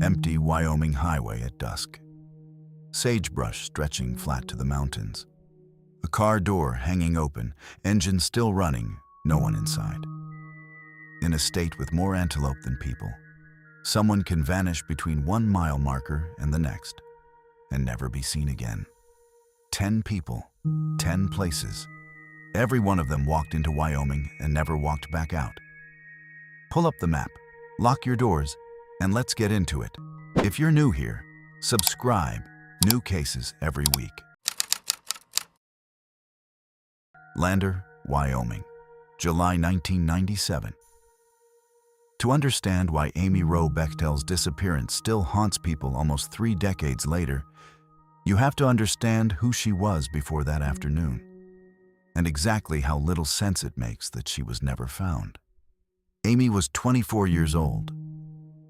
Empty Wyoming highway at dusk. Sagebrush stretching flat to the mountains. A car door hanging open, engine still running, no one inside. In a state with more antelope than people, someone can vanish between 1 mile marker and the next, and never be seen again. 10 people, 10 places. Every one of them walked into Wyoming and never walked back out. Pull up the map, lock your doors, and let's get into it. If you're new here, subscribe. New cases every week. Lander, Wyoming, July 1997. To understand why Amy Roe Bechtel's disappearance still haunts people almost 3 decades later, you have to understand who she was before that afternoon, and exactly how little sense it makes that she was never found. Amy was 24 years old.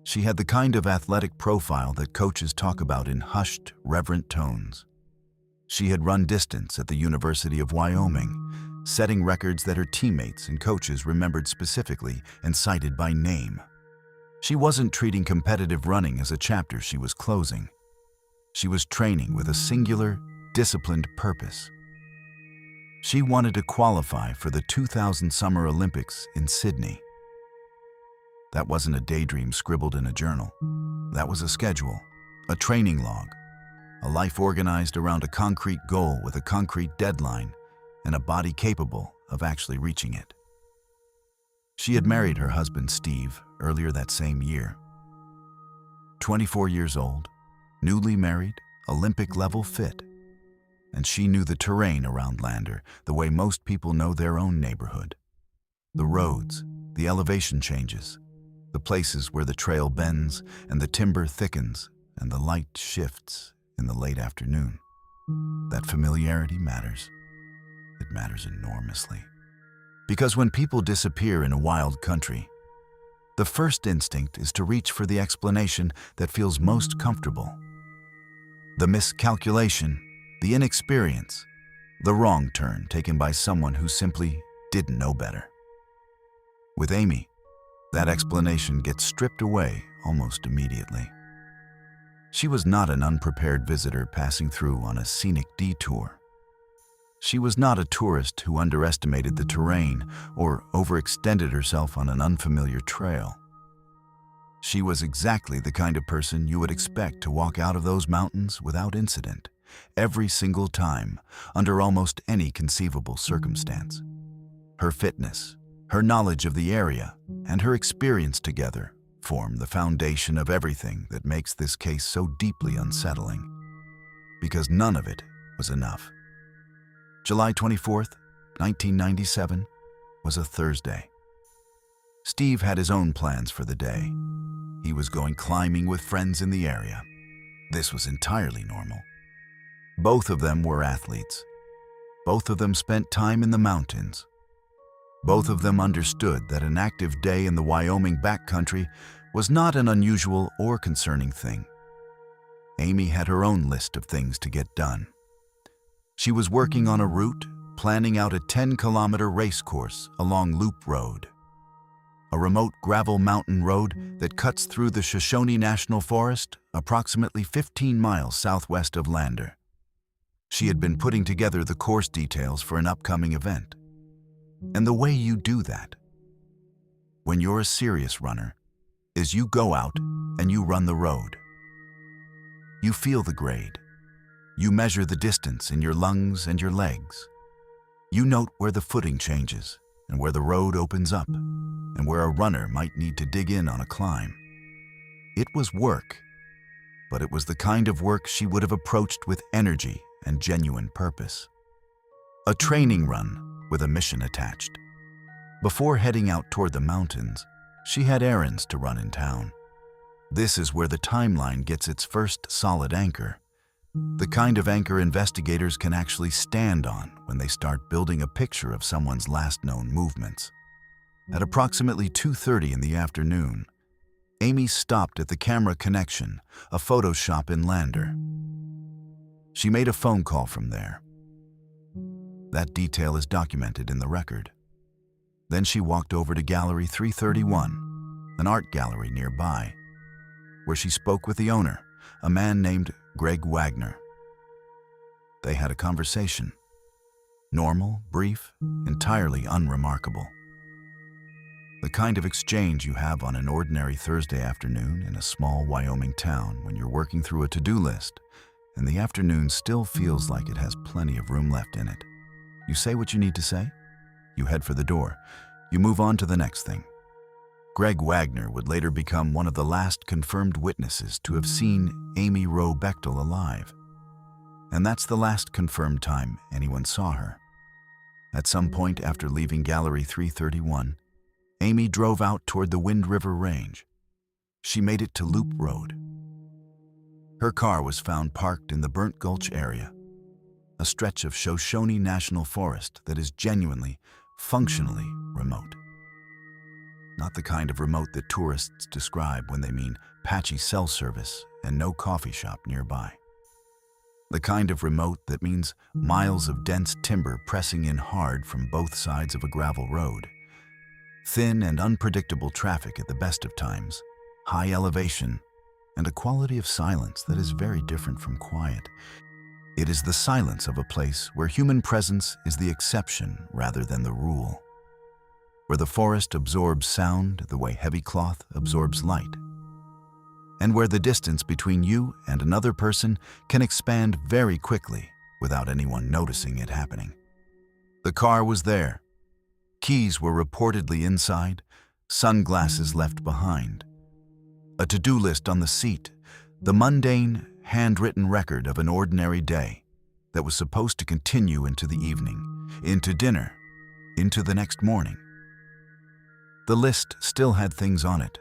She had the kind of athletic profile that coaches talk about in hushed, reverent tones. She had run distance at the University of Wyoming, setting records that her teammates and coaches remembered specifically and cited by name. She wasn't treating competitive running as a chapter she was closing. She was training with a singular, disciplined purpose. She wanted to qualify for the 2000 Summer Olympics in Sydney. That wasn't a daydream scribbled in a journal. That was a schedule, a training log, a life organized around a concrete goal with a concrete deadline and a body capable of actually reaching it. She had married her husband, Steve, earlier that same year. 24 years old, newly married, Olympic-level fit, and she knew the terrain around Lander the way most people know their own neighborhood. The roads, the elevation changes, the places where the trail bends and the timber thickens and the light shifts in the late afternoon. That familiarity matters. It matters enormously. Because when people disappear in a wild country, the first instinct is to reach for the explanation that feels most comfortable. The miscalculation, the inexperience, the wrong turn taken by someone who simply didn't know better. With Amy, that explanation gets stripped away almost immediately. She was not an unprepared visitor passing through on a scenic detour. She was not a tourist who underestimated the terrain or overextended herself on an unfamiliar trail. She was exactly the kind of person you would expect to walk out of those mountains without incident, every single time, under almost any conceivable circumstance. Her fitness, her knowledge of the area, and her experience together form the foundation of everything that makes this case so deeply unsettling. Because none of it was enough. July 24th, 1997, was a Thursday. Steve had his own plans for the day. He was going climbing with friends in the area. This was entirely normal. Both of them were athletes. Both of them spent time in the mountains. Both of them understood that an active day in the Wyoming backcountry was not an unusual or concerning thing. Amy had her own list of things to get done. She was working on a route, planning out a 10-kilometer race course along Loop Road, a remote gravel mountain road that cuts through the Shoshone National Forest approximately 15 miles southwest of Lander. She had been putting together the course details for an upcoming event. And the way you do that, when you're a serious runner, is you go out and you run the road. You feel the grade. You measure the distance in your lungs and your legs. You note where the footing changes and where the road opens up and where a runner might need to dig in on a climb. It was work, but it was the kind of work she would have approached with energy and genuine purpose. A training run with a mission attached. Before heading out toward the mountains, she had errands to run in town. This is where the timeline gets its first solid anchor. The kind of anchor investigators can actually stand on when they start building a picture of someone's last known movements. At approximately 2:30 in the afternoon, Amy stopped at the Camera Connection, a photo shop in Lander. She made a phone call from there. That detail is documented in the record. Then she walked over to Gallery 331, an art gallery nearby. where she spoke with the owner, a man named Greg Wagner. They had a conversation. Normal, brief, entirely unremarkable. The kind of exchange you have on an ordinary Thursday afternoon in a small Wyoming town when you're working through a to-do list, and the afternoon still feels like it has plenty of room left in it. You say what you need to say, you head for the door, you move on to the next thing. Greg Wagner would later become one of the last confirmed witnesses to have seen Amy Roe Bechtel alive. And that's the last confirmed time anyone saw her. At some point after leaving Gallery 331, Amy drove out toward the Wind River Range. She made it to Loop Road. Her car was found parked in the Burnt Gulch area, a stretch of Shoshone National Forest that is genuinely, functionally remote. Not the kind of remote that tourists describe when they mean patchy cell service and no coffee shop nearby. The kind of remote that means miles of dense timber pressing in hard from both sides of a gravel road. Thin and unpredictable traffic at the best of times, high elevation, and a quality of silence that is very different from quiet. It is the silence of a place where human presence is the exception rather than the rule, where the forest absorbs sound the way heavy cloth absorbs light, and where the distance between you and another person can expand very quickly without anyone noticing it happening. The car was there. Keys were reportedly inside, sunglasses left behind. A to-do list on the seat, the mundane, handwritten record of an ordinary day that was supposed to continue into the evening, into dinner, into the next morning. The list still had things on it,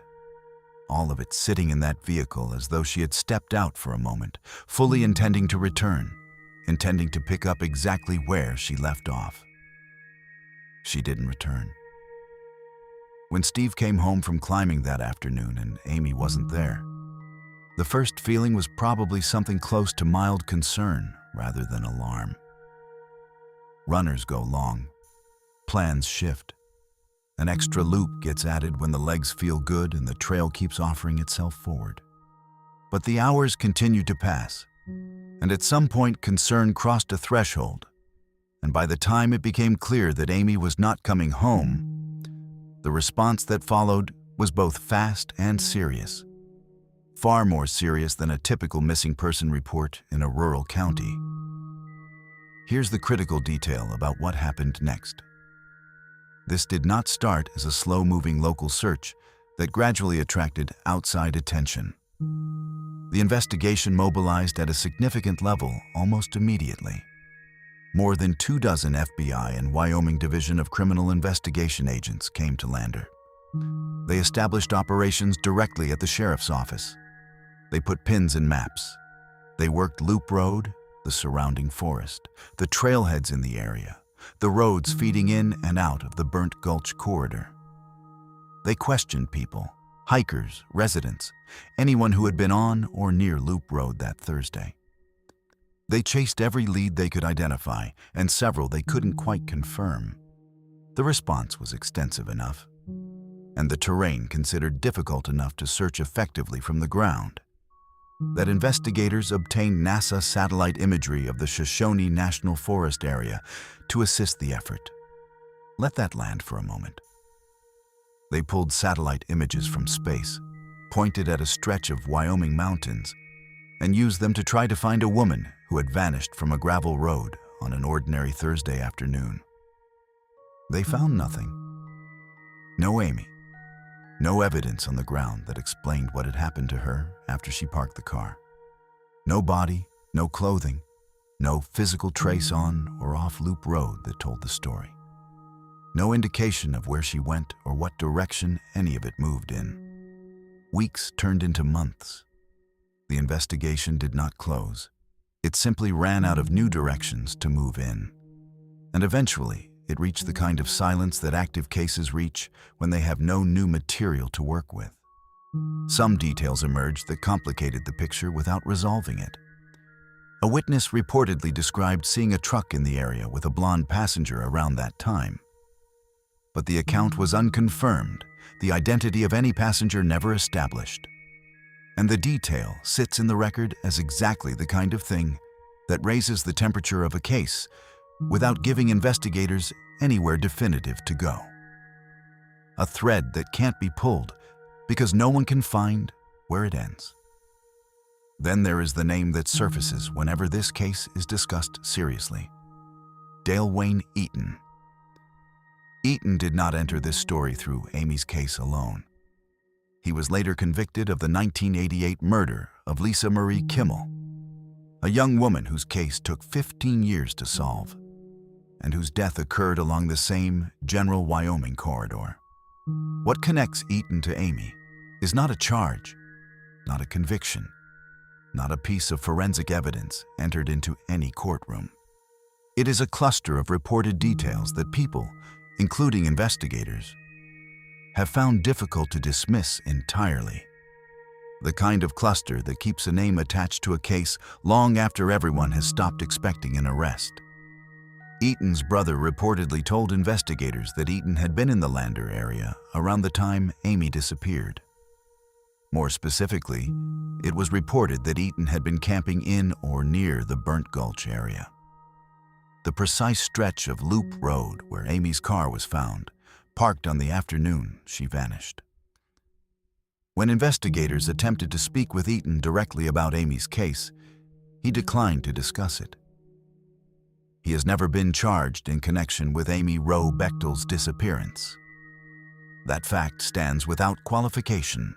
all of it sitting in that vehicle as though she had stepped out for a moment, fully intending to return, intending to pick up exactly where she left off. She didn't return. When Steve came home from climbing that afternoon and Amy wasn't there, the first feeling was probably something close to mild concern rather than alarm. Runners go long. Plans shift. An extra loop gets added when the legs feel good and the trail keeps offering itself forward. But the hours continued to pass, and at some point concern crossed a threshold, and by the time it became clear that Amy was not coming home, the response that followed was both fast and serious. Far more serious than a typical missing person report in a rural county. Here's the critical detail about what happened next. This did not start as a slow-moving local search that gradually attracted outside attention. The investigation mobilized at a significant level almost immediately. More than 24 FBI and Wyoming Division of Criminal Investigation agents came to Lander. They established operations directly at the sheriff's office. They put pins in maps. They worked Loop Road, the surrounding forest, the trailheads in the area, the roads feeding in and out of the Burnt Gulch corridor. They questioned people, hikers, residents, anyone who had been on or near Loop Road that Thursday. They chased every lead they could identify, and several they couldn't quite confirm. The response was extensive enough, and the terrain considered difficult enough to search effectively from the ground, that investigators obtained NASA satellite imagery of the Shoshone National Forest area to assist the effort. Let that land for a moment. They pulled satellite images from space, pointed at a stretch of Wyoming mountains, and used them to try to find a woman who had vanished from a gravel road on an ordinary Thursday afternoon. They found nothing. No Amy. No evidence on the ground that explained what had happened to her after she parked the car. No body, no clothing, no physical trace on or off Loop Road that told the story. No indication of where she went or what direction any of it moved in. Weeks turned into months. The investigation did not close. It simply ran out of new directions to move in. And eventually, it reached the kind of silence that active cases reach when they have no new material to work with. Some details emerged that complicated the picture without resolving it. A witness reportedly described seeing a truck in the area with a blonde passenger around that time. But the account was unconfirmed, the identity of any passenger never established. And the detail sits in the record as exactly the kind of thing that raises the temperature of a case without giving investigators anywhere definitive to go. A thread that can't be pulled because no one can find where it ends. Then there is the name that surfaces whenever this case is discussed seriously: Dale Wayne Eaton. Eaton did not enter this story through Amy's case alone. He was later convicted of the 1988 murder of Lisa Marie Kimmel, a young woman whose case took 15 years to solve, and whose death occurred along the same general Wyoming corridor. What connects Eaton to Amy is not a charge, not a conviction, not a piece of forensic evidence entered into any courtroom. It is a cluster of reported details that people, including investigators, have found difficult to dismiss entirely. The kind of cluster that keeps a name attached to a case long after everyone has stopped expecting an arrest. Eaton's brother reportedly told investigators that Eaton had been in the Lander area around the time Amy disappeared. More specifically, it was reported that Eaton had been camping in or near the Burnt Gulch area, the precise stretch of Loop Road where Amy's car was found, parked on the afternoon she vanished. When investigators attempted to speak with Eaton directly about Amy's case, he declined to discuss it. He has never been charged in connection with Amy Rowe Bechtel's disappearance. That fact stands without qualification.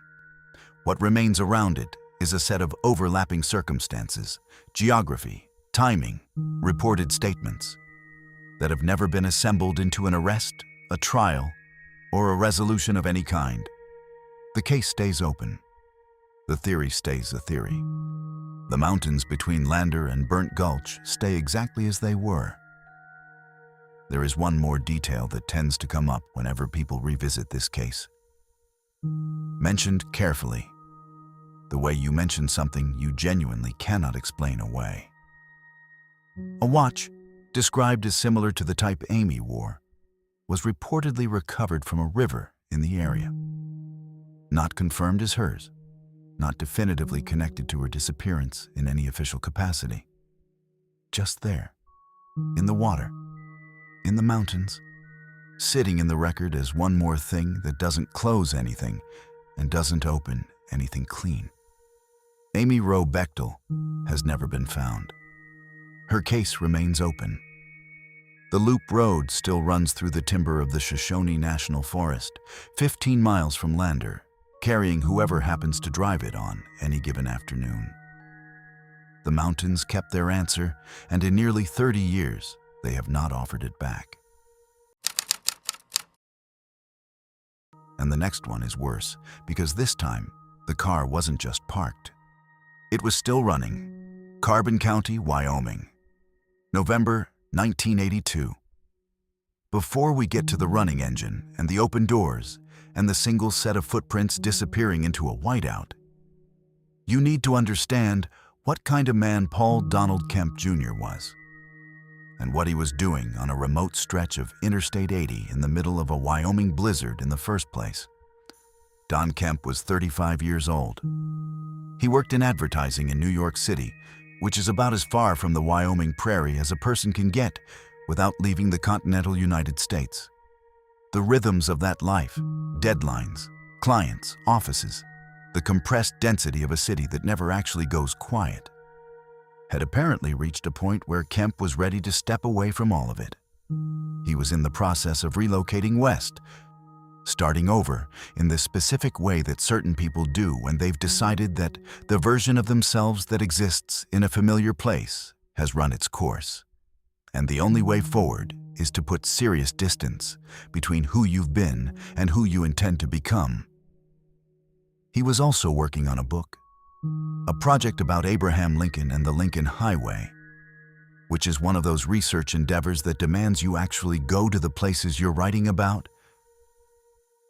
What remains around it is a set of overlapping circumstances, geography, timing, reported statements that have never been assembled into an arrest, a trial, or a resolution of any kind. The case stays open. The theory stays a theory. The mountains between Lander and Burnt Gulch stay exactly as they were. There is one more detail that tends to come up whenever people revisit this case. Mentioned carefully, the way you mention something you genuinely cannot explain away. A watch, described as similar to the type Amy wore, was reportedly recovered from a river in the area. Not confirmed as hers, not definitively connected to her disappearance in any official capacity. Just there, in the water, in the mountains, sitting in the record as one more thing that doesn't close anything and doesn't open anything clean. Amy Rowe Bechtel has never been found. Her case remains open. The Loop Road still runs through the timber of the Shoshone National Forest, 15 miles from Lander, carrying whoever happens to drive it on any given afternoon. The mountains kept their answer, and in nearly 30 years, they have not offered it back. And the next one is worse, because this time, the car wasn't just parked. It was still running. Carbon County, Wyoming. November 1982. Before we get to the running engine and the open doors and the single set of footprints disappearing into a whiteout, you need to understand what kind of man Paul Donald Kemp Jr. was, and what he was doing on a remote stretch of Interstate 80 in the middle of a Wyoming blizzard in the first place. Don Kemp was 35 years old. He worked in advertising in New York City, which is about as far from the Wyoming prairie as a person can get without leaving the continental United States. The rhythms of that life, deadlines, clients, offices, the compressed density of a city that never actually goes quiet, had apparently reached a point where Kemp was ready to step away from all of it. He was in the process of relocating west, starting over in the specific way that certain people do when they've decided that the version of themselves that exists in a familiar place has run its course. And the only way forward is to put serious distance between who you've been and who you intend to become. He was also working on a book, a project about Abraham Lincoln and the Lincoln Highway, which is one of those research endeavors that demands you actually go to the places you're writing about,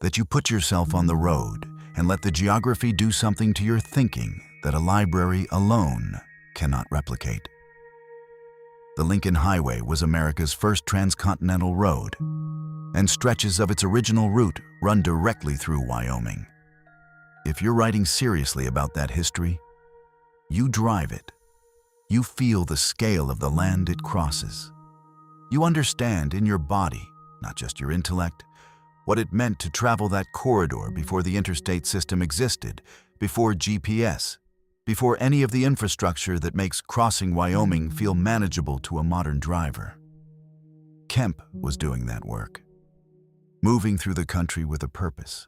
that you put yourself on the road and let the geography do something to your thinking that a library alone cannot replicate. The Lincoln Highway was America's first transcontinental road, and stretches of its original route run directly through Wyoming. if you're writing seriously about that history, you drive it. You feel the scale of the land it crosses. You understand in your body, not just your intellect, what it meant to travel that corridor before the interstate system existed, before GPS, before any of the infrastructure that makes crossing Wyoming feel manageable to a modern driver. Kemp was doing that work, moving through the country with a purpose,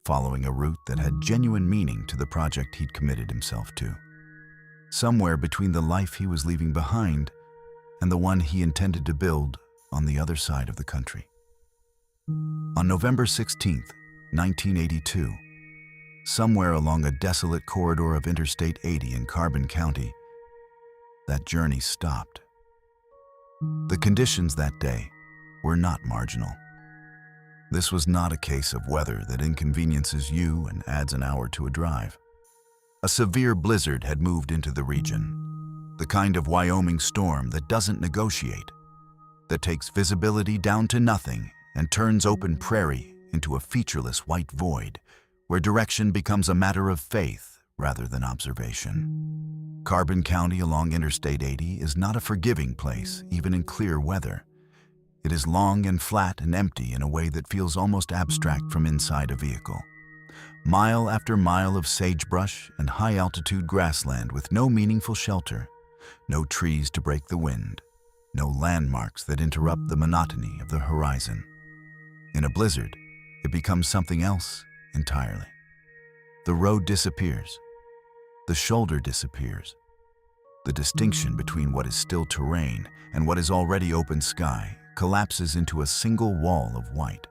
following a route that had genuine meaning to the project he'd committed himself to. Somewhere between the life he was leaving behind and the one he intended to build on the other side of the country. On November 16, 1982, somewhere along a desolate corridor of Interstate 80 in Carbon County, that journey stopped. The conditions that day were not marginal. This was not a case of weather that inconveniences you and adds an hour to a drive. A severe blizzard had moved into the region, the kind of Wyoming storm that doesn't negotiate, that takes visibility down to nothing and turns open prairie into a featureless white void, where direction becomes a matter of faith rather than observation. Carbon County along Interstate 80 is not a forgiving place, even in clear weather. It is long and flat and empty in a way that feels almost abstract from inside a vehicle. Mile after mile of sagebrush and high-altitude grassland with no meaningful shelter, no trees to break the wind, no landmarks that interrupt the monotony of the horizon. In a blizzard, it becomes something else entirely. The road disappears. The shoulder disappears. The distinction between what is still terrain and what is already open sky collapses into a single wall of white.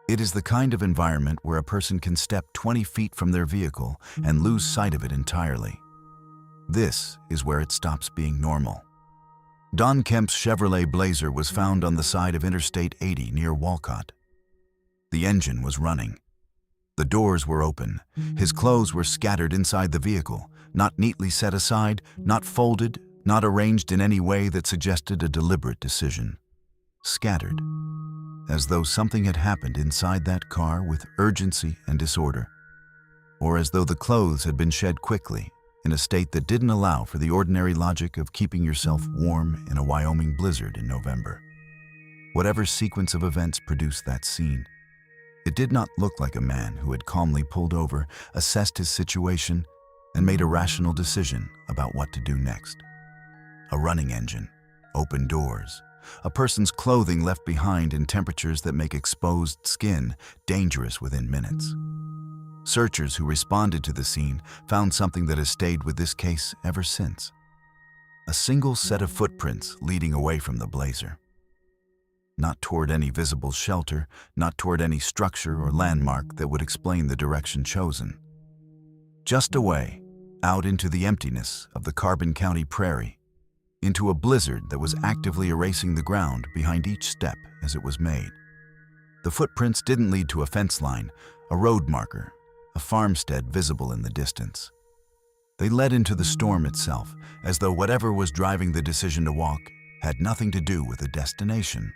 It is the kind of environment where a person can step 20 feet from their vehicle and lose sight of it entirely. This is where it stops being normal. Don Kemp's Chevrolet Blazer was found on the side of Interstate 80 near Walcott. The engine was running. The doors were open. His clothes were scattered inside the vehicle, not neatly set aside, not folded, not arranged in any way that suggested a deliberate decision. Scattered, as though something had happened inside that car with urgency and disorder, or as though the clothes had been shed quickly in a state that didn't allow for the ordinary logic of keeping yourself warm in a Wyoming blizzard in November. Whatever sequence of events produced that scene, it did not look like a man who had calmly pulled over, assessed his situation, and made a rational decision about what to do next. A running engine, open doors, a person's clothing left behind in temperatures that make exposed skin dangerous within minutes. Searchers who responded to the scene found something that has stayed with this case ever since. A single set of footprints leading away from the Blazer. Not toward any visible shelter, not toward any structure or landmark that would explain the direction chosen. Just away, out into the emptiness of the Carbon County prairie, into a blizzard that was actively erasing the ground behind each step as it was made. The footprints didn't lead to a fence line, a road marker, a farmstead visible in the distance. They led into the storm itself, as though whatever was driving the decision to walk had nothing to do with the destination.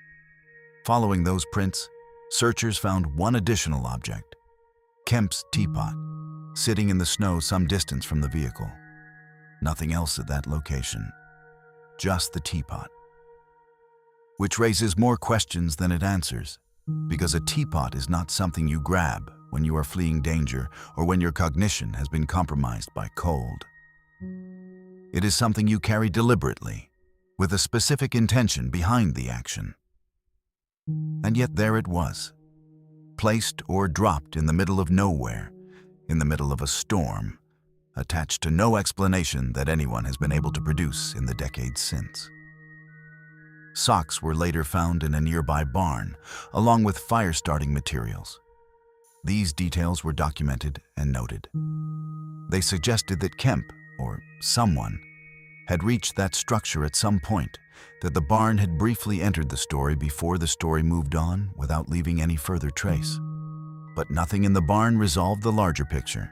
Following those prints, searchers found one additional object, Kemp's teapot, sitting in the snow some distance from the vehicle. Nothing else at that location, just the teapot. Which raises more questions than it answers, because a teapot is not something you grab when you are fleeing danger or when your cognition has been compromised by cold. It is something you carry deliberately, with a specific intention behind the action. And yet there it was, placed or dropped in the middle of nowhere, in the middle of a storm, attached to no explanation that anyone has been able to produce in the decades since. Socks were later found in a nearby barn, along with fire-starting materials. These details were documented and noted. They suggested that Kemp, or someone, had reached that structure at some point, that the barn had briefly entered the story before the story moved on without leaving any further trace. But nothing in the barn resolved the larger picture.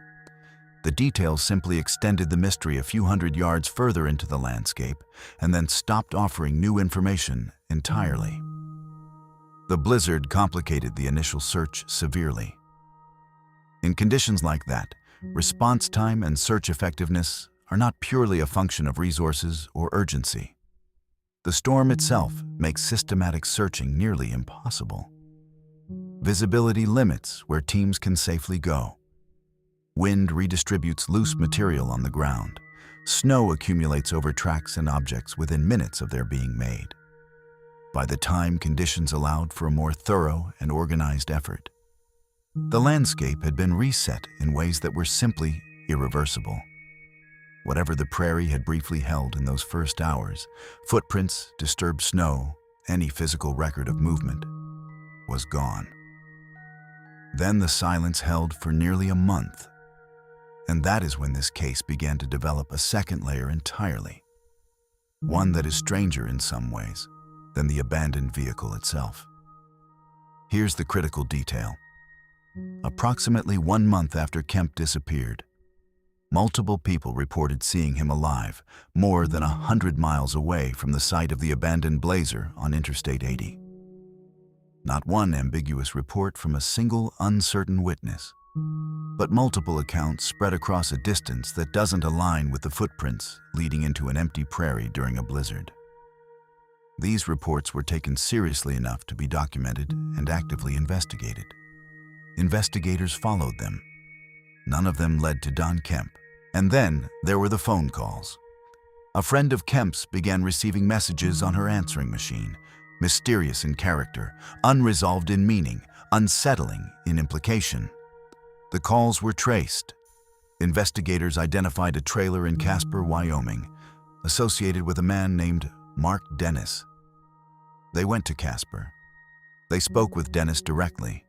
The details simply extended the mystery a few hundred yards further into the landscape and then stopped offering new information entirely. The blizzard complicated the initial search severely. In conditions like that, response time and search effectiveness are not purely a function of resources or urgency. The storm itself makes systematic searching nearly impossible. Visibility limits where teams can safely go. Wind redistributes loose material on the ground. Snow accumulates over tracks and objects within minutes of their being made. By the time conditions allowed for a more thorough and organized effort, the landscape had been reset in ways that were simply irreversible. Whatever the prairie had briefly held in those first hours, footprints, disturbed snow, any physical record of movement, was gone. Then the silence held for nearly a month. And that is when this case began to develop a second layer entirely. One that is stranger in some ways than the abandoned vehicle itself. Here's the critical detail. Approximately 1 month after Kemp disappeared, multiple people reported seeing him alive, more than 100 miles away from the site of the abandoned Blazer on Interstate 80. Not one ambiguous report from a single uncertain witness, but multiple accounts spread across a distance that doesn't align with the footprints leading into an empty prairie during a blizzard. These reports were taken seriously enough to be documented and actively investigated. Investigators followed them. None of them led to Don Kemp. And then there were the phone calls. A friend of Kemp's began receiving messages on her answering machine, mysterious in character, unresolved in meaning, unsettling in implication. The calls were traced. Investigators identified a trailer in Casper, Wyoming, associated with a man named Mark Dennis. They went to Casper. They spoke with Dennis directly.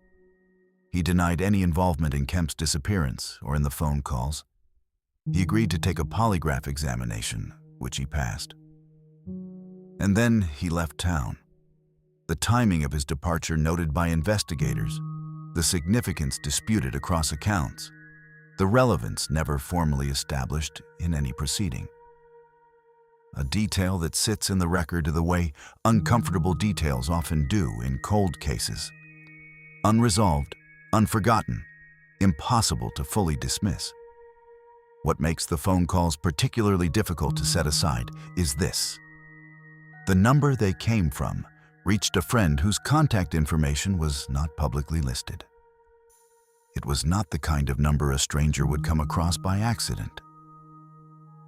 He denied any involvement in Kemp's disappearance or in the phone calls. He agreed to take a polygraph examination, which he passed. And then he left town. The timing of his departure noted by investigators, the significance disputed across accounts, the relevance never formally established in any proceeding. A detail that sits in the record the way uncomfortable details often do in cold cases. Unresolved, unforgotten, impossible to fully dismiss. What makes the phone calls particularly difficult to set aside is this. The number they came from reached a friend whose contact information was not publicly listed. It was not the kind of number a stranger would come across by accident.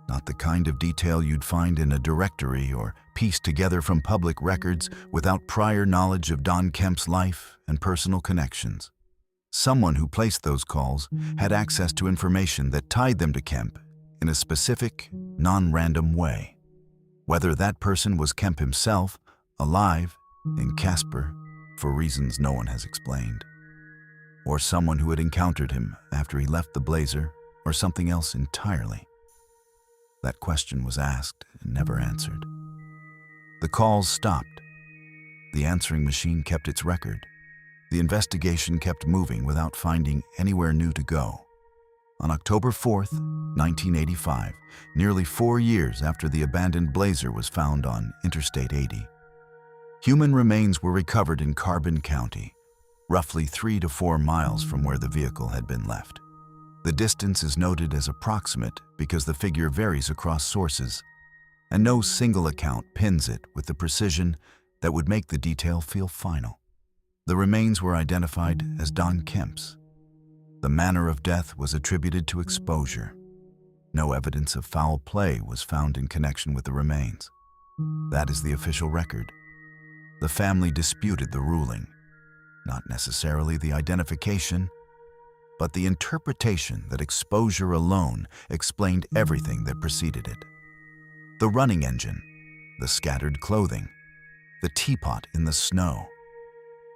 Not the kind of detail you'd find in a directory or pieced together from public records without prior knowledge of Don Kemp's life and personal connections. Someone who placed those calls had access to information that tied them to Kemp in a specific, non-random way. Whether that person was Kemp himself, alive, in Casper, for reasons no one has explained, or someone who had encountered him after he left the Blazer, or something else entirely. That question was asked and never answered. The calls stopped. The answering machine kept its record. The investigation kept moving without finding anywhere new to go. On October 4th, 1985, nearly 4 years after the abandoned Blazer was found on Interstate 80, human remains were recovered in Carbon County, roughly 3 to 4 miles from where the vehicle had been left. The distance is noted as approximate because the figure varies across sources, and no single account pins it with the precision that would make the detail feel final. The remains were identified as Don Kemp's. The manner of death was attributed to exposure. No evidence of foul play was found in connection with the remains. That is the official record. The family disputed the ruling, not necessarily the identification, but the interpretation that exposure alone explained everything that preceded it. The running engine, the scattered clothing, the teapot in the snow,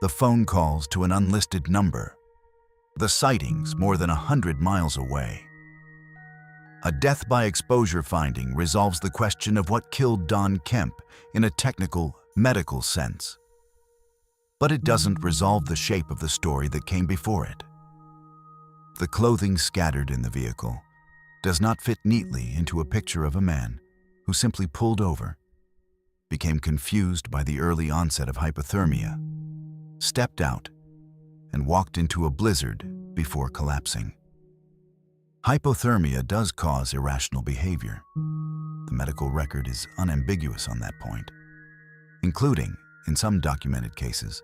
the phone calls to an unlisted number, the sightings more than 100 miles away. A death by exposure finding resolves the question of what killed Don Kemp in a technical, medical sense. But it doesn't resolve the shape of the story that came before it. The clothing scattered in the vehicle does not fit neatly into a picture of a man who simply pulled over, became confused by the early onset of hypothermia, stepped out, and walked into a blizzard before collapsing. Hypothermia does cause irrational behavior. The medical record is unambiguous on that point, including, in some documented cases,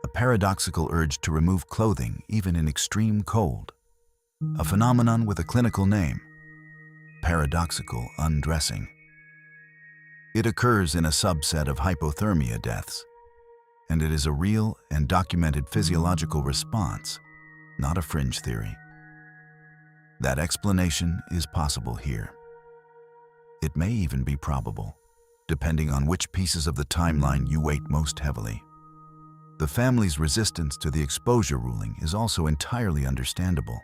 a paradoxical urge to remove clothing even in extreme cold, a phenomenon with a clinical name, paradoxical undressing. It occurs in a subset of hypothermia deaths, and it is a real and documented physiological response, not a fringe theory. That explanation is possible here. It may even be probable, depending on which pieces of the timeline you weight most heavily. The family's resistance to the exposure ruling is also entirely understandable,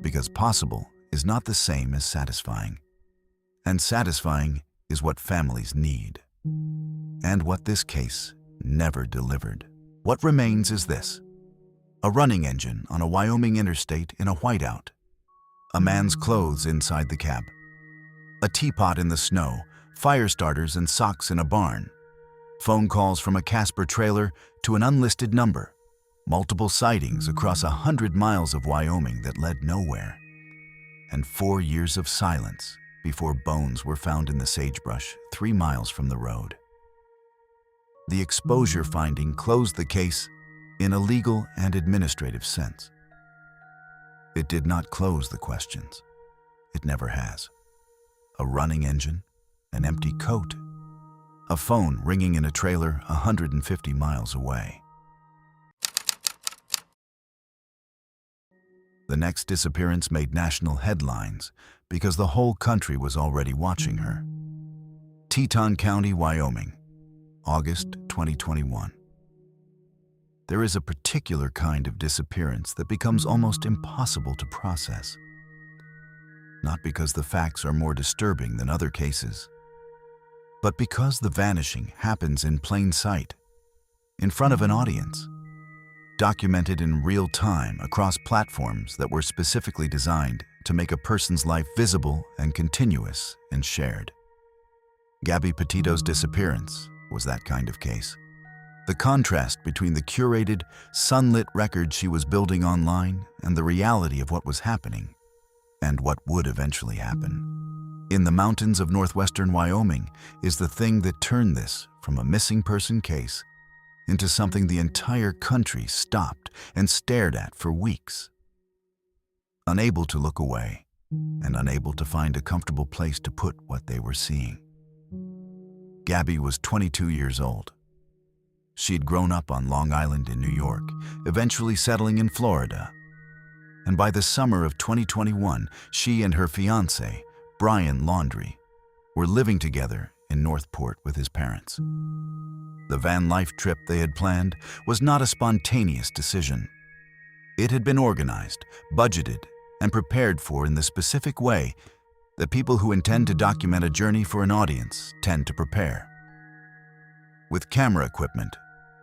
because possible is not the same as satisfying, and satisfying is what families need, and what this case never delivered. What remains is this: a running engine on a Wyoming interstate in a whiteout, a man's clothes inside the cab, a teapot in the snow, fire starters and socks in a barn, phone calls from a Casper trailer to an unlisted number, multiple sightings across 100 miles of Wyoming that led nowhere, and 4 years of silence before bones were found in the sagebrush 3 miles from the road. The exposure finding closed the case in a legal and administrative sense. It did not close the questions. It never has. A running engine, an empty coat, a phone ringing in a trailer 150 miles away. The next disappearance made national headlines because the whole country was already watching her. Teton County, Wyoming, August 2021. There is a particular kind of disappearance that becomes almost impossible to process. Not because the facts are more disturbing than other cases, but because the vanishing happens in plain sight, in front of an audience, documented in real time across platforms that were specifically designed to make a person's life visible and continuous and shared. Gabby Petito's disappearance was that kind of case. The contrast between the curated, sunlit record she was building online and the reality of what was happening, and what would eventually happen, in the mountains of northwestern Wyoming, is the thing that turned this from a missing person case into something the entire country stopped and stared at for weeks. Unable to look away, and unable to find a comfortable place to put what they were seeing. Gabby was 22 years old. She'd grown up on Long Island in New York, eventually settling in Florida. And by the summer of 2021, she and her fiancé, Brian Laundrie, were living together in Northport with his parents. The van life trip they had planned was not a spontaneous decision. It had been organized, budgeted, and prepared for in the specific way that people who intend to document a journey for an audience tend to prepare. With camera equipment,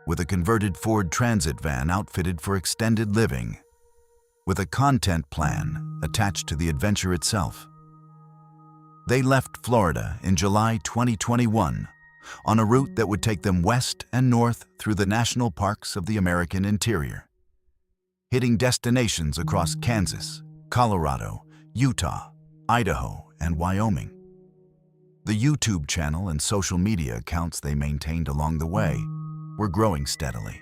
with a converted Ford Transit van outfitted for extended living, with a content plan attached to the adventure itself. They left Florida in July 2021 on a route that would take them west and north through the national parks of the American interior, hitting destinations across Kansas, Colorado, Utah, Idaho, and Wyoming. The YouTube channel and social media accounts they maintained along the way were growing steadily.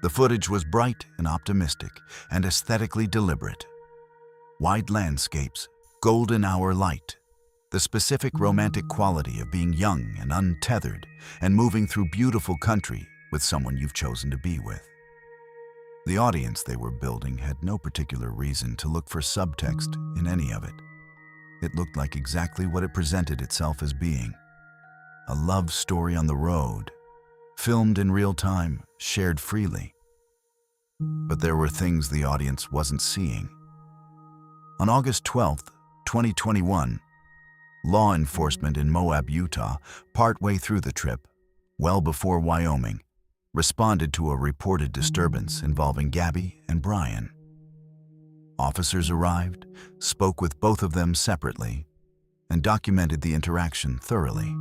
The footage was bright and optimistic and aesthetically deliberate. Wide landscapes, golden hour light, the specific romantic quality of being young and untethered and moving through beautiful country with someone you've chosen to be with. The audience they were building had no particular reason to look for subtext in any of it. It looked like exactly what it presented itself as being: a love story on the road, filmed in real time, shared freely. But there were things the audience wasn't seeing. On August 12th, 2021, law enforcement in Moab, Utah, partway through the trip, well before Wyoming, responded to a reported disturbance involving Gabby and Brian. Officers arrived, spoke with both of them separately, and documented the interaction thoroughly.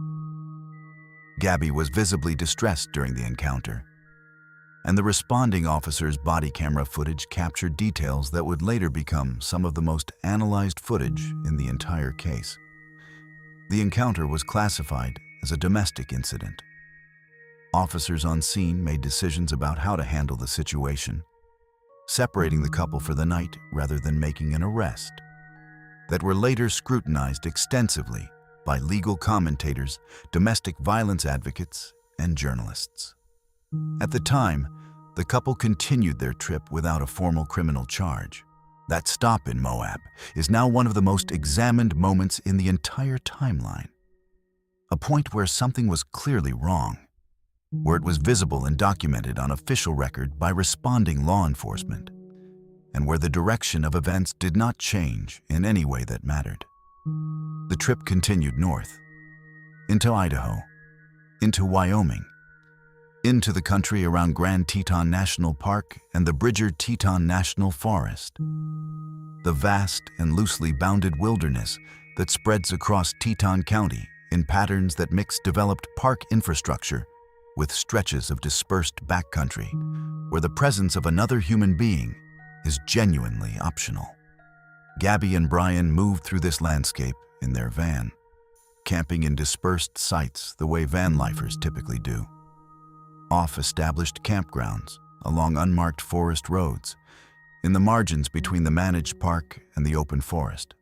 Gabby was visibly distressed during the encounter. and the responding officer's body camera footage captured details that would later become some of the most analyzed footage in the entire case. The encounter was classified as a domestic incident. Officers on scene made decisions about how to handle the situation, separating the couple for the night rather than making an arrest, that were later scrutinized extensively by legal commentators, domestic violence advocates, and journalists. At the time, the couple continued their trip without a formal criminal charge. That stop in Moab is now one of the most examined moments in the entire timeline. A point where something was clearly wrong, where it was visible and documented on official record by responding law enforcement, and where the direction of events did not change in any way that mattered. The trip continued north, into Idaho, into Wyoming, into the country around Grand Teton National Park and the Bridger-Teton National Forest, the vast and loosely bounded wilderness that spreads across Teton County in patterns that mix developed park infrastructure with stretches of dispersed backcountry where the presence of another human being is genuinely optional. Gabby and Brian moved through this landscape in their van, camping in dispersed sites the way van lifers typically do. Off established campgrounds, along unmarked forest roads, in the margins between the managed park and the open forest.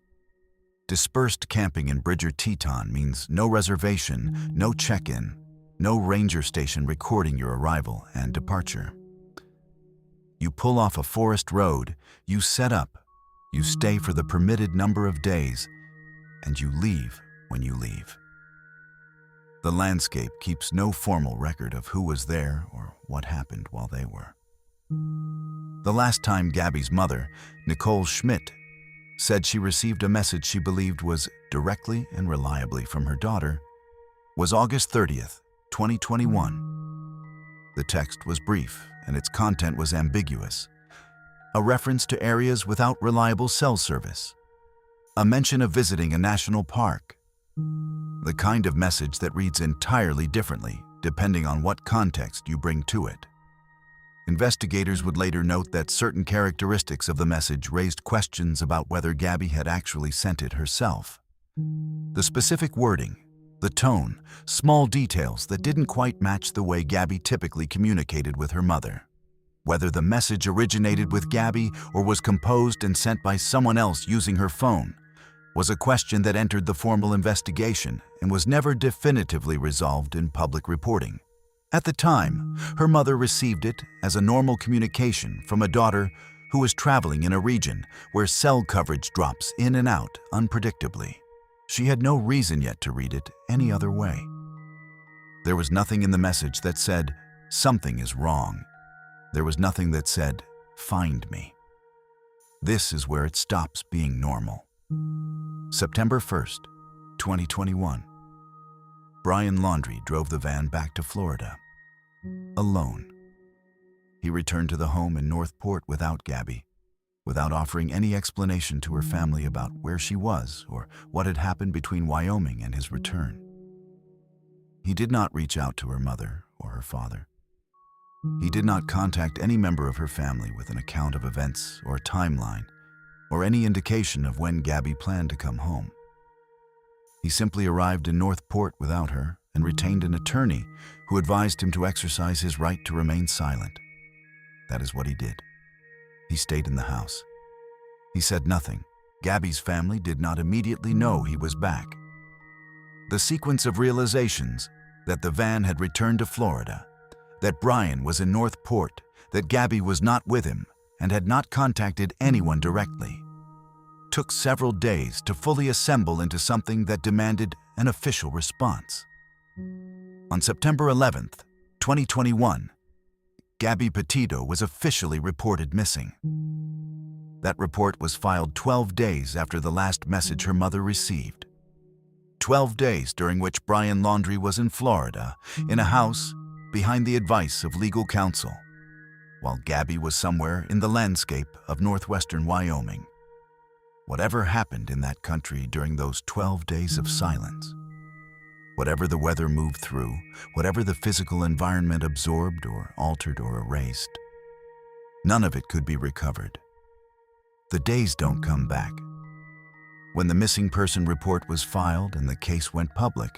Dispersed camping in Bridger-Teton means no reservation, no check-in, no ranger station recording your arrival and departure. You pull off a forest road, you set up, you stay for the permitted number of days, and you leave when you leave. The landscape keeps no formal record of who was there or what happened while they were. The last time Gabby's mother, Nicole Schmidt, said she received a message she believed was directly and reliably from her daughter was August 30th, 2021. The text was brief and its content was ambiguous. A reference to areas without reliable cell service. A mention of visiting a national park. The kind of message that reads entirely differently depending on what context you bring to it. Investigators would later note that certain characteristics of the message raised questions about whether Gabby had actually sent it herself. The specific wording, the tone, small details that didn't quite match the way Gabby typically communicated with her mother. Whether the message originated with Gabby or was composed and sent by someone else using her phone was a question that entered the formal investigation and was never definitively resolved in public reporting. At the time, her mother received it as a normal communication from a daughter who was traveling in a region where cell coverage drops in and out unpredictably. She had no reason yet to read it any other way. There was nothing in the message that said, "Something is wrong." There was nothing that said, "Find me." This is where it stops being normal. September 1st, 2021. Brian Laundrie drove the van back to Florida. Alone. He returned to the home in Northport without Gabby, without offering any explanation to her family about where she was or what had happened between Wyoming and his return. He did not reach out to her mother or her father. He did not contact any member of her family with an account of events or a timeline or any indication of when Gabby planned to come home. He simply arrived in Northport without her and retained an attorney who advised him to exercise his right to remain silent. That is what he did. He stayed in the house. He said nothing. Gabby's family did not immediately know he was back. The sequence of realizations that the van had returned to Florida, that Brian was in Northport, that Gabby was not with him and had not contacted anyone directly, took several days to fully assemble into something that demanded an official response. On September 11th, 2021, Gabby Petito was officially reported missing. That report was filed 12 days after the last message her mother received. 12 days during which Brian Laundrie was in Florida, in a house behind the advice of legal counsel, while Gabby was somewhere in the landscape of northwestern Wyoming. Whatever happened in that country during those 12 days of silence, Whatever the weather moved through, whatever the physical environment absorbed or altered or erased, none of it could be recovered. The days don't come back. When the missing person report was filed and the case went public,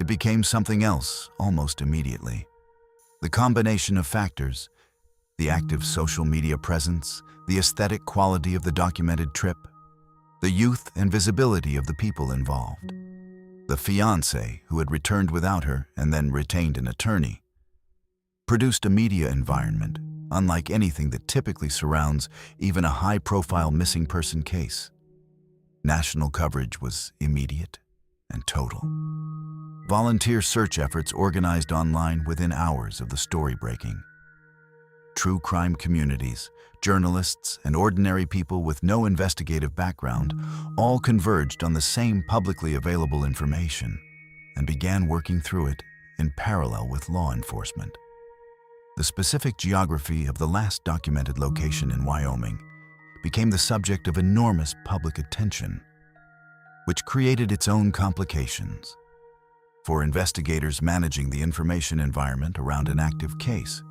it became something else almost immediately. The combination of factors, the active social media presence, the aesthetic quality of the documented trip, the youth and visibility of the people involved, the fiancé who had returned without her and then retained an attorney, produced a media environment unlike anything that typically surrounds even a high-profile missing person case. National coverage was immediate and total. Volunteer search efforts organized online within hours of the story breaking. True crime communities, journalists, and ordinary people with no investigative background all converged on the same publicly available information and began working through it in parallel with law enforcement. The specific geography of the last documented location in Wyoming became the subject of enormous public attention, which created its own complications for investigators managing the information environment around an active case,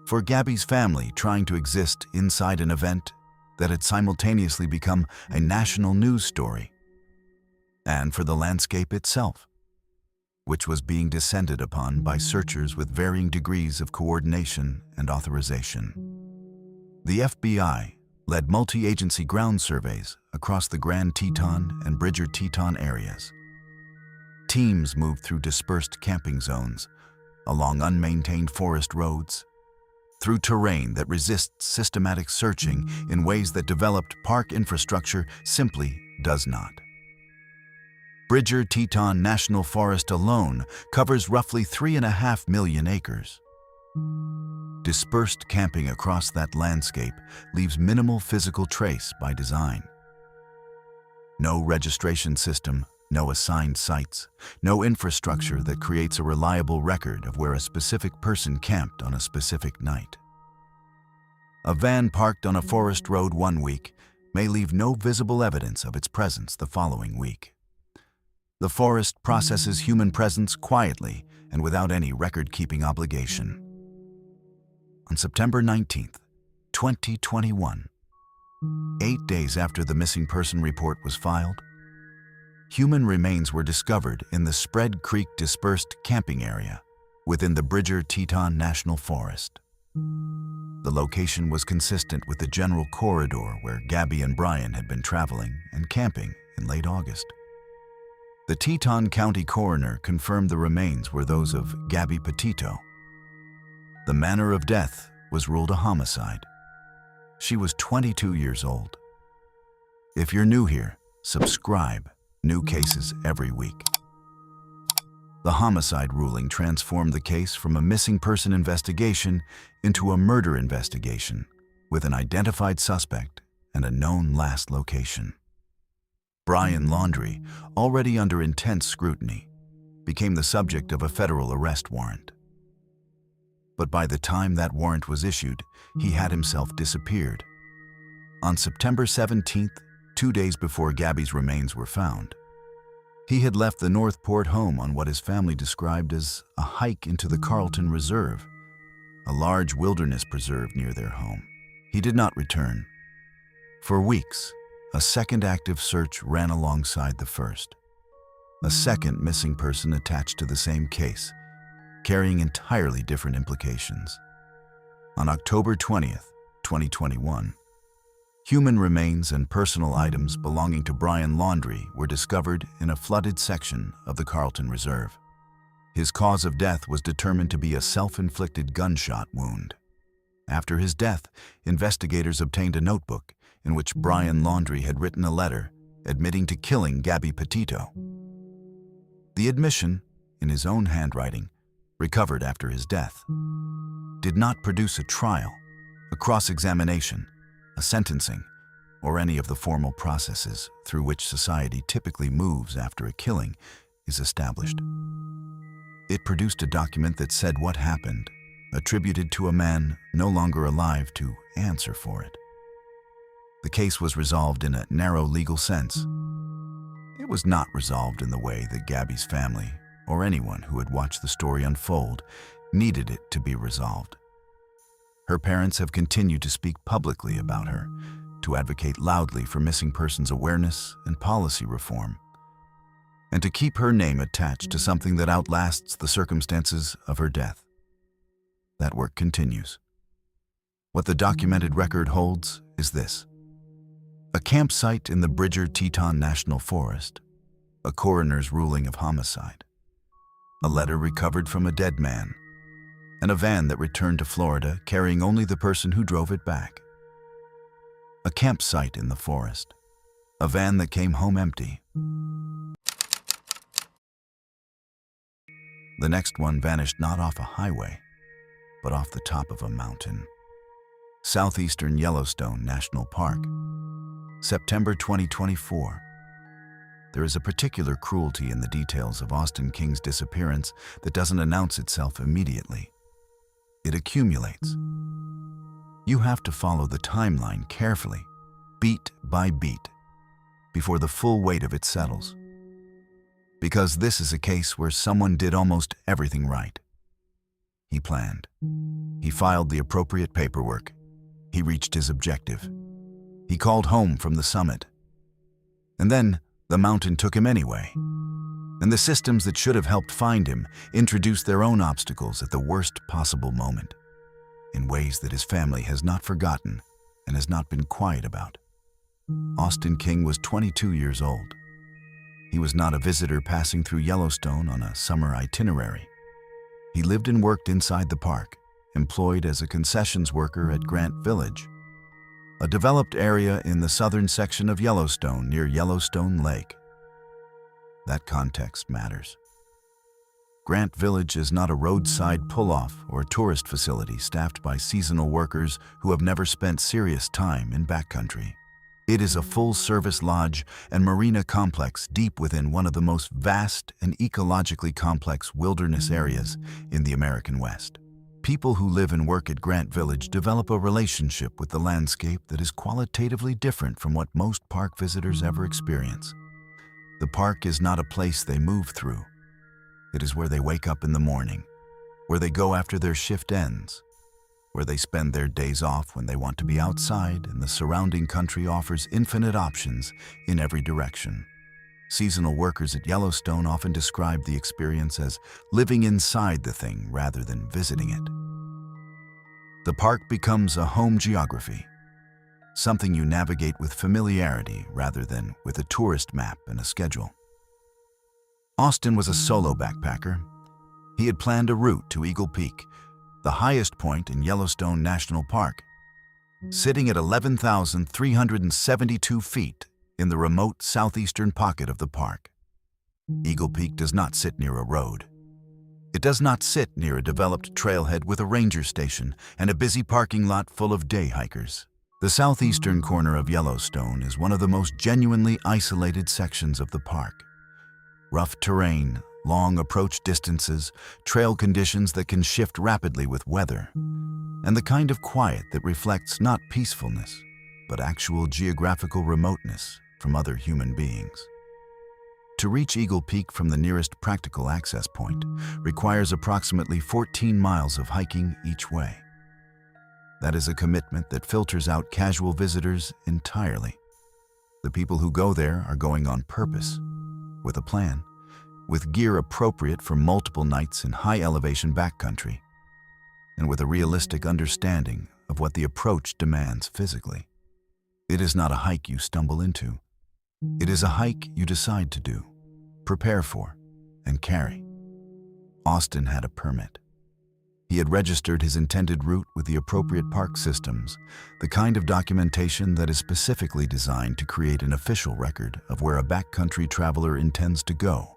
for Gabby's family trying to exist inside an event that had simultaneously become a national news story, and for the landscape itself, which was being descended upon by searchers with varying degrees of coordination and authorization. The FBI led multi-agency ground surveys across the Grand Teton and Bridger Teton areas. Teams moved through dispersed camping zones, along unmaintained forest roads, through terrain that resists systematic searching in ways that developed park infrastructure simply does not. Bridger Teton National Forest alone covers roughly 3.5 million acres. Dispersed camping across that landscape leaves minimal physical trace by design. No registration system, no assigned sites, no infrastructure that creates a reliable record of where a specific person camped on a specific night. A van parked on a forest road one week may leave no visible evidence of its presence the following week. The forest processes human presence quietly and without any record-keeping obligation. On September 19th, 2021, 8 days after the missing person report was filed, human remains were discovered in the Spread Creek dispersed camping area within the Bridger Teton National Forest. The location was consistent with the general corridor where Gabby and Brian had been traveling and camping in late August. The Teton County coroner confirmed the remains were those of Gabby Petito. The manner of death was ruled a homicide. She was 22 years old. If you're new here, subscribe. New cases every week. The homicide ruling transformed the case from a missing person investigation into a murder investigation with an identified suspect and a known last location. Brian Laundrie, already under intense scrutiny, became the subject of a federal arrest warrant. But by the time that warrant was issued, he had himself disappeared. On September 17th, 2 days before Gabby's remains were found, he had left the Northport home on what his family described as a hike into the Carlton Reserve, a large wilderness preserve near their home. He did not return. For weeks, a second active search ran alongside the first. A second missing person attached to the same case, carrying entirely different implications. On October 20th, 2021, human remains and personal items belonging to Brian Laundrie were discovered in a flooded section of the Carlton Reserve. His cause of death was determined to be a self-inflicted gunshot wound. After his death, investigators obtained a notebook in which Brian Laundrie had written a letter admitting to killing Gabby Petito. The admission, in his own handwriting, recovered after his death, did not produce a trial, a cross-examination, a sentencing, or any of the formal processes through which society typically moves after a killing is established. It produced a document that said what happened, attributed to a man no longer alive to answer for it. The case was resolved in a narrow legal sense. It was not resolved in the way that Gabby's family, or anyone who had watched the story unfold, needed it to be resolved. Her parents have continued to speak publicly about her, to advocate loudly for missing persons awareness and policy reform, and to keep her name attached to something that outlasts the circumstances of her death. That work continues. What the documented record holds is this: a campsite in the Bridger-Teton National Forest, a coroner's ruling of homicide, a letter recovered from a dead man, and a van that returned to Florida carrying only the person who drove it back. A campsite in the forest, a van that came home empty. The next one vanished not off a highway, but off the top of a mountain. Southeastern Yellowstone National Park, September 2024. There is a particular cruelty in the details of Austin King's disappearance that doesn't announce itself immediately. It accumulates. You have to follow the timeline carefully, beat by beat, before the full weight of it settles. Because this is a case where someone did almost everything right. He planned. He filed the appropriate paperwork. He reached his objective. He called home from the summit. And then the mountain took him anyway. And the systems that should have helped find him introduced their own obstacles at the worst possible moment, in ways that his family has not forgotten and has not been quiet about. Austin King was 22 years old. He was not a visitor passing through Yellowstone on a summer itinerary. He lived and worked inside the park, employed as a concessions worker at Grant Village, a developed area in the southern section of Yellowstone near Yellowstone Lake. That context matters. Grant Village is not a roadside pull-off or a tourist facility staffed by seasonal workers who have never spent serious time in backcountry. It is a full-service lodge and marina complex deep within one of the most vast and ecologically complex wilderness areas in the American West. People who live and work at Grant Village develop a relationship with the landscape that is qualitatively different from what most park visitors ever experience. The park is not a place they move through. It is where they wake up in the morning, where they go after their shift ends, where they spend their days off when they want to be outside, and the surrounding country offers infinite options in every direction. Seasonal workers at Yellowstone often describe the experience as living inside the thing rather than visiting it. The park becomes a home geography, something you navigate with familiarity rather than with a tourist map and a schedule. Austin was a solo backpacker. He had planned a route to Eagle Peak, the highest point in Yellowstone National Park, sitting at 11,372 feet in the remote southeastern pocket of the park. Eagle Peak does not sit near a road. It does not sit near a developed trailhead with a ranger station and a busy parking lot full of day hikers. The southeastern corner of Yellowstone is one of the most genuinely isolated sections of the park. Rough terrain, long approach distances, trail conditions that can shift rapidly with weather, and the kind of quiet that reflects not peacefulness, but actual geographical remoteness from other human beings. To reach Eagle Peak from the nearest practical access point requires approximately 14 miles of hiking each way. That is a commitment that filters out casual visitors entirely. The people who go there are going on purpose, with a plan, with gear appropriate for multiple nights in high-elevation backcountry, and with a realistic understanding of what the approach demands physically. It is not a hike you stumble into. It is a hike you decide to do, prepare for, and carry. Austin had a permit. He had registered his intended route with the appropriate park systems, the kind of documentation that is specifically designed to create an official record of where a backcountry traveler intends to go,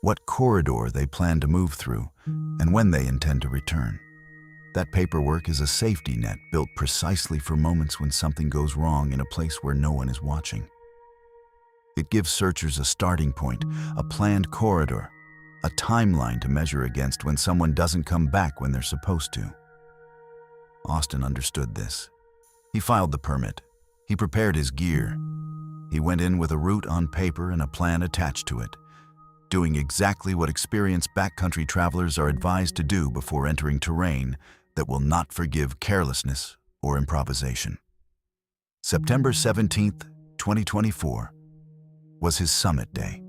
what corridor they plan to move through, and when they intend to return. That paperwork is a safety net built precisely for moments when something goes wrong in a place where no one is watching. It gives searchers a starting point, a planned corridor, a timeline to measure against when someone doesn't come back when they're supposed to. Austin understood this. He filed the permit. He prepared his gear. He went in with a route on paper and a plan attached to it, doing exactly what experienced backcountry travelers are advised to do before entering terrain that will not forgive carelessness or improvisation. September 17th, 2024, was his summit day.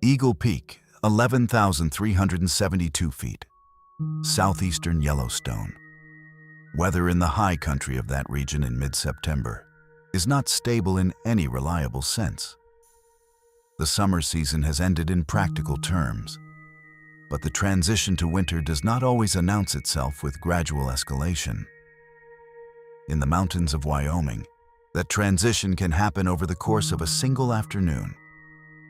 Eagle Peak, 11,372 feet, southeastern Yellowstone. Weather in the high country of that region in mid-September is not stable in any reliable sense. The summer season has ended in practical terms, but the transition to winter does not always announce itself with gradual escalation. In the mountains of Wyoming, that transition can happen over the course of a single afternoon,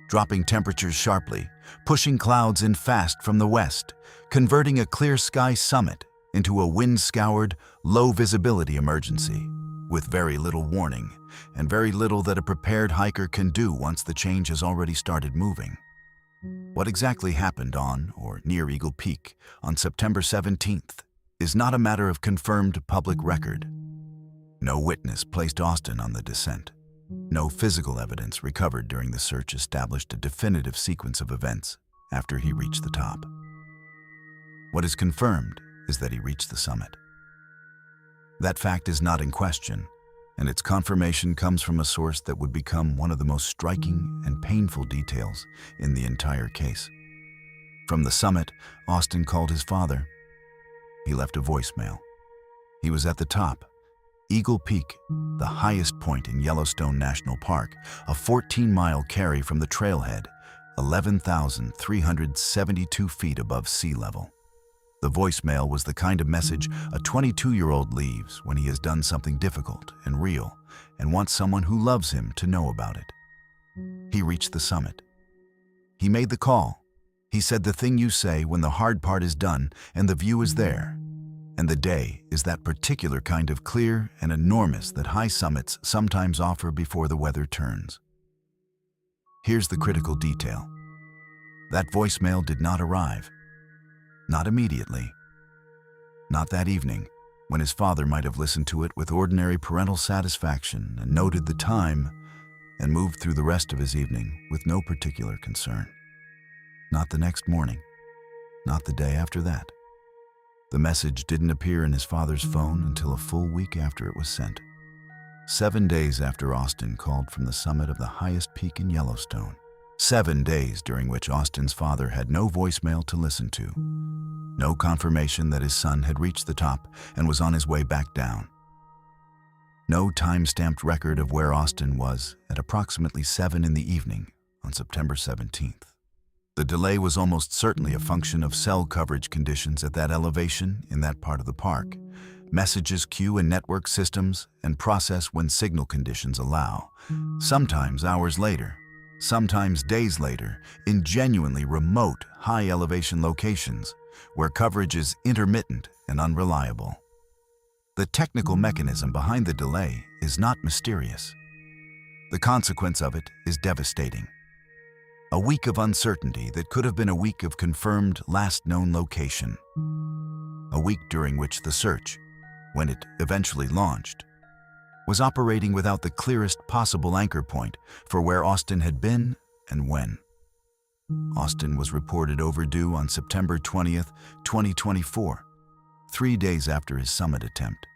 dropping temperatures sharply, pushing clouds in fast from the west, converting a clear sky summit into a wind-scoured, low-visibility emergency, with very little warning and very little that a prepared hiker can do once the change has already started moving. What exactly happened on or near Eagle Peak on September 17th is not a matter of confirmed public record. No witness placed Austin on the descent. No physical evidence recovered during the search established a definitive sequence of events after he reached the top. What is confirmed is that he reached the summit. That fact is not in question, and its confirmation comes from a source that would become one of the most striking and painful details in the entire case. From the summit, Austin called his father. He left a voicemail. He was at the top, Eagle Peak, the highest point in Yellowstone National Park, a 14-mile carry from the trailhead, 11,372 feet above sea level. The voicemail was the kind of message a 22-year-old leaves when he has done something difficult and real and wants someone who loves him to know about it. He reached the summit. He made the call. He said the thing you say when the hard part is done and the view is there. And the day is that particular kind of clear and enormous that high summits sometimes offer before the weather turns. Here's the critical detail. That voicemail did not arrive. Not immediately. Not that evening, when his father might have listened to it with ordinary parental satisfaction and noted the time and moved through the rest of his evening with no particular concern. Not the next morning. Not the day after that. The message didn't appear in his father's phone until a full week after it was sent. 7 days after Austin called from the summit of the highest peak in Yellowstone. 7 days during which Austin's father had no voicemail to listen to. No confirmation that his son had reached the top and was on his way back down. No time-stamped record of where Austin was at approximately 7 in the evening on September 17th. The delay was almost certainly a function of cell coverage conditions at that elevation in that part of the park. Messages queue in network systems and process when signal conditions allow, sometimes hours later, sometimes days later, in genuinely remote, high-elevation locations where coverage is intermittent and unreliable. The technical mechanism behind the delay is not mysterious. The consequence of it is devastating. A week of uncertainty that could have been a week of confirmed last known location. A week during which the search, when it eventually launched, was operating without the clearest possible anchor point for where Austin had been and when. Austin was reported overdue on September 20th, 2024, 3 days after his summit attempt,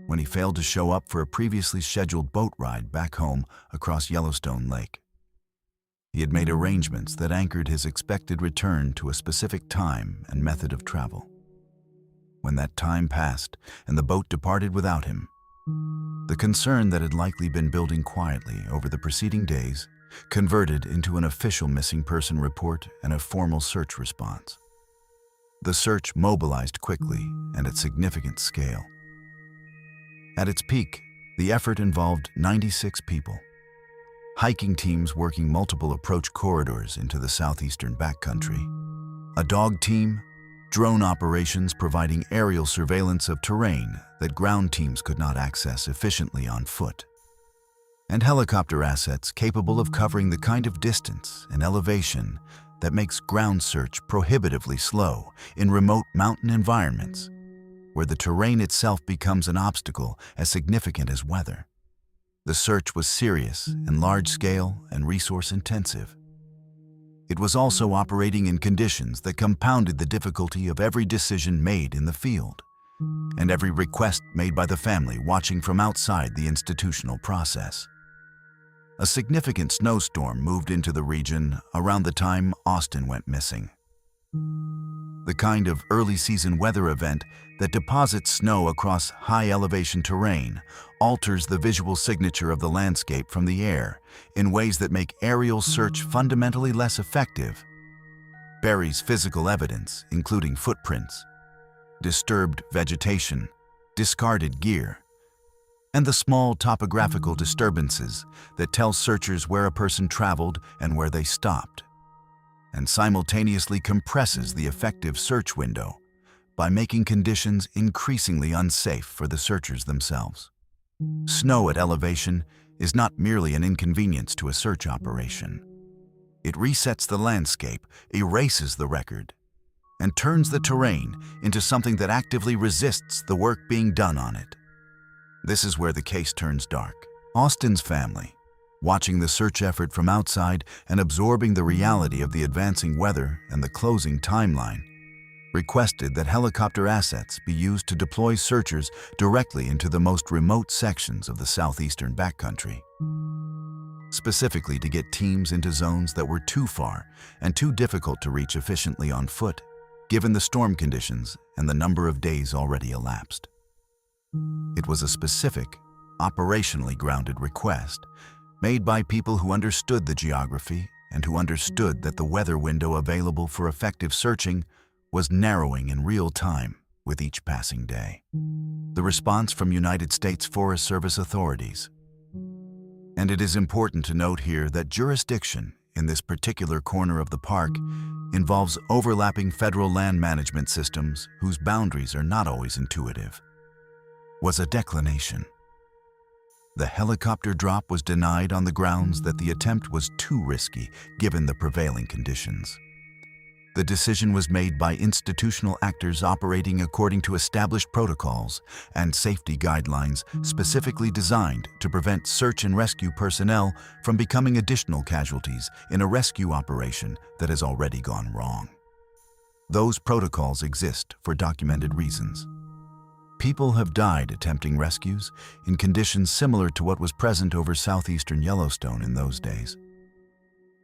when he failed to show up for a previously scheduled boat ride back home across Yellowstone Lake. He had made arrangements that anchored his expected return to a specific time and method of travel. When that time passed and the boat departed without him, the concern that had likely been building quietly over the preceding days converted into an official missing person report and a formal search response. The search mobilized quickly and at significant scale. At its peak, the effort involved 96 people. Hiking teams working multiple approach corridors into the southeastern backcountry. A dog team, drone operations providing aerial surveillance of terrain that ground teams could not access efficiently on foot. And helicopter assets capable of covering the kind of distance and elevation that makes ground search prohibitively slow in remote mountain environments, where the terrain itself becomes an obstacle as significant as weather. The search was serious and large-scale and resource-intensive. It was also operating in conditions that compounded the difficulty of every decision made in the field, and every request made by the family watching from outside the institutional process. A significant snowstorm moved into the region around the time Austin went missing. The kind of early-season weather event that deposits snow across high-elevation terrain alters the visual signature of the landscape from the air in ways that make aerial search fundamentally less effective. Buries physical evidence, including footprints, disturbed vegetation, discarded gear, and the small topographical disturbances that tell searchers where a person traveled and where they stopped, and simultaneously compresses the effective search window by making conditions increasingly unsafe for the searchers themselves. Snow at elevation is not merely an inconvenience to a search operation. It resets the landscape, erases the record, and turns the terrain into something that actively resists the work being done on it. This is where the case turns dark. Austin's family, watching the search effort from outside and absorbing the reality of the advancing weather and the closing timeline, requested that helicopter assets be used to deploy searchers directly into the most remote sections of the southeastern backcountry, specifically to get teams into zones that were too far and too difficult to reach efficiently on foot, given the storm conditions and the number of days already elapsed. It was a specific, operationally grounded request made by people who understood the geography and who understood that the weather window available for effective searching was narrowing in real time with each passing day. The response from United States Forest Service authorities. And it is important to note here that jurisdiction in this particular corner of the park involves overlapping federal land management systems whose boundaries are not always intuitive. Was a declination. The helicopter drop was denied on the grounds that the attempt was too risky given the prevailing conditions. The decision was made by institutional actors operating according to established protocols and safety guidelines specifically designed to prevent search and rescue personnel from becoming additional casualties in a rescue operation that has already gone wrong. Those protocols exist for documented reasons. People have died attempting rescues in conditions similar to what was present over southeastern Yellowstone in those days,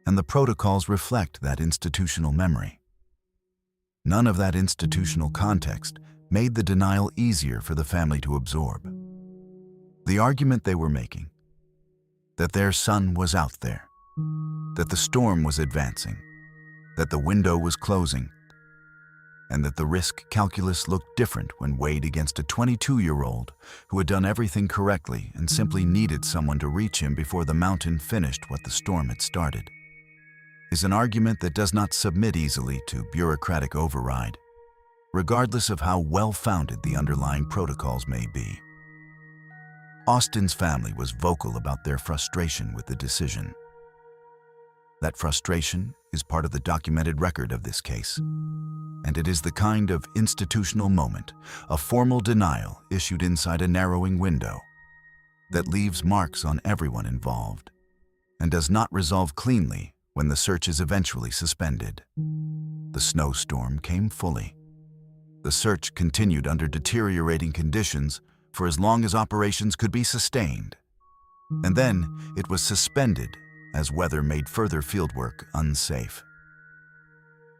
and the protocols reflect that institutional memory. None of that institutional context made the denial easier for the family to absorb. The argument they were making, that their son was out there, that the storm was advancing, that the window was closing, and that the risk calculus looked different when weighed against a 22-year-old who had done everything correctly and simply needed someone to reach him before the mountain finished what the storm had started, is an argument that does not submit easily to bureaucratic override, regardless of how well-founded the underlying protocols may be. Austin's family was vocal about their frustration with the decision. That frustration is part of the documented record of this case, and it is the kind of institutional moment, a formal denial issued inside a narrowing window, that leaves marks on everyone involved and does not resolve cleanly when the search is eventually suspended. The snowstorm came fully. The search continued under deteriorating conditions for as long as operations could be sustained, and then it was suspended as weather made further fieldwork unsafe.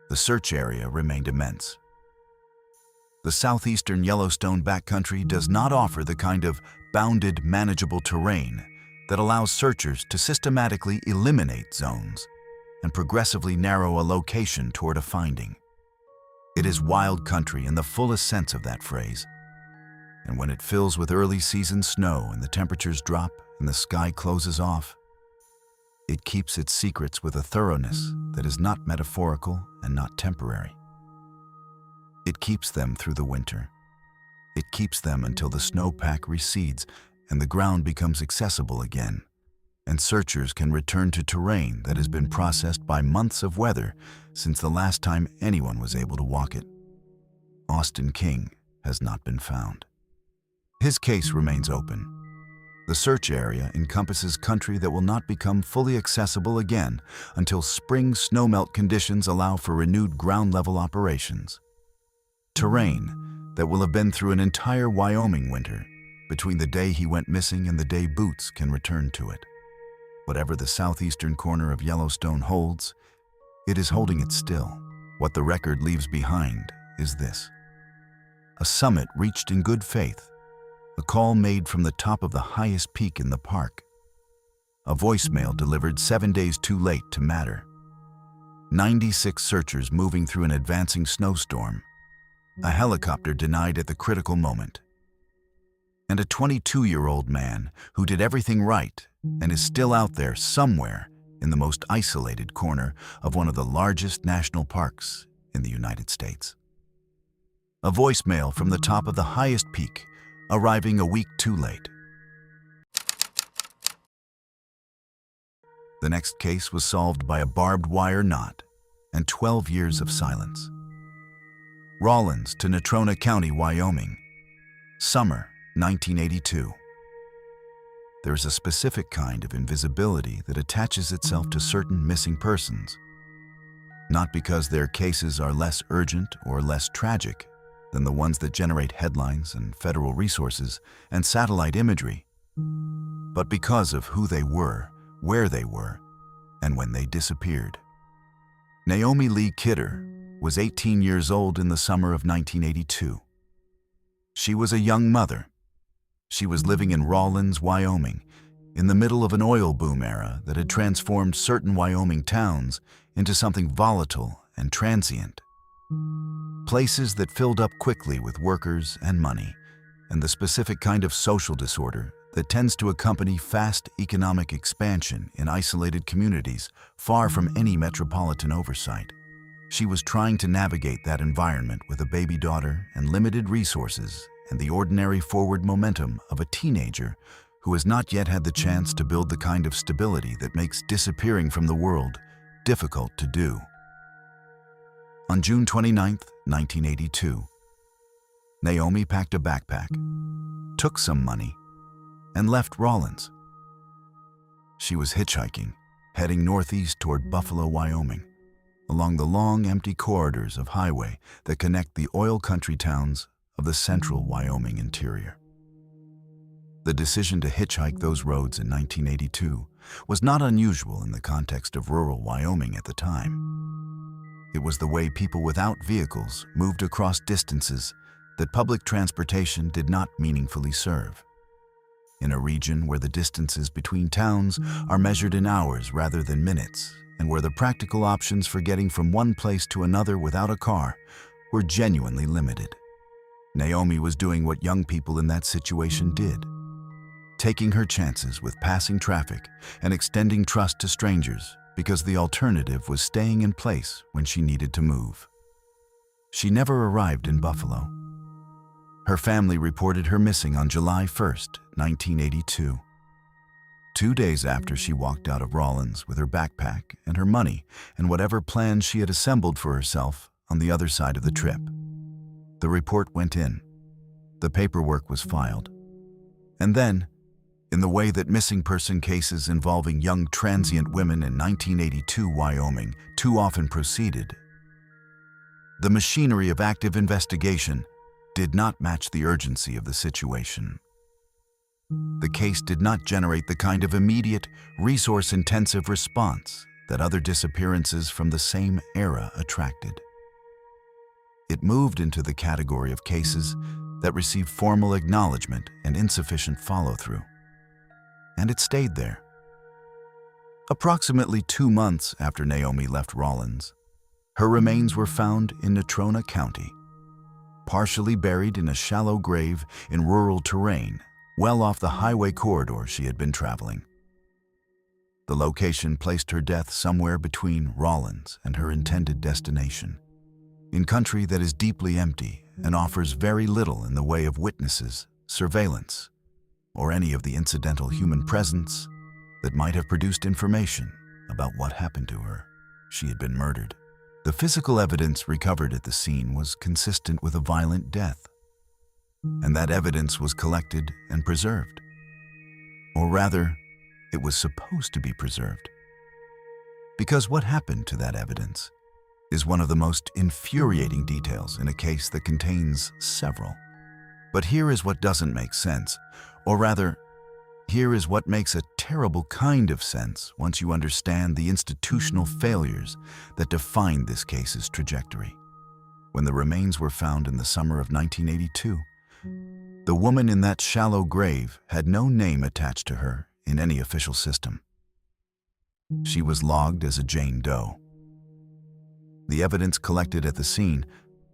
The search area remained immense. The southeastern Yellowstone backcountry does not offer the kind of bounded, manageable terrain that allows searchers to systematically eliminate zones and progressively narrow a location toward a finding. It is wild country in the fullest sense of that phrase, and when it fills with early season snow and the temperatures drop and the sky closes off, it keeps its secrets with a thoroughness that is not metaphorical and not temporary. It keeps them through the winter. It keeps them until the snowpack recedes and the ground becomes accessible again, and searchers can return to terrain that has been processed by months of weather since the last time anyone was able to walk it. Austin King has not been found. His case remains open, The search area encompasses country that will not become fully accessible again until spring snowmelt conditions allow for renewed ground-level operations. Terrain that will have been through an entire Wyoming winter between the day he went missing and the day boots can return to it. Whatever the southeastern corner of Yellowstone holds, it is holding it still. What the record leaves behind is this: a summit reached in good faith, a call made from the top of the highest peak in the park, a voicemail delivered 7 days too late to matter, 96 searchers moving through an advancing snowstorm, a helicopter denied at the critical moment, and a 22-year-old man who did everything right and is still out there somewhere in the most isolated corner of one of the largest national parks in the United States. A voicemail from the top of the highest peak, arriving a week too late. The next case was solved by a barbed wire knot and 12 years of silence. Rawlins to Natrona County, Wyoming. Summer 1982. There is a specific kind of invisibility that attaches itself to certain missing persons, not because their cases are less urgent or less tragic than the ones that generate headlines and federal resources and satellite imagery, but because of who they were, where they were, and when they disappeared. Naomi Lee Kidder was 18 years old in the summer of 1982. She was a young mother. She was living in Rawlins, Wyoming, in the middle of an oil boom era that had transformed certain Wyoming towns into something volatile and transient. Places that filled up quickly with workers and money, and the specific kind of social disorder that tends to accompany fast economic expansion in isolated communities far from any metropolitan oversight. She was trying to navigate that environment with a baby daughter and limited resources and the ordinary forward momentum of a teenager who has not yet had the chance to build the kind of stability that makes disappearing from the world difficult to do. On June 29, 1982, Naomi packed a backpack, took some money, and left Rawlins. She was hitchhiking, heading northeast toward Buffalo, Wyoming, along the long, empty corridors of highway that connect the oil country towns of the central Wyoming interior. The decision to hitchhike those roads in 1982 was not unusual in the context of rural Wyoming at the time. It was the way people without vehicles moved across distances that public transportation did not meaningfully serve. In a region where the distances between towns are measured in hours rather than minutes, and where the practical options for getting from one place to another without a car were genuinely limited, Naomi was doing what young people in that situation did, taking her chances with passing traffic and extending trust to strangers because the alternative was staying in place when she needed to move. She never arrived in Buffalo. Her family reported her missing on July 1, 1982. 2 days after she walked out of Rawlins with her backpack and her money and whatever plans she had assembled for herself on the other side of the trip. The report went in. The paperwork was filed. And then, in the way that missing person cases involving young transient women in 1982 Wyoming too often proceeded, the machinery of active investigation did not match the urgency of the situation. The case did not generate the kind of immediate, resource-intensive response that other disappearances from the same era attracted. It moved into the category of cases that receive formal acknowledgement and insufficient follow-through. And it stayed there. Approximately 2 months after Naomi left Rawlins, her remains were found in Natrona County, partially buried in a shallow grave in rural terrain, well off the highway corridor she had been traveling. The location placed her death somewhere between Rawlins and her intended destination, in country that is deeply empty and offers very little in the way of witnesses, surveillance, or any of the incidental human presence that might have produced information about what happened to her. She had been murdered. The physical evidence recovered at the scene was consistent with a violent death, and that evidence was collected and preserved. Or rather, it was supposed to be preserved. Because what happened to that evidence is one of the most infuriating details in a case that contains several. But here is what doesn't make sense, or rather, here is what makes a terrible kind of sense once you understand the institutional failures that defined this case's trajectory. When the remains were found in the summer of 1982, the woman in that shallow grave had no name attached to her in any official system. She was logged as a Jane Doe. The evidence collected at the scene,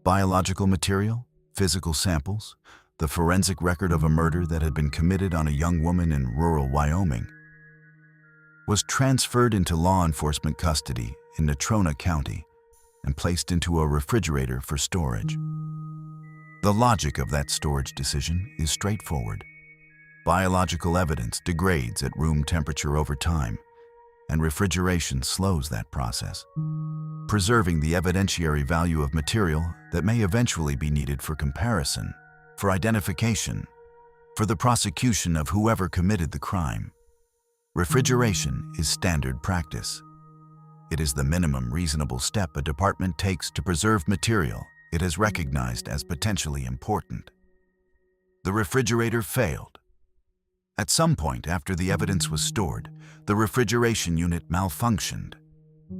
biological material, physical samples, the forensic record of a murder that had been committed on a young woman in rural Wyoming, was transferred into law enforcement custody in Natrona County and placed into a refrigerator for storage. The logic of that storage decision is straightforward. Biological evidence degrades at room temperature over time, and refrigeration slows that process, preserving the evidentiary value of material that may eventually be needed for comparison, for identification, for the prosecution of whoever committed the crime. Refrigeration is standard practice. It is the minimum reasonable step a department takes to preserve material it has recognized as potentially important. The refrigerator failed. At some point after the evidence was stored, the refrigeration unit malfunctioned,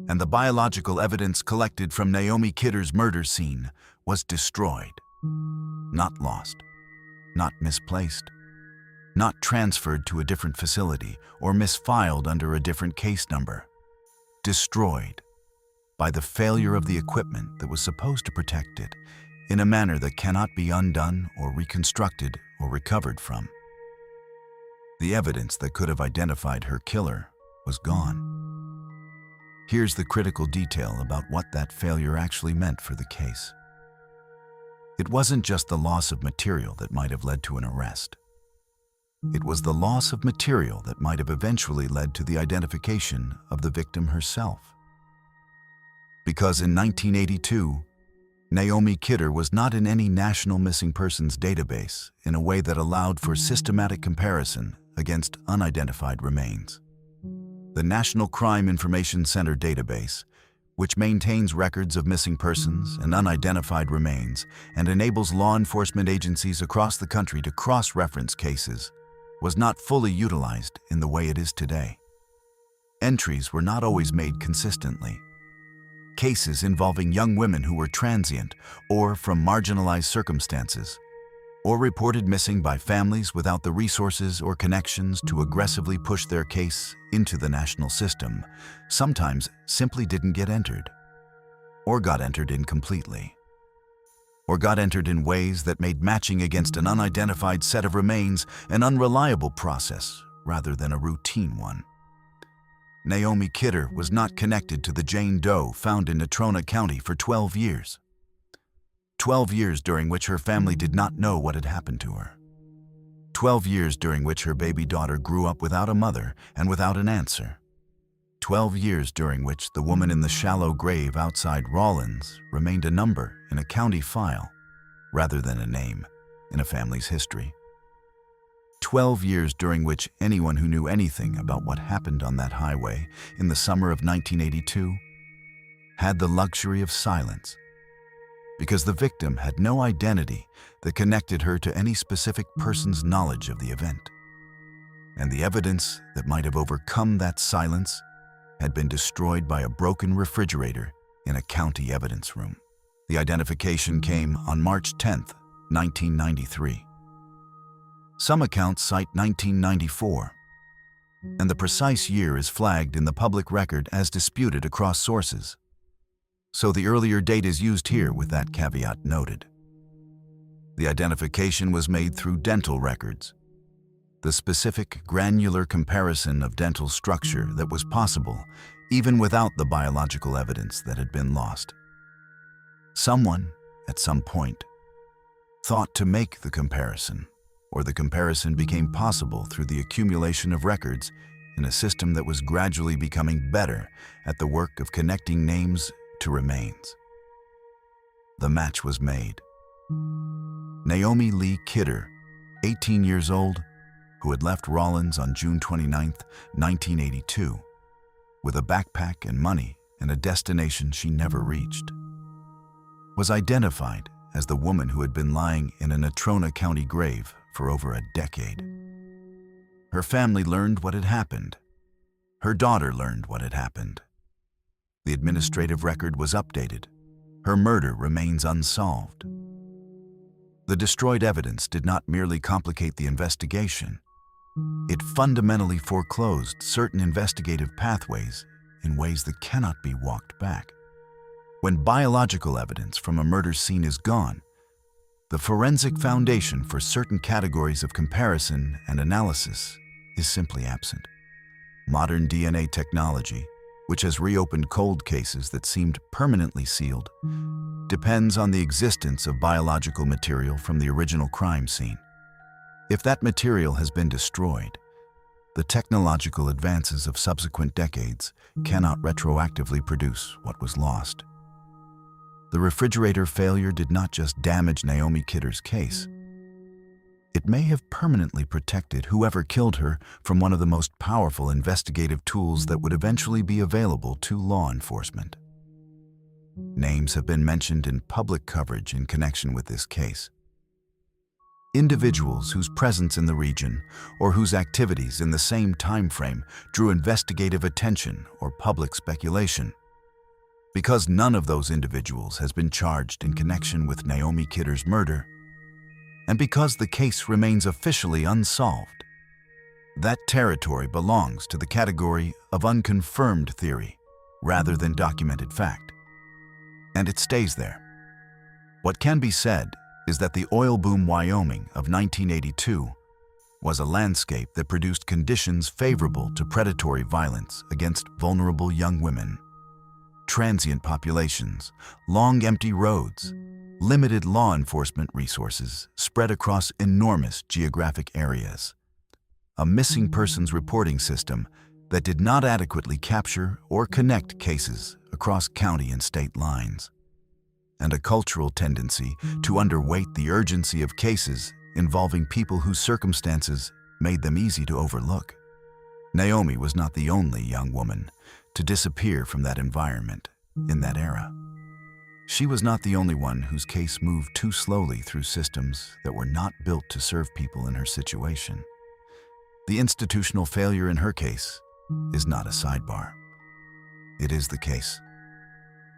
and the biological evidence collected from Naomi Kidder's murder scene was destroyed. Not lost, not misplaced, not transferred to a different facility or misfiled under a different case number. Destroyed by the failure of the equipment that was supposed to protect it in a manner that cannot be undone or reconstructed or recovered from. The evidence that could have identified her killer was gone. Here's the critical detail about what that failure actually meant for the case. It wasn't just the loss of material that might have led to an arrest. It was the loss of material that might have eventually led to the identification of the victim herself. Because in 1982, Naomi Kidder was not in any national missing persons database in a way that allowed for systematic comparison against unidentified remains. The National Crime Information Center database, which maintains records of missing persons and unidentified remains and enables law enforcement agencies across the country to cross-reference cases, was not fully utilized in the way it is today. Entries were not always made consistently. Cases involving young women who were transient or from marginalized circumstances, or reported missing by families without the resources or connections to aggressively push their case into the national system, sometimes simply didn't get entered, or got entered incompletely, or got entered in ways that made matching against an unidentified set of remains an unreliable process rather than a routine one. Naomi Kidder was not connected to the Jane Doe found in Natrona County for 12 years. 12 years during which her family did not know what had happened to her. 12 years during which her baby daughter grew up without a mother and without an answer. 12 years during which the woman in the shallow grave outside Rawlins remained a number in a county file rather than a name in a family's history. 12 years during which anyone who knew anything about what happened on that highway in the summer of 1982 had the luxury of silence, because the victim had no identity that connected her to any specific person's knowledge of the event. And the evidence that might have overcome that silence had been destroyed by a broken refrigerator in a county evidence room. The identification came on March 10, 1993. Some accounts cite 1994, and the precise year is flagged in the public record as disputed across sources. So the earlier date is used here with that caveat noted. The identification was made through dental records, the specific granular comparison of dental structure that was possible even without the biological evidence that had been lost. Someone, at some point, thought to make the comparison, or the comparison became possible through the accumulation of records in a system that was gradually becoming better at the work of connecting names to remains. The match was made. Naomi Lee Kidder, 18 years old, who had left Rawlins on June 29, 1982, with a backpack and money and a destination she never reached, was identified as the woman who had been lying in a Natrona County grave for over a decade. Her family learned what had happened. Her daughter learned what had happened. The administrative record was updated. Her murder remains unsolved. The destroyed evidence did not merely complicate the investigation. It fundamentally foreclosed certain investigative pathways in ways that cannot be walked back. When biological evidence from a murder scene is gone, the forensic foundation for certain categories of comparison and analysis is simply absent. Modern DNA technology, which has reopened cold cases that seemed permanently sealed, depends on the existence of biological material from the original crime scene. If that material has been destroyed, the technological advances of subsequent decades cannot retroactively produce what was lost. The refrigerator failure did not just damage Naomi Kidder's case. It may have permanently protected whoever killed her from one of the most powerful investigative tools that would eventually be available to law enforcement. Names have been mentioned in public coverage in connection with this case. Individuals whose presence in the region or whose activities in the same time frame drew investigative attention or public speculation. Because none of those individuals has been charged in connection with Naomi Kidder's murder, and because the case remains officially unsolved, that territory belongs to the category of unconfirmed theory rather than documented fact. And it stays there. What can be said is that the oil boom Wyoming of 1982 was a landscape that produced conditions favorable to predatory violence against vulnerable young women. Transient populations, long empty roads, limited law enforcement resources spread across enormous geographic areas. A missing persons reporting system that did not adequately capture or connect cases across county and state lines, and a cultural tendency to underweight the urgency of cases involving people whose circumstances made them easy to overlook. Naomi was not the only young woman to disappear from that environment in that era. She was not the only one whose case moved too slowly through systems that were not built to serve people in her situation. The institutional failure in her case is not a sidebar. It is the case.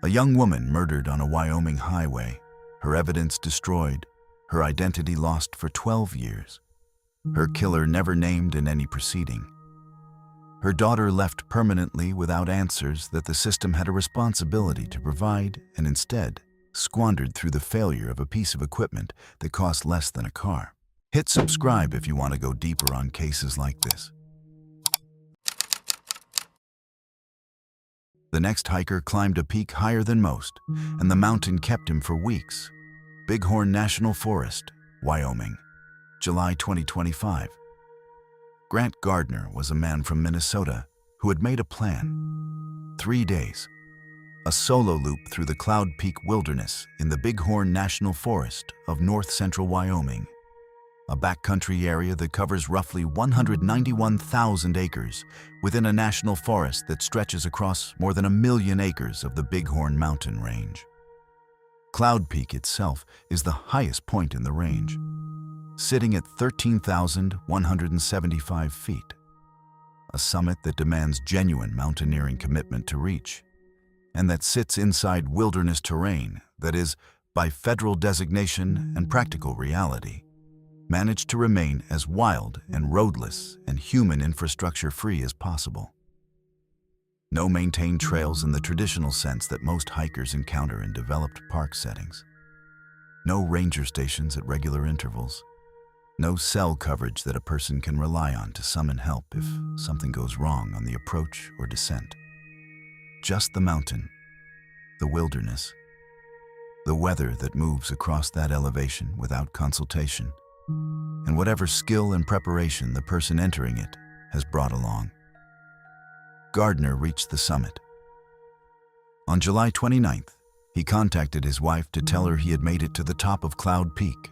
A young woman murdered on a Wyoming highway, her evidence destroyed, her identity lost for 12 years, her killer never named in any proceeding. Her daughter left permanently without answers that the system had a responsibility to provide and instead squandered through the failure of a piece of equipment that cost less than a car. Hit subscribe if you want to go deeper on cases like this. The next hiker climbed a peak higher than most, and the mountain kept him for weeks. Bighorn National Forest, Wyoming, July 2025. Grant Gardner was a man from Minnesota who had made a plan. 3 days, a solo loop through the Cloud Peak Wilderness in the Bighorn National Forest of north-central Wyoming, a backcountry area that covers roughly 191,000 acres within a national forest that stretches across more than 1 million acres of the Bighorn Mountain Range. Cloud Peak itself is the highest point in the range, sitting at 13,175 feet, a summit that demands genuine mountaineering commitment to reach, and that sits inside wilderness terrain that is, by federal designation and practical reality, managed to remain as wild and roadless and human infrastructure-free as possible. No maintained trails in the traditional sense that most hikers encounter in developed park settings. No ranger stations at regular intervals. No cell coverage that a person can rely on to summon help if something goes wrong on the approach or descent. Just the mountain, the wilderness, the weather that moves across that elevation without consultation, and whatever skill and preparation the person entering it has brought along. Gardner reached the summit. On July 29th, he contacted his wife to tell her he had made it to the top of Cloud Peak.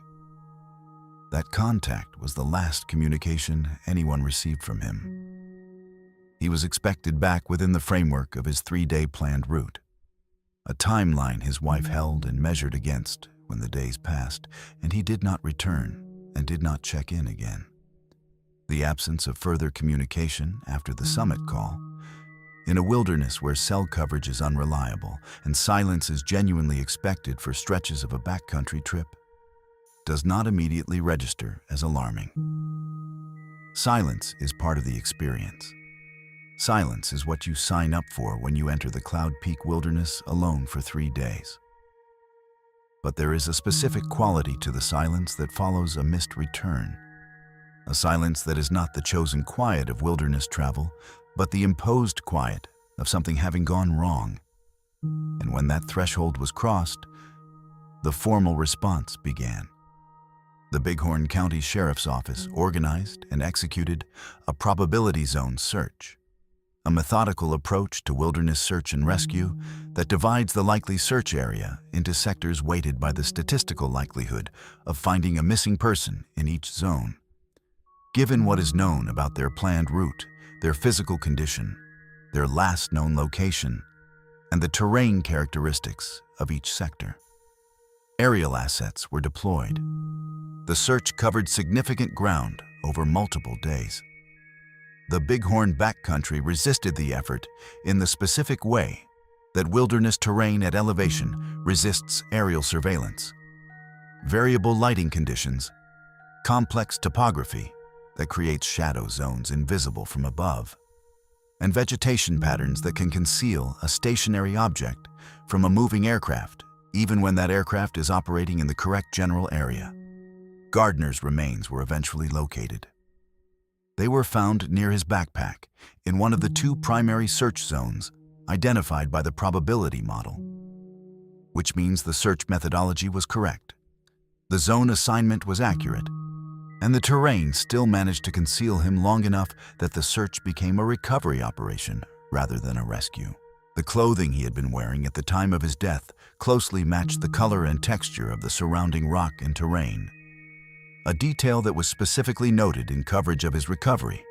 That contact was the last communication anyone received from him. He was expected back within the framework of his 3-day planned route, a timeline his wife held and measured against when the days passed, and he did not return and did not check in again. The absence of further communication after the summit call, in a wilderness where cell coverage is unreliable and silence is genuinely expected for stretches of a backcountry trip, does not immediately register as alarming. Silence is part of the experience. Silence is what you sign up for when you enter the Cloud Peak Wilderness alone for 3 days. But there is a specific quality to the silence that follows a missed return. A silence that is not the chosen quiet of wilderness travel, but the imposed quiet of something having gone wrong. And when that threshold was crossed, the formal response began. The Bighorn County Sheriff's Office organized and executed a probability zone search, a methodical approach to wilderness search and rescue that divides the likely search area into sectors weighted by the statistical likelihood of finding a missing person in each zone. Given what is known about their planned route, their physical condition, their last known location, and the terrain characteristics of each sector. Aerial assets were deployed. The search covered significant ground over multiple days. The Bighorn backcountry resisted the effort in the specific way that wilderness terrain at elevation resists aerial surveillance. Variable lighting conditions, complex topography that creates shadow zones invisible from above, and vegetation patterns that can conceal a stationary object from a moving aircraft, even when that aircraft is operating in the correct general area. Gardner's remains were eventually located. They were found near his backpack in one of the 2 primary search zones identified by the probability model, which means the search methodology was correct. The zone assignment was accurate, and the terrain still managed to conceal him long enough that the search became a recovery operation rather than a rescue. The clothing he had been wearing at the time of his death closely matched the color and texture of the surrounding rock and terrain, a detail that was specifically noted in coverage of his recovery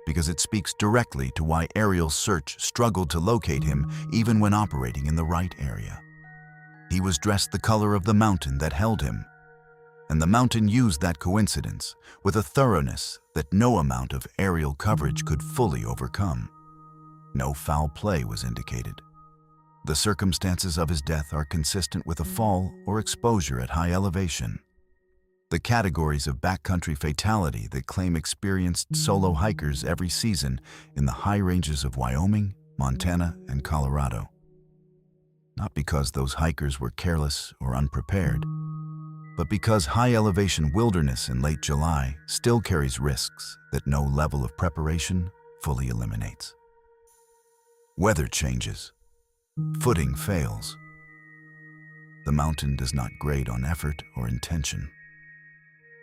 because it speaks directly to why aerial search struggled to locate him even when operating in the right area. He was dressed the color of the mountain that held him, and the mountain used that coincidence with a thoroughness that no amount of aerial coverage could fully overcome. No foul play was indicated. The circumstances of his death are consistent with a fall or exposure at high elevation. The categories of backcountry fatality that claim experienced solo hikers every season in the high ranges of Wyoming, Montana, and Colorado. Not because those hikers were careless or unprepared, but because high-elevation wilderness in late July still carries risks that no level of preparation fully eliminates. Weather changes. Footing fails. The mountain does not grade on effort or intention.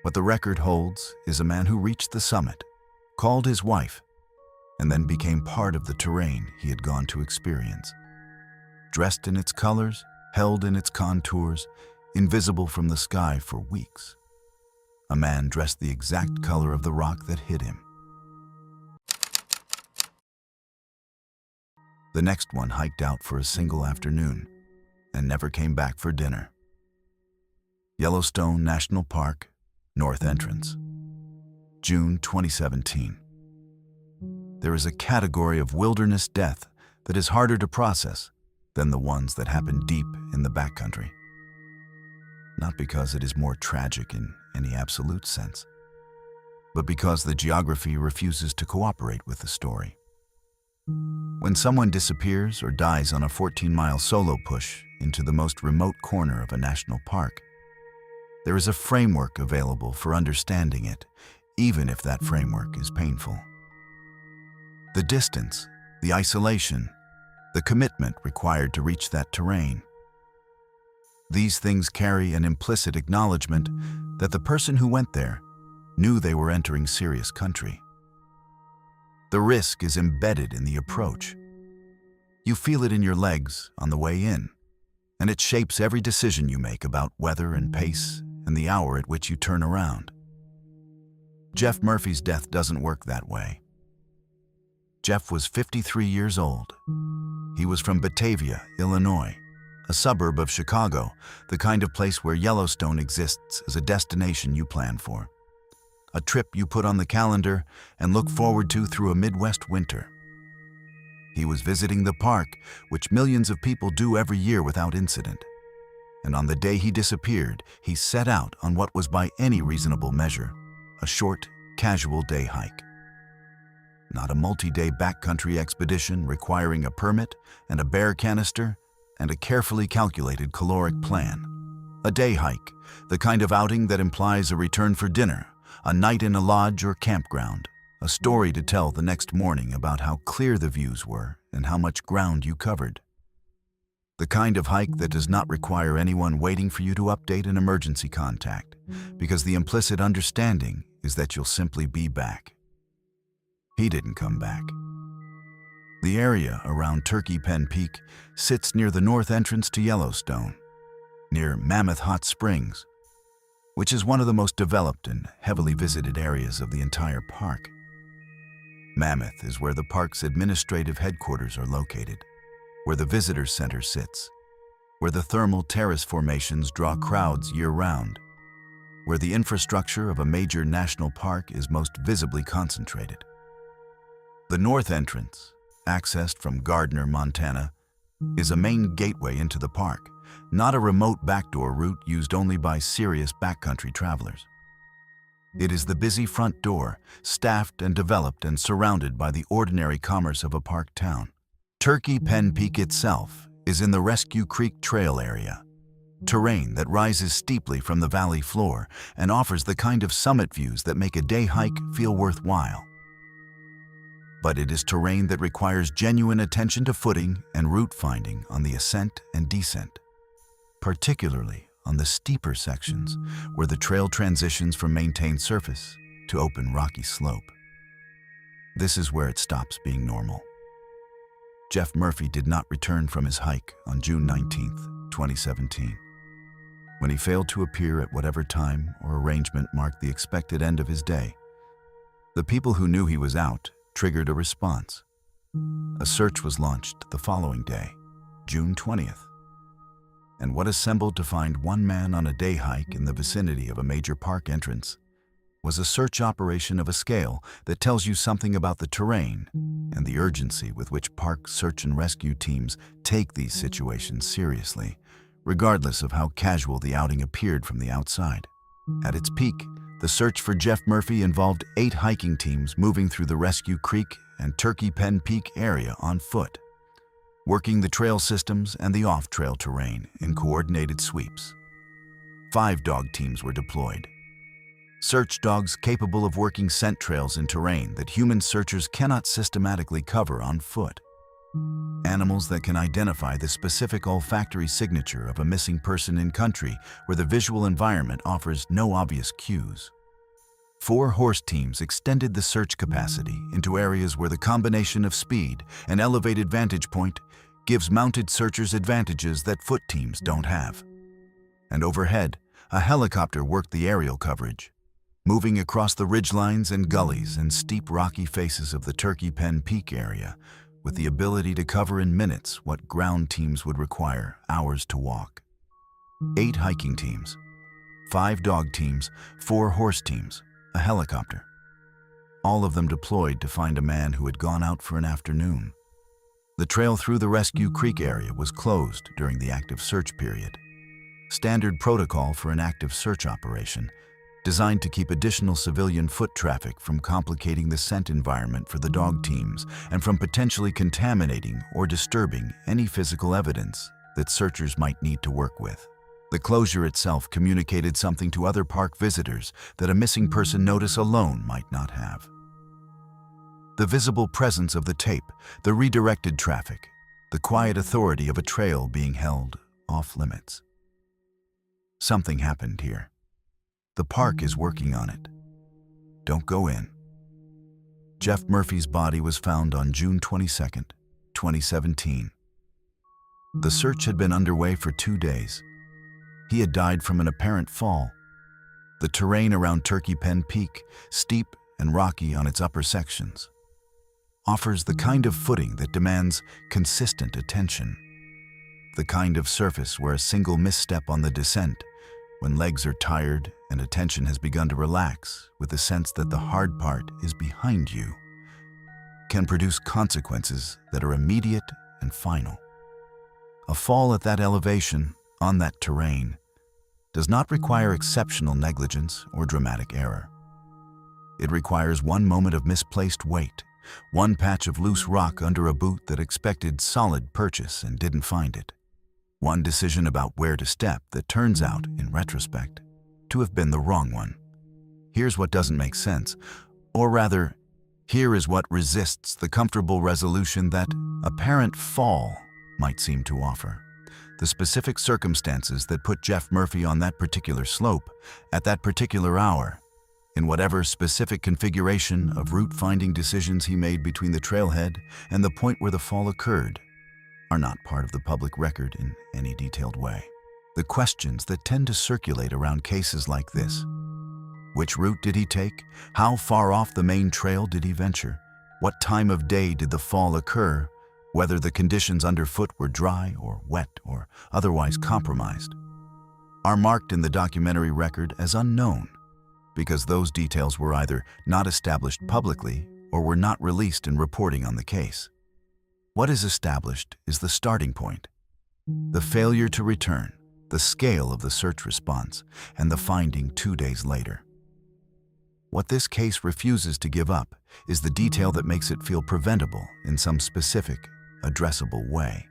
What the record holds is a man who reached the summit, called his wife, and then became part of the terrain he had gone to experience. Dressed in its colors, held in its contours, invisible from the sky for weeks. A man dressed the exact color of the rock that hid him. The next one hiked out for a single afternoon and never came back for dinner. Yellowstone National Park, North Entrance, June 2017. There is a category of wilderness death that is harder to process than the ones that happen deep in the backcountry. Not because it is more tragic in any absolute sense, but because the geography refuses to cooperate with the story. When someone disappears or dies on a 14-mile solo push into the most remote corner of a national park, there is a framework available for understanding it, even if that framework is painful. The distance, the isolation, the commitment required to reach that terrain. These things carry an implicit acknowledgement that the person who went there knew they were entering serious country. The risk is embedded in the approach. You feel it in your legs on the way in, and it shapes every decision you make about weather and pace and the hour at which you turn around. Jeff Murphy's death doesn't work that way. Jeff was 53 years old. He was from Batavia, Illinois, a suburb of Chicago, the kind of place where Yellowstone exists as a destination you plan for. A trip you put on the calendar and look forward to through a Midwest winter. He was visiting the park, which millions of people do every year without incident. And on the day he disappeared, he set out on what was by any reasonable measure a short, casual day hike. Not a multi-day backcountry expedition requiring a permit and a bear canister and a carefully calculated caloric plan. A day hike, the kind of outing that implies a return for dinner, a night in a lodge or campground, a story to tell the next morning about how clear the views were and how much ground you covered. The kind of hike that does not require anyone waiting for you to update an emergency contact, because the implicit understanding is that you'll simply be back. He didn't come back. The area around Turkey Pen Peak sits near the north entrance to Yellowstone, near Mammoth Hot Springs, which is one of the most developed and heavily visited areas of the entire park. Mammoth is where the park's administrative headquarters are located, where the visitor center sits, where the thermal terrace formations draw crowds year-round, where the infrastructure of a major national park is most visibly concentrated. The north entrance, accessed from Gardner, Montana, is a main gateway into the park, not a remote backdoor route used only by serious backcountry travelers. It is the busy front door, staffed and developed and surrounded by the ordinary commerce of a park town. Turkey Pen Peak itself is in the Rescue Creek Trail area, terrain that rises steeply from the valley floor and offers the kind of summit views that make a day hike feel worthwhile. But it is terrain that requires genuine attention to footing and route finding on the ascent and descent, particularly on the steeper sections where the trail transitions from maintained surface to open rocky slope. This is where it stops being normal. Jeff Murphy did not return from his hike on June 19, 2017. When he failed to appear at whatever time or arrangement marked the expected end of his day, the people who knew he was out triggered a response. A search was launched the following day, June 20th. And what assembled to find one man on a day hike in the vicinity of a major park entrance was a search operation of a scale that tells you something about the terrain and the urgency with which park search and rescue teams take these situations seriously, regardless of how casual the outing appeared from the outside. At its peak, the search for Jeff Murphy involved 8 hiking teams moving through the Rescue Creek and Turkey Pen Peak area on foot, working the trail systems and the off-trail terrain in coordinated sweeps. 5 dog teams were deployed. Search dogs capable of working scent trails in terrain that human searchers cannot systematically cover on foot. Animals that can identify the specific olfactory signature of a missing person in country where the visual environment offers no obvious cues. 4 horse teams extended the search capacity into areas where the combination of speed and elevated vantage point gives mounted searchers advantages that foot teams don't have. And overhead, a helicopter worked the aerial coverage, moving across the ridgelines and gullies and steep rocky faces of the Turkey Pen Peak area, with the ability to cover in minutes what ground teams would require hours to walk. 8 hiking teams, 5 dog teams, 4 horse teams, a helicopter. All of them deployed to find a man who had gone out for an afternoon. The trail through the Rescue Creek area was closed during the active search period. Standard protocol for an active search operation, designed to keep additional civilian foot traffic from complicating the scent environment for the dog teams and from potentially contaminating or disturbing any physical evidence that searchers might need to work with. The closure itself communicated something to other park visitors that a missing person notice alone might not have. The visible presence of the tape, the redirected traffic, the quiet authority of a trail being held off limits. Something happened here. The park is working on it. Don't go in. Jeff Murphy's body was found on June 22, 2017. The search had been underway for 2 days. He had died from an apparent fall. The terrain around Turkey Pen Peak, steep and rocky on its upper sections, offers the kind of footing that demands consistent attention. The kind of surface where a single misstep on the descent, when legs are tired and attention has begun to relax with the sense that the hard part is behind you, can produce consequences that are immediate and final. A fall at that elevation, on that terrain, does not require exceptional negligence or dramatic error. It requires one moment of misplaced weight, one patch of loose rock under a boot that expected solid purchase and didn't find it, one decision about where to step that turns out, in retrospect, to have been the wrong one. Here's what doesn't make sense, or rather, here is what resists the comfortable resolution that apparent fall might seem to offer. The specific circumstances that put Jeff Murphy on that particular slope, at that particular hour, in whatever specific configuration of route-finding decisions he made between the trailhead and the point where the fall occurred, are not part of the public record in any detailed way. The questions that tend to circulate around cases like this: which route did he take? How far off the main trail did he venture? What time of day did the fall occur? Whether the conditions underfoot were dry or wet or otherwise compromised, are marked in the documentary record as unknown because those details were either not established publicly or were not released in reporting on the case. What is established is the starting point, the failure to return, the scale of the search response, and the finding 2 days later. What this case refuses to give up is the detail that makes it feel preventable in some specific, addressable way.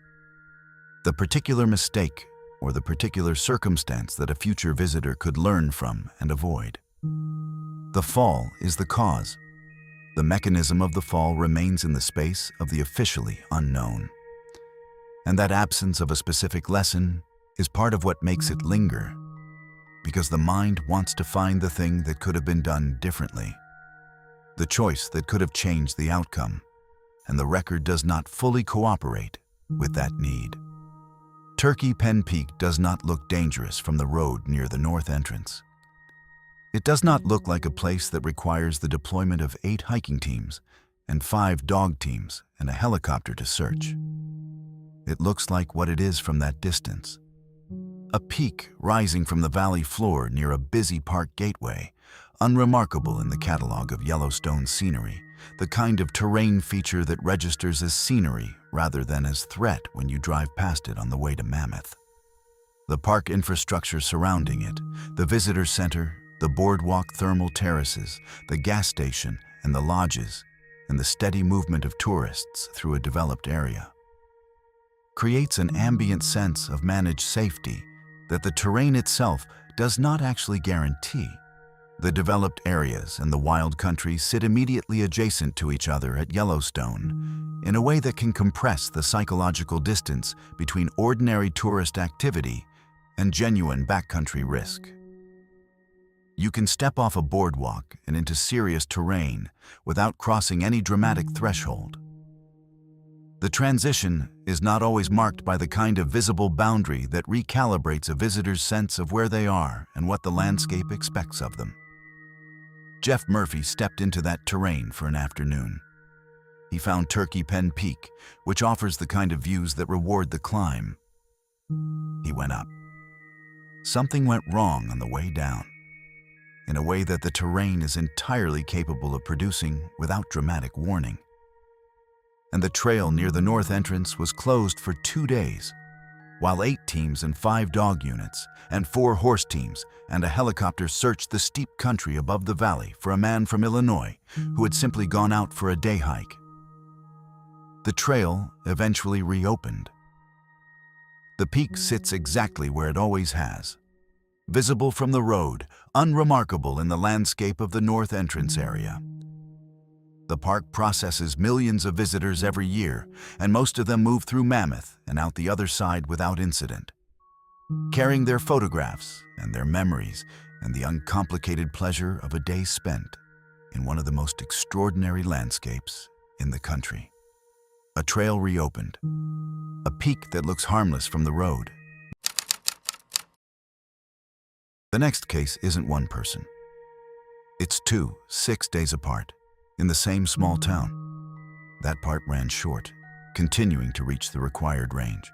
The particular mistake or the particular circumstance that a future visitor could learn from and avoid. The fall is the cause. The mechanism of the fall remains in the space of the officially unknown. And that absence of a specific lesson is part of what makes it linger, because the mind wants to find the thing that could have been done differently, the choice that could have changed the outcome, and the record does not fully cooperate with that need. Turkey Pen Peak does not look dangerous from the road near the north entrance. It does not look like a place that requires the deployment of 8 hiking teams and 5 dog teams and a helicopter to search. It looks like what it is from that distance. A peak rising from the valley floor near a busy park gateway, unremarkable in the catalog of Yellowstone scenery, the kind of terrain feature that registers as scenery rather than as threat when you drive past it on the way to Mammoth. The park infrastructure surrounding it, the visitor center, the boardwalk thermal terraces, the gas station and the lodges, and the steady movement of tourists through a developed area, creates an ambient sense of managed safety that the terrain itself does not actually guarantee. The developed areas and the wild country sit immediately adjacent to each other at Yellowstone in a way that can compress the psychological distance between ordinary tourist activity and genuine backcountry risk. You can step off a boardwalk and into serious terrain without crossing any dramatic threshold. The transition is not always marked by the kind of visible boundary that recalibrates a visitor's sense of where they are and what the landscape expects of them. Jeff Murphy stepped into that terrain for an afternoon. He found Turkey Pen Peak, which offers the kind of views that reward the climb. He went up. Something went wrong on the way down, in a way that the terrain is entirely capable of producing without dramatic warning. And the trail near the north entrance was closed for 2 days, while 8 teams and 5 dog units and 4 horse teams and a helicopter searched the steep country above the valley for a man from Illinois who had simply gone out for a day hike. The trail eventually reopened. The peak sits exactly where it always has, visible from the road, unremarkable in the landscape of the north entrance area. The park processes millions of visitors every year, and most of them move through Mammoth and out the other side without incident, carrying their photographs and their memories and the uncomplicated pleasure of a day spent in one of the most extraordinary landscapes in the country. A trail reopened, a peak that looks harmless from the road, The next case isn't one person. It's two, 6 days apart, in the same small town. That part ran short, continuing to reach the required range.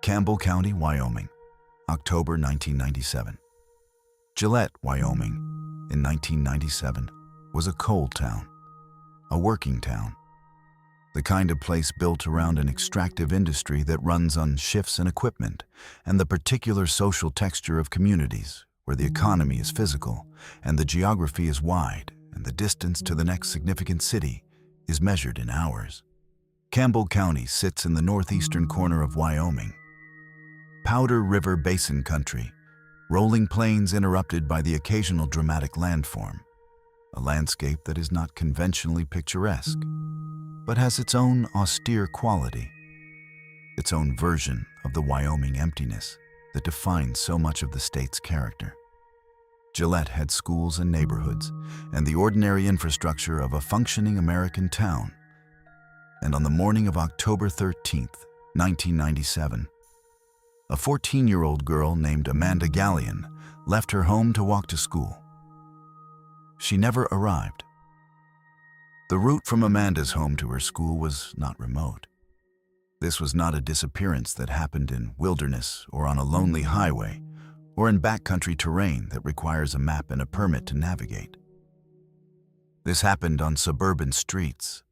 Campbell County, Wyoming, October 1997. Gillette, Wyoming, in 1997, was a coal town, a working town, the kind of place built around an extractive industry that runs on shifts and equipment, and the particular social texture of communities where the economy is physical and the geography is wide and the distance to the next significant city is measured in hours. Campbell County sits in the northeastern corner of Wyoming. Powder River Basin country, rolling plains interrupted by the occasional dramatic landform, a landscape that is not conventionally picturesque, but has its own austere quality, its own version of the Wyoming emptiness that defines so much of the state's character. Gillette had schools and neighborhoods, and the ordinary infrastructure of a functioning American town. And on the morning of October 13th, 1997, a 14-year-old girl named Amanda Gallion left her home to walk to school. She never arrived. The route from Amanda's home to her school was not remote. This was not a disappearance that happened in wilderness or on a lonely highway or in backcountry terrain that requires a map and a permit to navigate. This happened on suburban streets,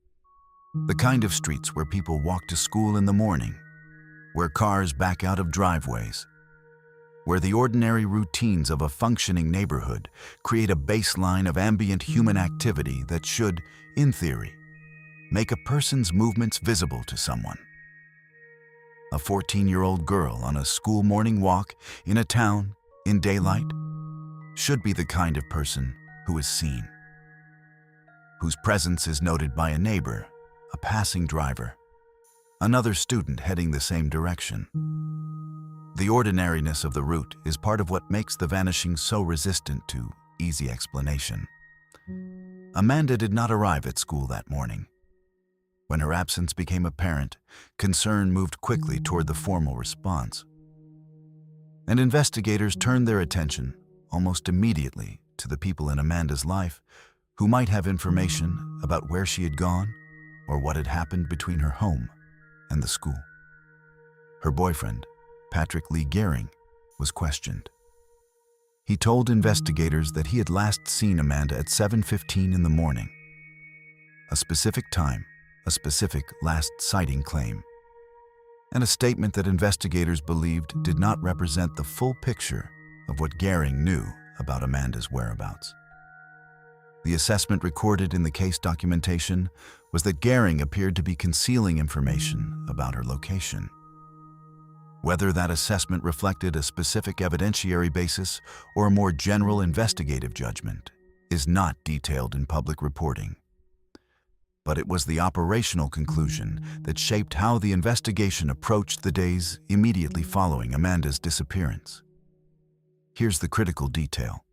the kind of streets where people walk to school in the morning, where cars back out of driveways, where the ordinary routines of a functioning neighborhood create a baseline of ambient human activity that should, in theory, make a person's movements visible to someone. A 14-year-old girl on a school morning walk in a town in daylight should be the kind of person who is seen, whose presence is noted by a neighbor, a passing driver, another student heading the same direction. The ordinariness of the route is part of what makes the vanishing so resistant to easy explanation. Amanda did not arrive at school that morning. When her absence became apparent, concern moved quickly toward the formal response. And investigators turned their attention almost immediately to the people in Amanda's life who might have information about where she had gone or what had happened between her home and the school. Her boyfriend, Patrick Lee Gehring, was questioned. He told investigators that he had last seen Amanda at 7:15 in the morning, a specific time, a specific last sighting claim, and a statement that investigators believed did not represent the full picture of what Gehring knew about Amanda's whereabouts. The assessment recorded in the case documentation was that Gehring appeared to be concealing information about her location. Whether that assessment reflected a specific evidentiary basis or a more general investigative judgment is not detailed in public reporting. But it was the operational conclusion that shaped how the investigation approached the days immediately following Amanda's disappearance. Here's the critical detail.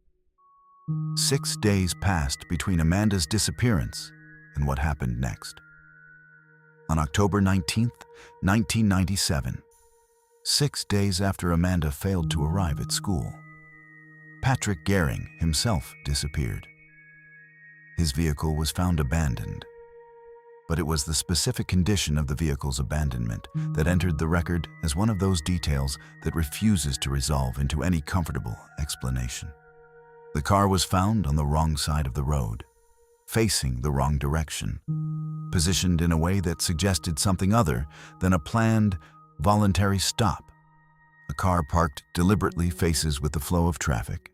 6 days passed between Amanda's disappearance and what happened next. On October 19th, 1997, 6 days after Amanda failed to arrive at school, Patrick Gehring himself disappeared. His vehicle was found abandoned, but it was the specific condition of the vehicle's abandonment that entered the record as one of those details that refuses to resolve into any comfortable explanation. The car was found on the wrong side of the road, facing the wrong direction, positioned in a way that suggested something other than a planned, voluntary stop. A car parked deliberately faces with the flow of traffic,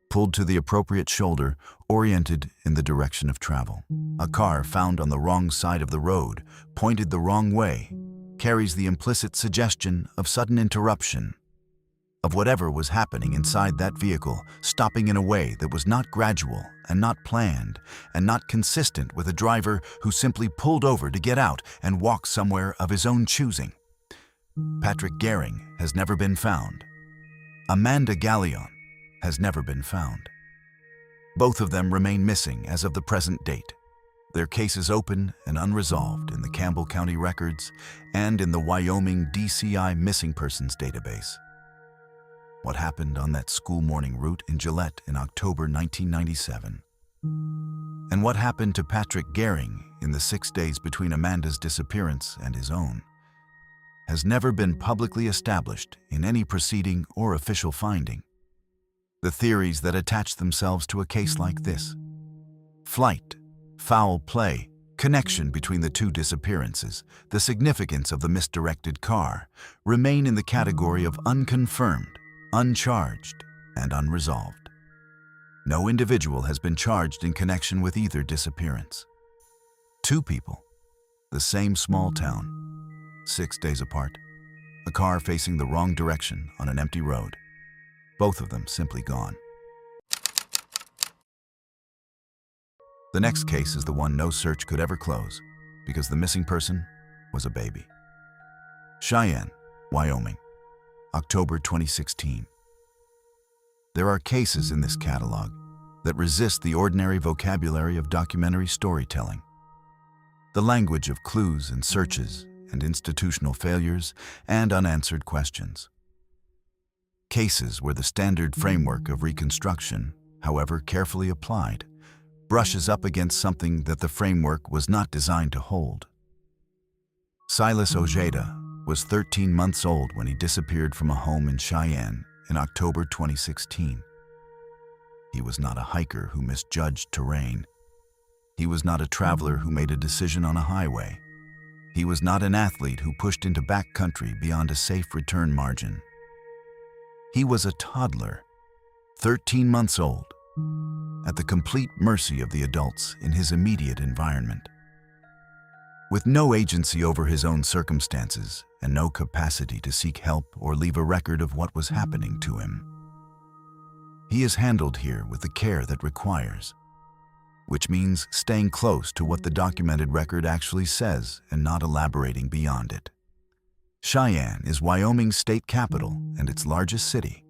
pulled to the appropriate shoulder, oriented in the direction of travel. A car found on the wrong side of the road, pointed the wrong way, carries the implicit suggestion of sudden interruption, of whatever was happening inside that vehicle, stopping in a way that was not gradual and not planned and not consistent with a driver who simply pulled over to get out and walk somewhere of his own choosing. Patrick Gehring has never been found. Amanda Gallion has never been found. Both of them remain missing as of the present date. Their case is open and unresolved in the Campbell County records and in the Wyoming DCI Missing Persons database. what happened on that school morning route in Gillette in October 1997, and what happened to Patrick Gehring in the 6 days between Amanda's disappearance and his own, has never been publicly established in any proceeding or official finding. The theories that attach themselves to a case like this — flight, foul play, connection between the two disappearances, the significance of the misdirected car — remain in the category of unconfirmed, uncharged, and unresolved. No individual has been charged in connection with either disappearance. Two people, the same small town, 6 days apart, a car facing the wrong direction on an empty road, both of them simply gone. The next case is the one no search could ever close, because the missing person was a baby. Cheyenne, Wyoming, October 2016. There are cases in this catalog that resist the ordinary vocabulary of documentary storytelling. The language of clues and searches and institutional failures and unanswered questions. Cases where the standard framework of reconstruction, however carefully applied, brushes up against something that the framework was not designed to hold. Silas Ojeda was 13 months old when he disappeared from a home in Cheyenne in October 2016. He was not a hiker who misjudged terrain. He was not a traveler who made a decision on a highway. He was not an athlete who pushed into backcountry beyond a safe return margin. He was a toddler, 13 months old, at the complete mercy of the adults in his immediate environment. With no agency over his own circumstances and no capacity to seek help or leave a record of what was happening to him, he is handled here with the care that requires, which means staying close to what the documented record actually says and not elaborating beyond it. Cheyenne is Wyoming's state capital and its largest city.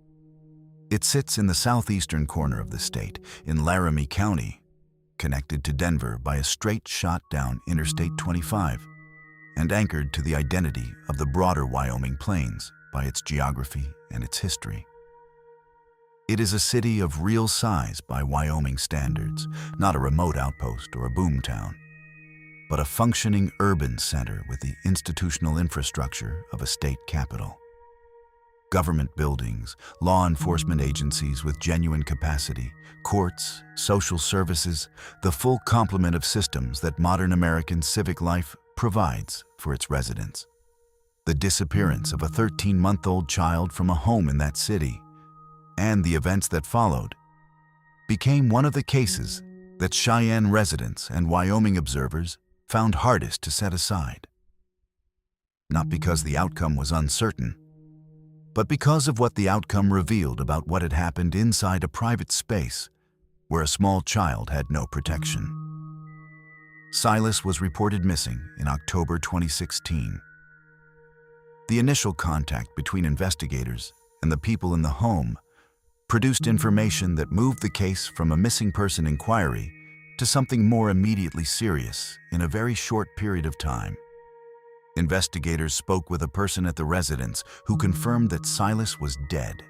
It sits in the southeastern corner of the state, in Laramie County, connected to Denver by a straight shot down Interstate 25, and anchored to the identity of the broader Wyoming plains by its geography and its history. It is a city of real size by Wyoming standards, not a remote outpost or a boomtown, but a functioning urban center with the institutional infrastructure of a state capital. Government buildings, law enforcement agencies with genuine capacity, courts, social services, the full complement of systems that modern American civic life provides for its residents. The disappearance of a 13-month-old child from a home in that city, and the events that followed, became one of the cases that Cheyenne residents and Wyoming observers found hardest to set aside. Not because the outcome was uncertain, but because of what the outcome revealed about what had happened inside a private space where a small child had no protection. Silas was reported missing in October 2016. The initial contact between investigators and the people in the home produced information that moved the case from a missing person inquiry to something more immediately serious in a very short period of time. Investigators spoke with a person at the residence who confirmed that Silas was dead,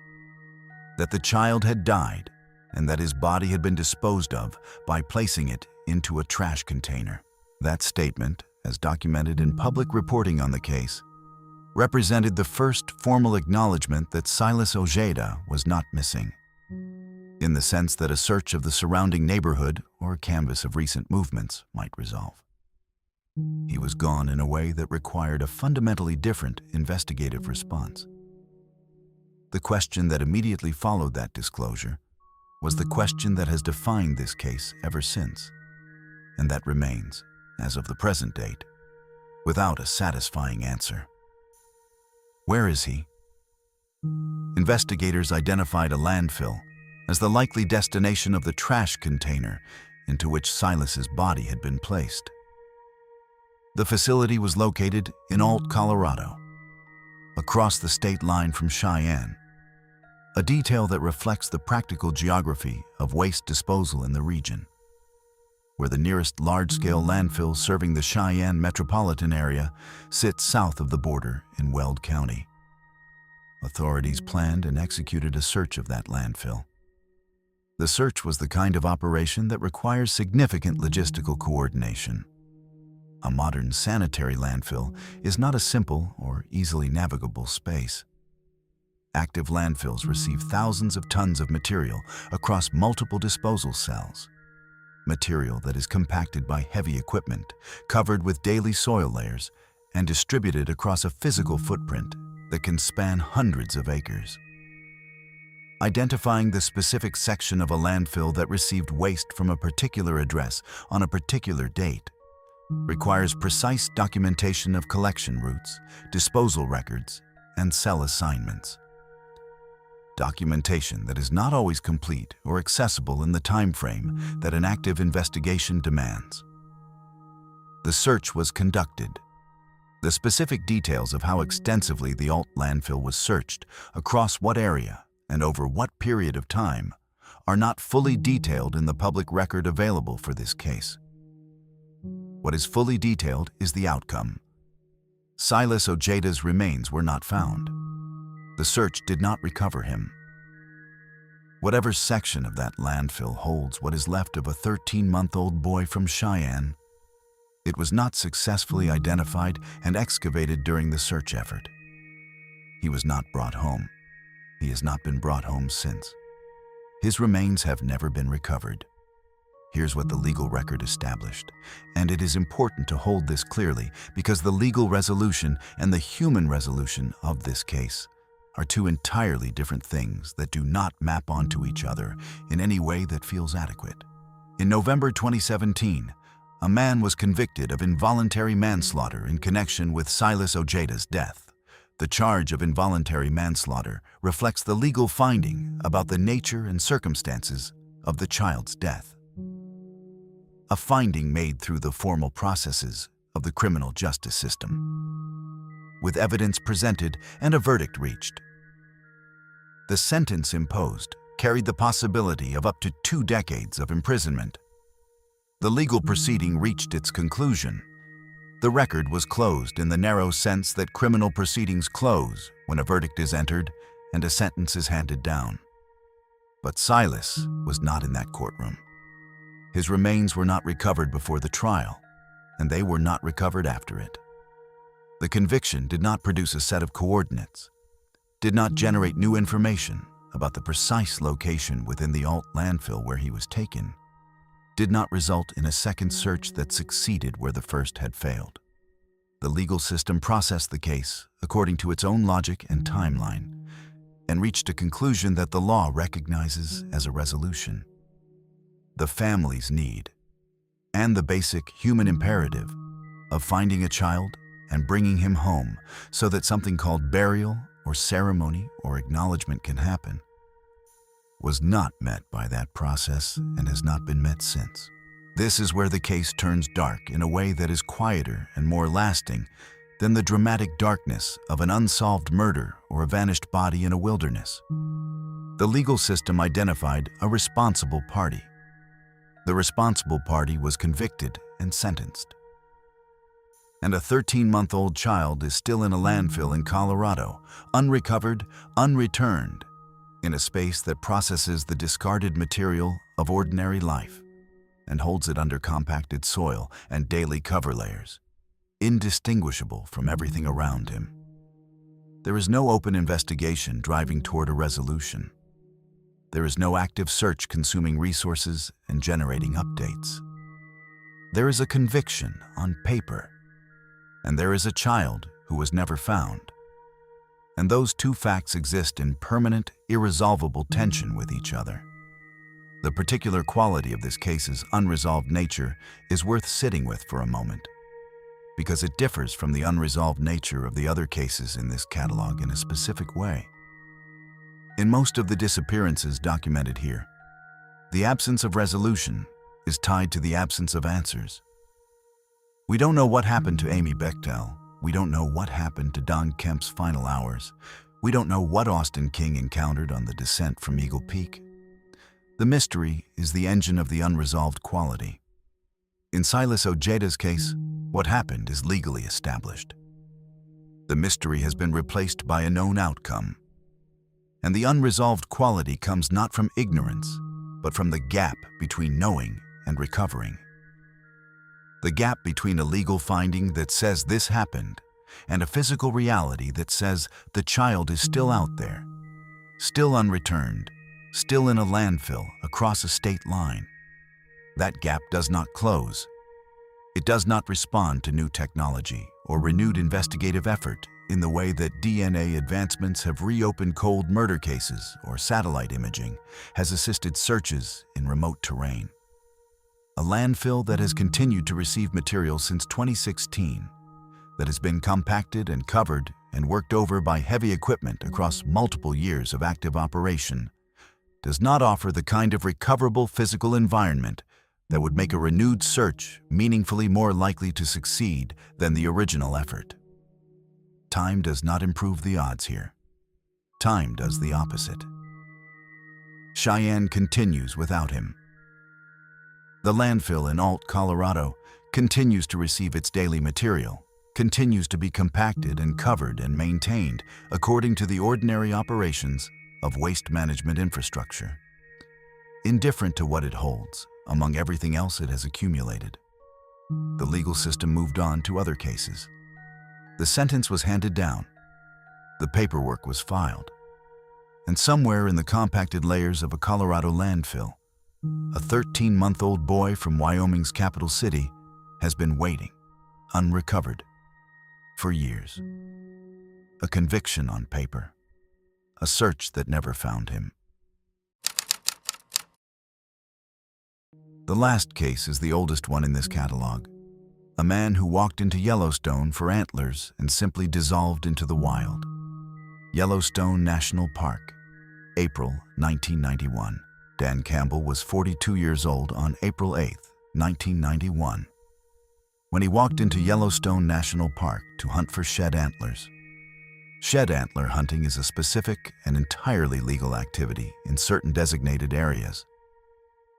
that the child had died, and that his body had been disposed of by placing it into a trash container. That statement, as documented in public reporting on the case, represented the first formal acknowledgement that Silas Ojeda was not missing, in the sense that a search of the surrounding neighborhood or a canvass of recent movements might resolve. He was gone in a way that required a fundamentally different investigative response. The question that immediately followed that disclosure was the question that has defined this case ever since, and that remains, as of the present date, without a satisfying answer. Where is he? Investigators identified a landfill as the likely destination of the trash container into which Silas's body had been placed. The facility was located in Ault, Colorado, across the state line from Cheyenne, a detail that reflects the practical geography of waste disposal in the region, where the nearest large-scale landfill serving the Cheyenne metropolitan area sits south of the border in Weld County. authorities planned and executed a search of that landfill. The search was the kind of operation that requires significant logistical coordination. A modern sanitary landfill is not a simple or easily navigable space. Active landfills receive thousands of tons of material across multiple disposal cells. Material that is compacted by heavy equipment, covered with daily soil layers, and distributed across a physical footprint that can span hundreds of acres. Identifying the specific section of a landfill that received waste from a particular address on a particular date requires precise documentation of collection routes, disposal records, and cell assignments. Documentation that is not always complete or accessible in the time frame that an active investigation demands. The search was conducted. The specific details of how extensively the Alt landfill was searched, across what area, and over what period of time, are not fully detailed in the public record available for this case. What is fully detailed is the outcome. Silas Ojeda's remains were not found. The search did not recover him. Whatever section of that landfill holds what is left of a 13-month-old boy from Cheyenne, it was not successfully identified and excavated during the search effort. He was not brought home. He has not been brought home since. His remains have never been recovered. Here's what the legal record established, and it is important to hold this clearly because the legal resolution and the human resolution of this case are two entirely different things that do not map onto each other in any way that feels adequate. In November 2017, a man was convicted of involuntary manslaughter in connection with Silas Ojeda's death. The charge of involuntary manslaughter reflects the legal finding about the nature and circumstances of the child's death. A finding made through the formal processes of the criminal justice system, with evidence presented and a verdict reached. The sentence imposed carried the possibility of up to 2 decades of imprisonment. The legal proceeding reached its conclusion. The record was closed in the narrow sense that criminal proceedings close when a verdict is entered and a sentence is handed down. But Silas was not in that courtroom. His remains were not recovered before the trial, and they were not recovered after it. The conviction did not produce a set of coordinates, did not generate new information about the precise location within the Alt landfill where he was taken, did not result in a second search that succeeded where the first had failed. The legal system processed the case according to its own logic and timeline, and reached a conclusion that the law recognizes as a resolution. The family's need, and the basic human imperative of finding a child and bringing him home so that something called burial or ceremony or acknowledgement can happen, was not met by that process and has not been met since. This is where the case turns dark in a way that is quieter and more lasting than the dramatic darkness of an unsolved murder or a vanished body in a wilderness. The legal system identified a responsible party. The responsible party was convicted and sentenced. And a 13-month-old child is still in a landfill in Colorado, unrecovered, unreturned, in a space that processes the discarded material of ordinary life and holds it under compacted soil and daily cover layers, indistinguishable from everything around him. There is no open investigation driving toward a resolution. There is no active search consuming resources and generating updates. There is a conviction on paper, and there is a child who was never found. And those two facts exist in permanent, irresolvable tension with each other. The particular quality of this case's unresolved nature is worth sitting with for a moment, because it differs from the unresolved nature of the other cases in this catalog in a specific way. In most of the disappearances documented here, the absence of resolution is tied to the absence of answers. We don't know what happened to Amy Bechtel. We don't know what happened to Don Kemp's final hours. We don't know what Austin King encountered on the descent from Eagle Peak. The mystery is the engine of the unresolved quality. In Silas Ojeda's case, what happened is legally established. The mystery has been replaced by a known outcome, And the unresolved quality comes not from ignorance, but from the gap between knowing and recovering. The gap between a legal finding that says this happened and a physical reality that says the child is still out there, still unreturned, still in a landfill across a state line. That gap does not close. It does not respond to new technology or renewed investigative effort in the way that DNA advancements have reopened cold murder cases or satellite imaging has assisted searches in remote terrain. A landfill that has continued to receive material since 2016, that has been compacted and covered and worked over by heavy equipment across multiple years of active operation, does not offer the kind of recoverable physical environment that would make a renewed search meaningfully more likely to succeed than the original effort. Time does not improve the odds here. Time does the opposite. Cheyenne continues without him. The landfill in Ault, Colorado, continues to receive its daily material, continues to be compacted and covered and maintained according to the ordinary operations of waste management infrastructure, indifferent to what it holds among everything else it has accumulated. The legal system moved on to other cases. The sentence was handed down. The paperwork was filed. And somewhere in the compacted layers of a Colorado landfill, a 13-month-old boy from Wyoming's capital city has been waiting, unrecovered, for years. A conviction on paper. A search that never found him. The last case is the oldest one in this catalog. A man who walked into Yellowstone for antlers and simply dissolved into the wild. Yellowstone National Park, April 1991. Dan Campbell was 42 years old on April 8, 1991, when he walked into Yellowstone National Park to hunt for shed antlers. Shed antler hunting is a specific and entirely legal activity in certain designated areas.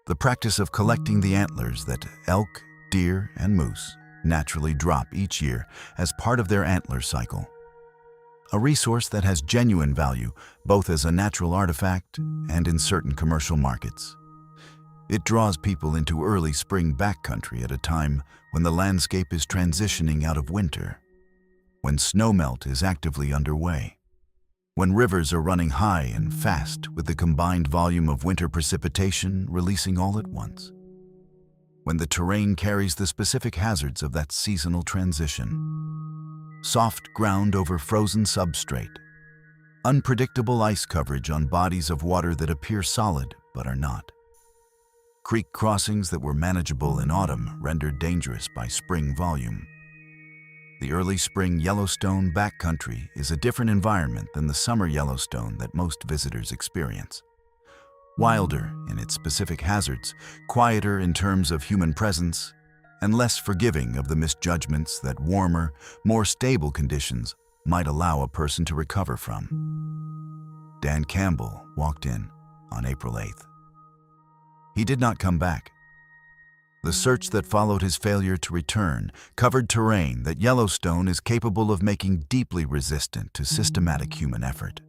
The practice of collecting the antlers that elk, deer, and moose naturally drop each year as part of their antler cycle. A resource that has genuine value both as a natural artifact and in certain commercial markets. It draws people into early spring backcountry at a time when the landscape is transitioning out of winter, when snowmelt is actively underway, when rivers are running high and fast with the combined volume of winter precipitation releasing all at once, when the terrain carries the specific hazards of that seasonal transition. Soft ground over frozen substrate, unpredictable ice coverage on bodies of water that appear solid but are not. Creek crossings that were manageable in autumn rendered dangerous by spring volume. The early spring Yellowstone backcountry is a different environment than the summer Yellowstone that most visitors experience. Wilder in its specific hazards, quieter in terms of human presence, and less forgiving of the misjudgments that warmer, more stable conditions might allow a person to recover from. Dan Campbell walked in on April 8th. He did not come back. The search that followed his failure to return covered terrain that Yellowstone is capable of making deeply resistant to systematic human effort.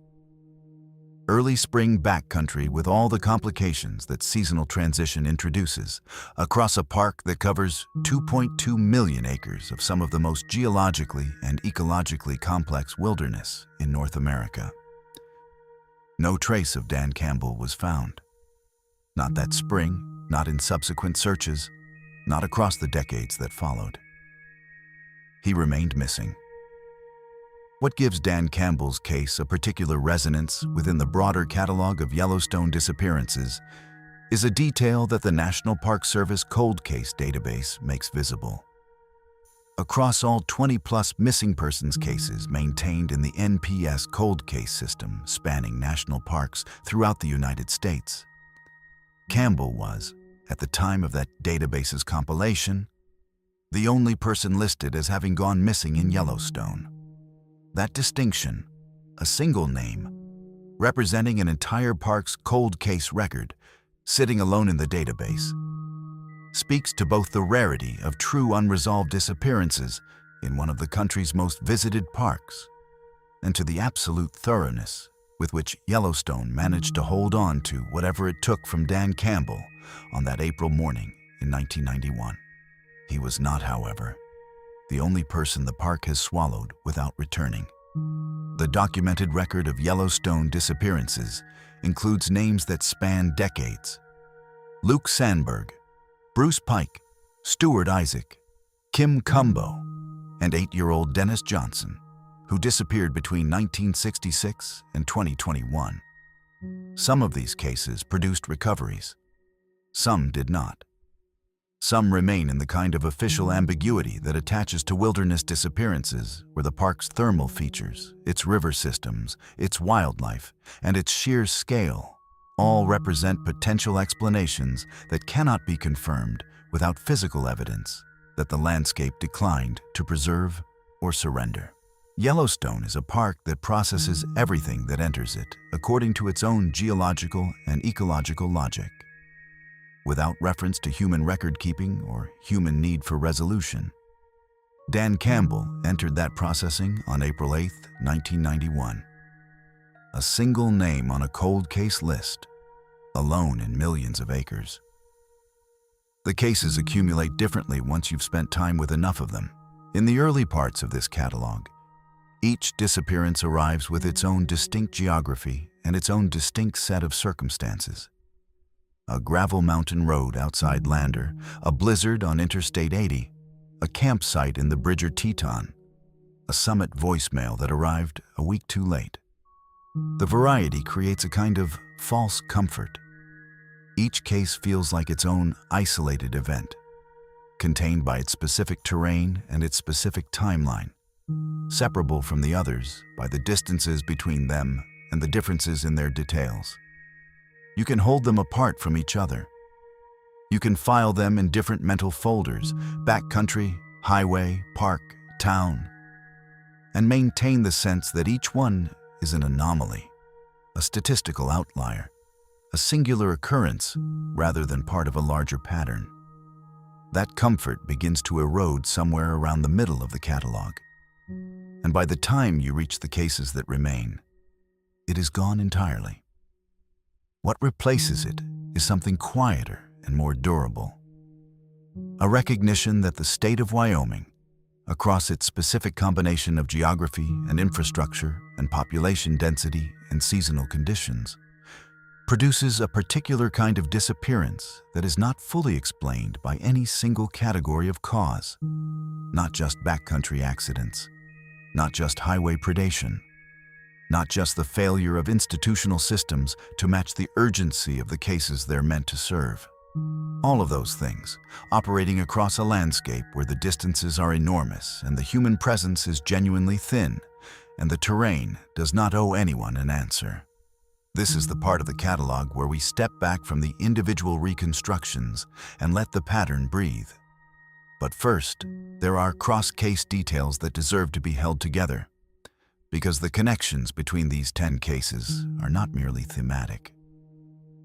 Early spring backcountry with all the complications that seasonal transition introduces, across a park that covers 2.2 million acres of some of the most geologically and ecologically complex wilderness in North America. No trace of Dan Campbell was found. Not that spring, not in subsequent searches, not across the decades that followed. He remained missing. What gives Dan Campbell's case a particular resonance within the broader catalog of Yellowstone disappearances is a detail that the National Park Service Cold Case database makes visible. Across all 20-plus missing persons cases maintained in the NPS Cold Case system spanning national parks throughout the United States, Campbell was, at the time of that database's compilation, the only person listed as having gone missing in Yellowstone. That distinction, a single name, representing an entire park's cold case record, sitting alone in the database, speaks to both the rarity of true unresolved disappearances in one of the country's most visited parks, and to the absolute thoroughness with which Yellowstone managed to hold on to whatever it took from Dan Campbell on that April morning in 1991. He was not, however, the only person the park has swallowed without returning. The documented record of Yellowstone disappearances includes names that span decades. Luke Sandberg, Bruce Pike, Stuart Isaac, Kim Cumbo, and 8-year-old Dennis Johnson, who disappeared between 1966 and 2021. Some of these cases produced recoveries. Some did not. Some remain in the kind of official ambiguity that attaches to wilderness disappearances, where the park's thermal features, its river systems, its wildlife, and its sheer scale all represent potential explanations that cannot be confirmed without physical evidence that the landscape declined to preserve or surrender. Yellowstone is a park that processes everything that enters it according to its own geological and ecological logic, without reference to human record-keeping or human need for resolution. Dan Campbell entered that processing on April 8, 1991. A single name on a cold case list, alone in millions of acres. The cases accumulate differently once you've spent time with enough of them. In the early parts of this catalog, each disappearance arrives with its own distinct geography and its own distinct set of circumstances. A gravel mountain road outside Lander, a blizzard on Interstate 80, a campsite in the Bridger Teton, a summit voicemail that arrived a week too late. The variety creates a kind of false comfort. Each case feels like its own isolated event, contained by its specific terrain and its specific timeline, separable from the others by the distances between them and the differences in their details. You can hold them apart from each other. You can file them in different mental folders, backcountry, highway, park, town, and maintain the sense that each one is an anomaly, a statistical outlier, a singular occurrence rather than part of a larger pattern. That comfort begins to erode somewhere around the middle of the catalog, and by the time you reach the cases that remain, it is gone entirely. What replaces it is something quieter and more durable. A recognition that the state of Wyoming, across its specific combination of geography and infrastructure and population density and seasonal conditions, produces a particular kind of disappearance that is not fully explained by any single category of cause, not just backcountry accidents, not just highway predation, not just the failure of institutional systems to match the urgency of the cases they're meant to serve. All of those things, operating across a landscape where the distances are enormous and the human presence is genuinely thin, and the terrain does not owe anyone an answer. This is the part of the catalog where we step back from the individual reconstructions and let the pattern breathe. But first, there are cross-case details that deserve to be held together, because the connections between these 10 cases are not merely thematic.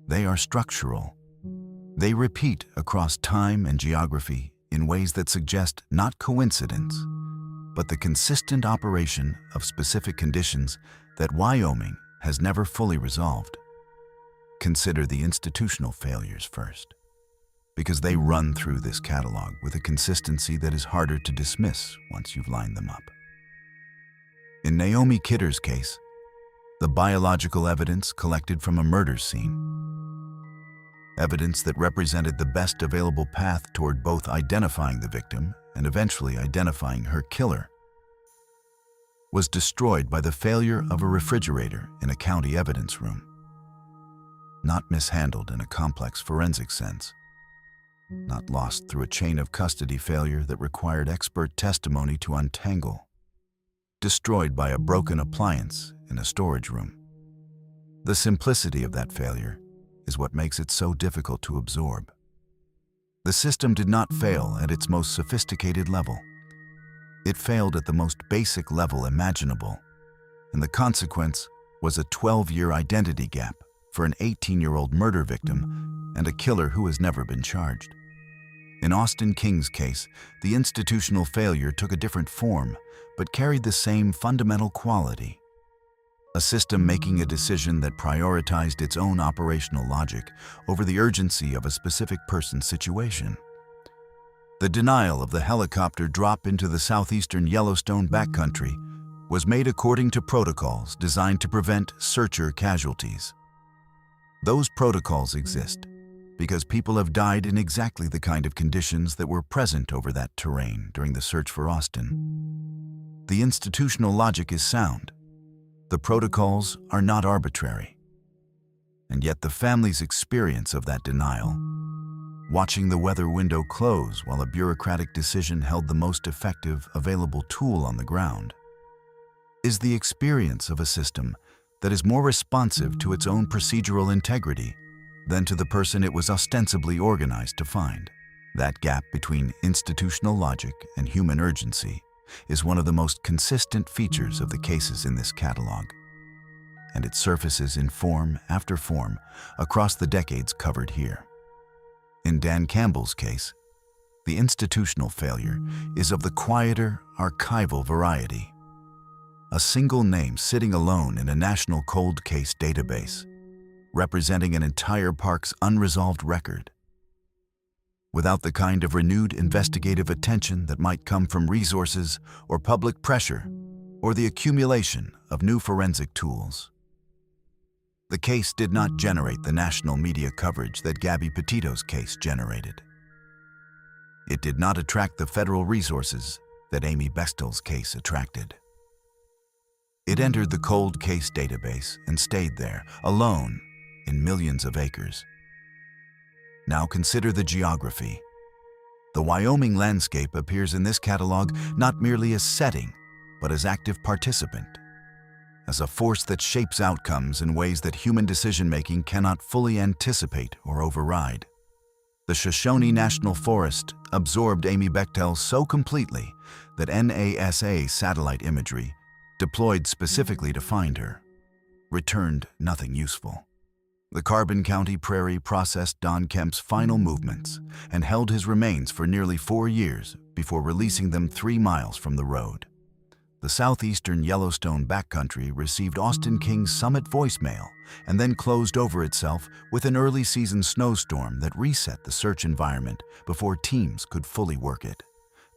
They are structural. They repeat across time and geography in ways that suggest not coincidence, but the consistent operation of specific conditions that Wyoming has never fully resolved. Consider the institutional failures first, because they run through this catalog with a consistency that is harder to dismiss once you've lined them up. In Naomi Kidder's case, the biological evidence collected from a murder scene, evidence that represented the best available path toward both identifying the victim and eventually identifying her killer, was destroyed by the failure of a refrigerator in a county evidence room. Not mishandled in a complex forensic sense, not lost through a chain of custody failure that required expert testimony to untangle, destroyed by a broken appliance in a storage room. The simplicity of that failure is what makes it so difficult to absorb. The system did not fail at its most sophisticated level. It failed at the most basic level imaginable, and the consequence was a 12-year identity gap for an 18-year-old murder victim and a killer who has never been charged. In Austin King's case, the institutional failure took a different form, but carried the same fundamental quality. a system making a decision that prioritized its own operational logic over the urgency of a specific person's situation. The denial of the helicopter drop into the southeastern Yellowstone backcountry was made according to protocols designed to prevent searcher casualties. Those protocols exist because people have died in exactly the kind of conditions that were present over that terrain during the search for Austin. The institutional logic is sound. The protocols are not arbitrary. And yet the family's experience of that denial, watching the weather window close while a bureaucratic decision held the most effective available tool on the ground, is the experience of a system that is more responsive to its own procedural integrity than to the person it was ostensibly organized to find. That gap between institutional logic and human urgency is one of the most consistent features of the cases in this catalog, and it surfaces in form after form across the decades covered here. In Dan Campbell's case, the institutional failure is of the quieter, archival variety. A single name sitting alone in a national cold case database, representing an entire park's unresolved record. Without the kind of renewed investigative attention that might come from resources or public pressure, or the accumulation of new forensic tools. The case did not generate the national media coverage that Gabby Petito's case generated. It did not attract the federal resources that Amy Bechtel's case attracted. It entered the cold case database and stayed there, alone, in millions of acres. Now consider the geography. The Wyoming landscape appears in this catalog not merely as setting, but as active participant, as a force that shapes outcomes in ways that human decision-making cannot fully anticipate or override. The Shoshone National Forest absorbed Amy Bechtel so completely that NASA satellite imagery, deployed specifically to find her, returned nothing useful. The Carbon County Prairie processed Don Kemp's final movements and held his remains for nearly 4 years before releasing them 3 miles from the road. The southeastern Yellowstone backcountry received Austin King's summit voicemail and then closed over itself with an early season snowstorm that reset the search environment before teams could fully work it.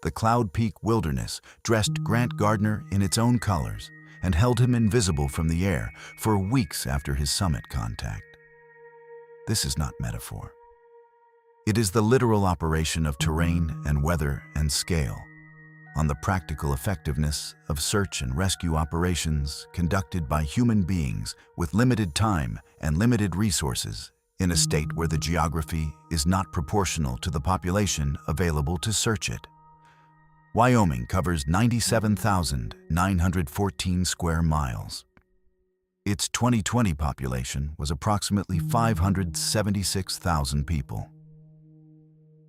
The Cloud Peak Wilderness dressed Grant Gardner in its own colors and held him invisible from the air for weeks after his summit contact. This is not metaphor. It is the literal operation of terrain and weather and scale on the practical effectiveness of search and rescue operations conducted by human beings with limited time and limited resources in a state where the geography is not proportional to the population available to search it. Wyoming covers 97,914 square miles. Its 2020 population was approximately 576,000 people,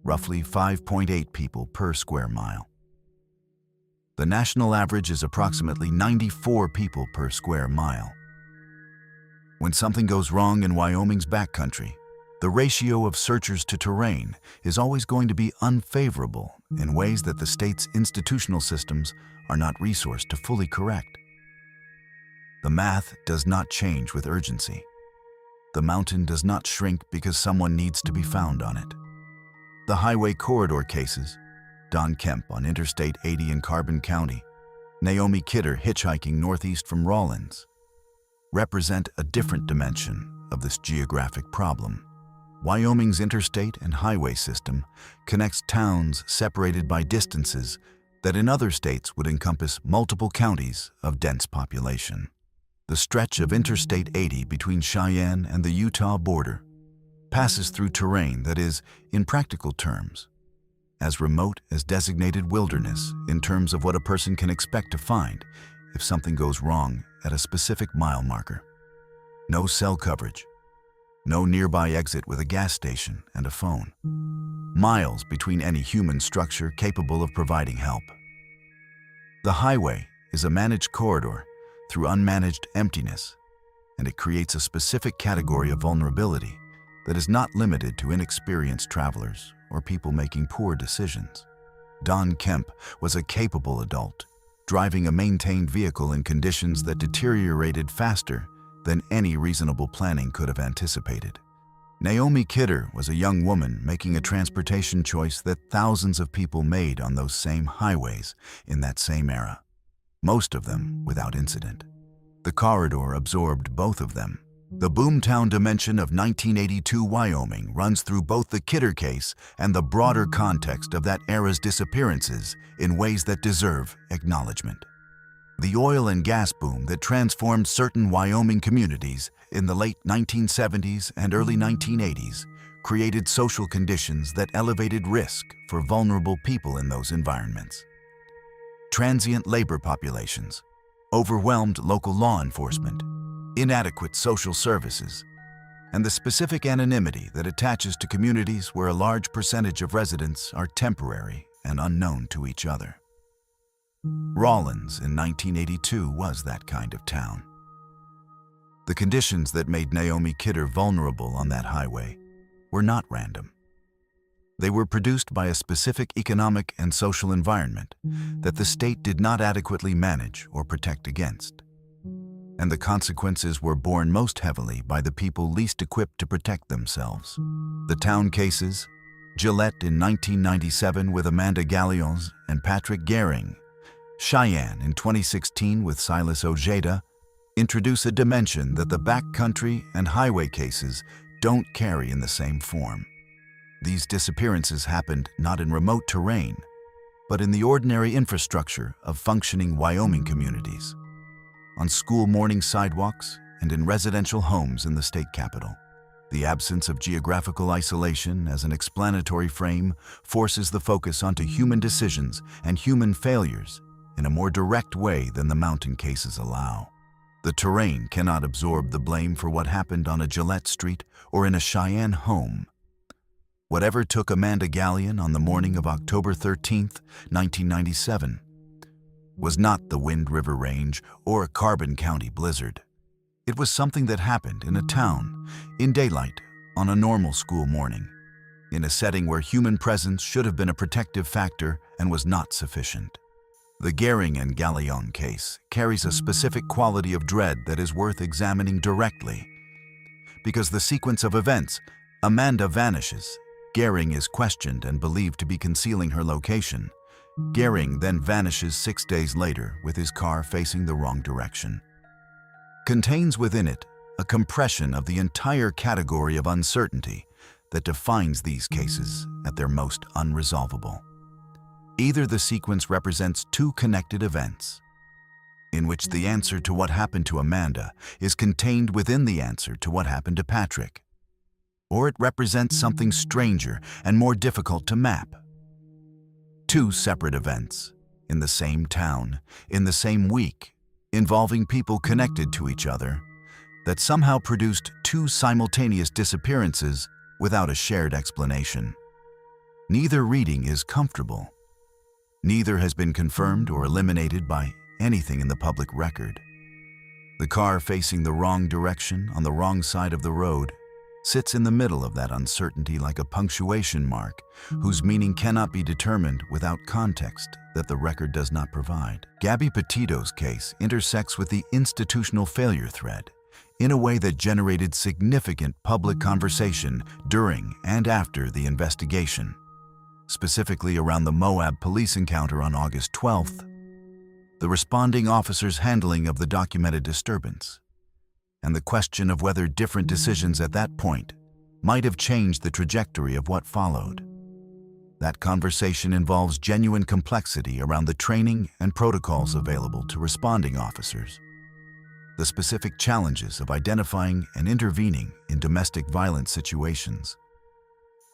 roughly 5.8 people per square mile. The national average is approximately 94 people per square mile. When something goes wrong in Wyoming's backcountry, the ratio of searchers to terrain is always going to be unfavorable in ways that the state's institutional systems are not resourced to fully correct. The math does not change with urgency. The mountain does not shrink because someone needs to be found on it. The highway corridor cases, Don Kemp on Interstate 80 in Carbon County, Naomi Kidder hitchhiking northeast from Rawlins, represent a different dimension of this geographic problem. Wyoming's interstate and highway system connects towns separated by distances that in other states would encompass multiple counties of dense population. The stretch of Interstate 80 between Cheyenne and the Utah border passes through terrain that is, in practical terms, as remote as designated wilderness in terms of what a person can expect to find if something goes wrong at a specific mile marker. No cell coverage, no nearby exit with a gas station and a phone. Miles between any human structure capable of providing help. The highway is a managed corridor through unmanaged emptiness, and it creates a specific category of vulnerability that is not limited to inexperienced travelers or people making poor decisions. Don Kemp was a capable adult driving a maintained vehicle in conditions that deteriorated faster than any reasonable planning could have anticipated. Naomi Kidder was a young woman making a transportation choice that thousands of people made on those same highways in that same era, most of them without incident. The corridor absorbed both of them. The boomtown dimension of 1982 Wyoming runs through both the Kidder case and the broader context of that era's disappearances in ways that deserve acknowledgement. The oil and gas boom that transformed certain Wyoming communities in the late 1970s and early 1980s created social conditions that elevated risk for vulnerable people in those environments. Transient labor populations, overwhelmed local law enforcement, inadequate social services, and the specific anonymity that attaches to communities where a large percentage of residents are temporary and unknown to each other. Rawlins in 1982 was that kind of town. The conditions that made Naomi Kidder vulnerable on that highway were not random. They were produced by a specific economic and social environment that the state did not adequately manage or protect against. And the consequences were borne most heavily by the people least equipped to protect themselves. The town cases, Gillette in 1997 with Amanda Gallions and Patrick Gehring, Cheyenne in 2016 with Silas Ojeda, introduce a dimension that the backcountry and highway cases don't carry in the same form. These disappearances happened not in remote terrain, but in the ordinary infrastructure of functioning Wyoming communities, on school morning sidewalks and in residential homes in the state capital. The absence of geographical isolation as an explanatory frame forces the focus onto human decisions and human failures in a more direct way than the mountain cases allow. The terrain cannot absorb the blame for what happened on a Gillette street or in a Cheyenne home. Whatever took Amanda Gallion on the morning of October 13, 1997, was not the Wind River Range or a Carbon County blizzard. It was something that happened in a town, in daylight, on a normal school morning, in a setting where human presence should have been a protective factor and was not sufficient. The Gehring and Gallion case carries a specific quality of dread that is worth examining directly. Because the sequence of events, Amanda vanishes, Gehring is questioned and believed to be concealing her location. Gehring then vanishes 6 days later with his car facing the wrong direction. Contains within it a compression of the entire category of uncertainty that defines these cases at their most unresolvable. Either the sequence represents two connected events, in which the answer to what happened to Amanda is contained within the answer to what happened to Patrick, or it represents something stranger and more difficult to map. Two separate events, in the same town, in the same week, involving people connected to each other, that somehow produced two simultaneous disappearances without a shared explanation. Neither reading is comfortable. Neither has been confirmed or eliminated by anything in the public record. The car facing the wrong direction on the wrong side of the road sits in the middle of that uncertainty like a punctuation mark whose meaning cannot be determined without context that the record does not provide. Gabby Petito's case intersects with the institutional failure thread in a way that generated significant public conversation during and after the investigation, specifically around the Moab police encounter on August 12th, the responding officer's handling of the documented disturbance, and the question of whether different decisions at that point might have changed the trajectory of what followed. That conversation involves genuine complexity around the training and protocols available to responding officers, the specific challenges of identifying and intervening in domestic violence situations,